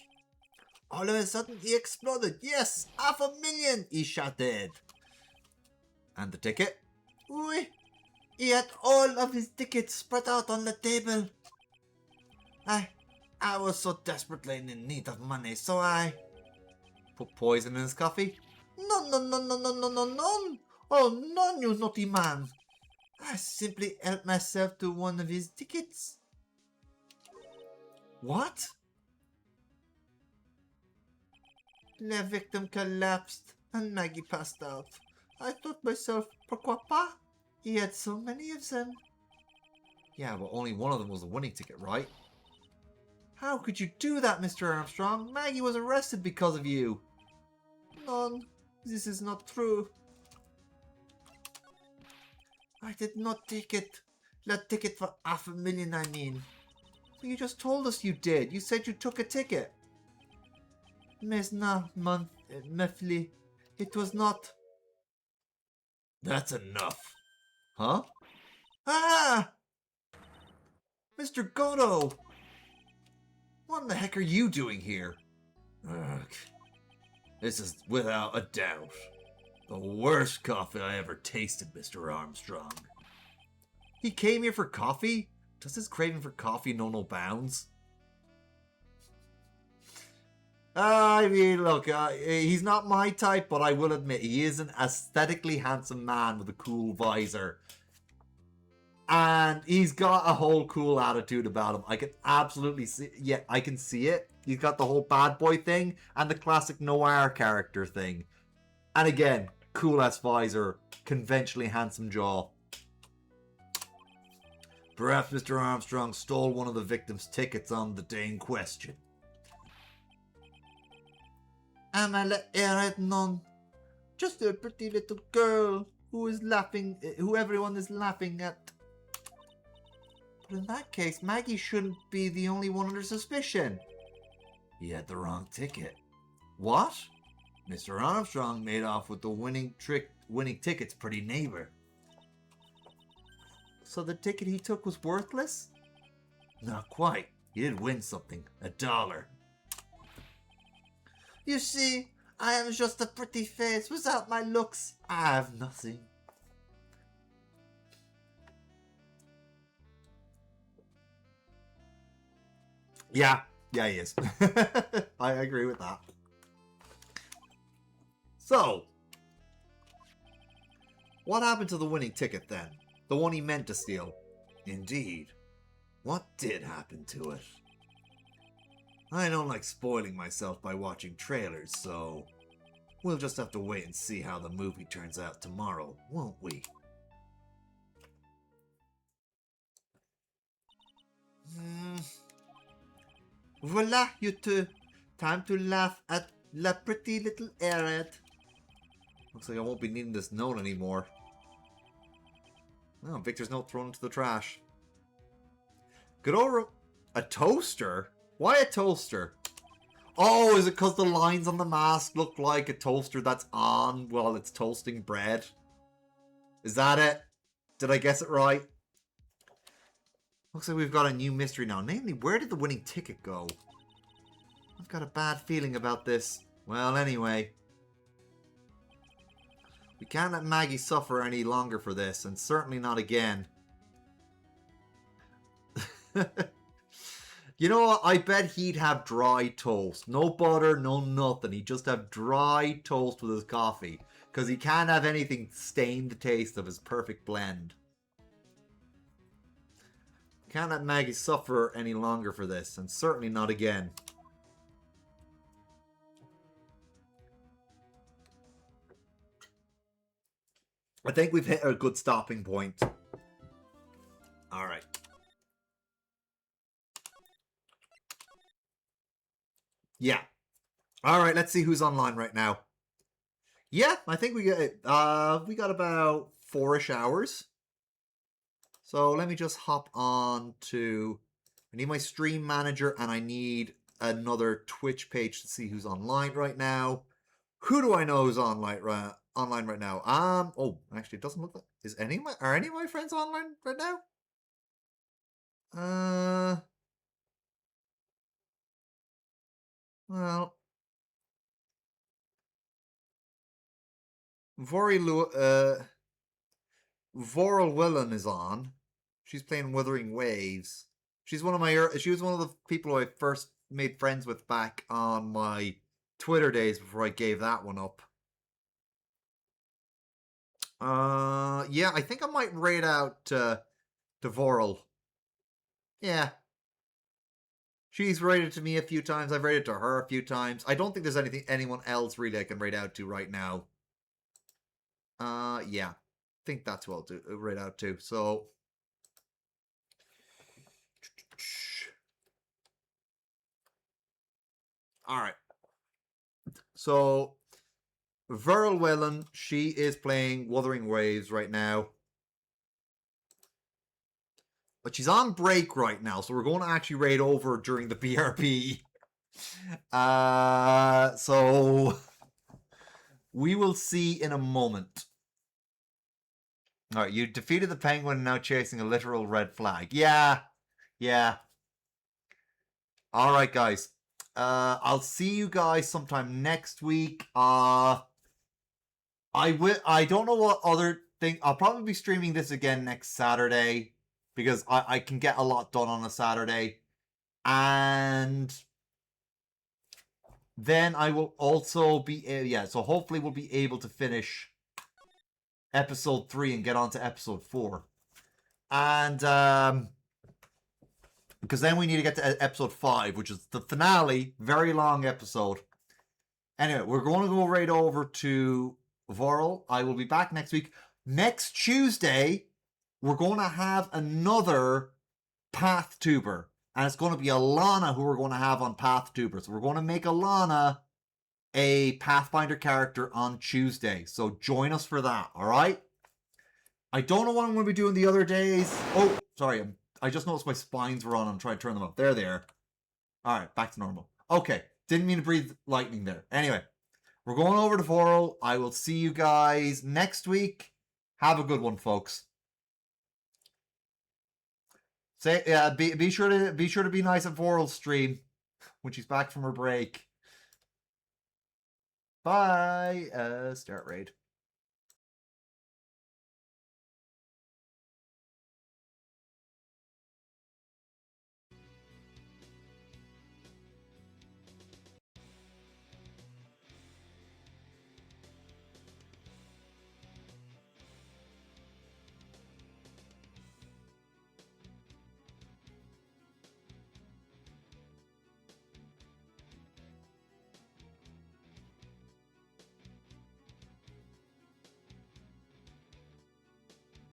All of a sudden, he exploded. Yes, 500,000, he shouted. And the ticket? Oui. He had all of his tickets spread out on the table. I was so desperately in need of money, so I... Put poison in his coffee? No, no, no, no, no, no, no, no. Oh, no, you naughty man. I simply helped myself to one of his tickets. What? The victim collapsed and Maggie passed out. I thought myself, pourquoi pas? He had so many of them. Yeah, but only one of them was a winning ticket, right? How could you do that, Mr. Armstrong? Maggie was arrested because of you. No, this is not true. I did not take it. The ticket for 500,000, I mean. You just told us you did. You said you took a ticket. Mais non, Mefli. It was not. That's enough. Huh? Ah! Mr. Goto! What in the heck are you doing here? Ugh. This is without a doubt the worst coffee I ever tasted, Mr. Armstrong. He came here for coffee? Does his craving for coffee know no bounds? I mean, look, he's not my type, but I will admit he is an aesthetically handsome man with a cool visor. And he's got a whole cool attitude about him. I can absolutely see, yeah, I can see it. He's got the whole bad boy thing and the classic noir character thing. And again, cool ass visor, conventionally handsome jaw. Perhaps Mr. Armstrong stole one of the victim's tickets on the day in question. Amala Ered none. Just a pretty little girl who is laughing, who everyone is laughing at. But in that case, Maggie shouldn't be the only one under suspicion. He had the wrong ticket. What? Mr. Armstrong made off with the winning ticket's pretty neighbor. So the ticket he took was worthless? Not quite. He did win something. $1. You see, I am just a pretty face. Without my looks, I have nothing. Yeah, he is. I agree with that. So, what happened to the winning ticket then? The one he meant to steal? Indeed. What did happen to it? I don't like spoiling myself by watching trailers, so we'll just have to wait and see how the movie turns out tomorrow, won't we? Voila, you two. Time to laugh at la pretty little Ered. Looks like I won't be needing this note anymore. Oh, Victor's note thrown into the trash. Good old... A toaster? Why a toaster? Oh, is it because the lines on the mask look like a toaster that's on while it's toasting bread? Is that it? Did I guess it right? Looks like we've got a new mystery now. Namely, where did the winning ticket go? I've got a bad feeling about this. Well, anyway. We can't let Maggie suffer any longer for this, and certainly not again. You know what? I bet he'd have dry toast. No butter, no nothing. He'd just have dry toast with his coffee. Because he can't have anything stain the taste of his perfect blend. Can't let Maggie suffer any longer for this, and certainly not again. I think we've hit a good stopping point. Alright. Yeah. Alright, let's see who's online right now. Yeah, I think we got about 4-ish hours. So let me just hop on to... I need my stream manager and I need another Twitch page to see who's online right now. Who do I know who's online right now? Oh, actually, it doesn't look like... Are any of my friends online right now? Well, Voral Willen is on. She's playing Wuthering Waves. She was one of the people I first made friends with back on my Twitter days before I gave that one up. Yeah, I think I might raid out to Voral. Yeah. She's raided to me a few times. I've raided to her a few times. I don't think there's anyone else really I can raid out to right now. Yeah. I think that's what I'll do raid out to. So alright. So Verl Wellen, she is playing Wuthering Waves right now. But she's on break right now, so we're going to actually raid over during the BRB. So we will see in a moment. Alright, you defeated the penguin, now chasing a literal red flag. Yeah. Alright, guys. I'll see you guys sometime next week. I don't know what other thing. I'll probably be streaming this again next Saturday because I can get a lot done on a Saturday. And then I will also be, so hopefully we'll be able to finish episode 3 and get on to episode 4. And, because then we need to get to episode 5, which is the finale. Very long episode. Anyway, we're going to go right over to Voral. I will be back next week. Next Tuesday, we're going to have another PathTuber. And it's going to be Alana who we're going to have on PathTuber. So we're going to make Alana a Pathfinder character on Tuesday. So join us for that, alright? I don't know what I'm going to be doing the other days. Oh, sorry. I just noticed my spines were on. I'm trying to turn them up. There they are. Alright, back to normal. Okay. Didn't mean to breathe lightning there. Anyway, we're going over to Voral. I will see you guys next week. Have a good one, folks. Be sure to be nice at Voral's stream when she's back from her break. Bye. Start raid.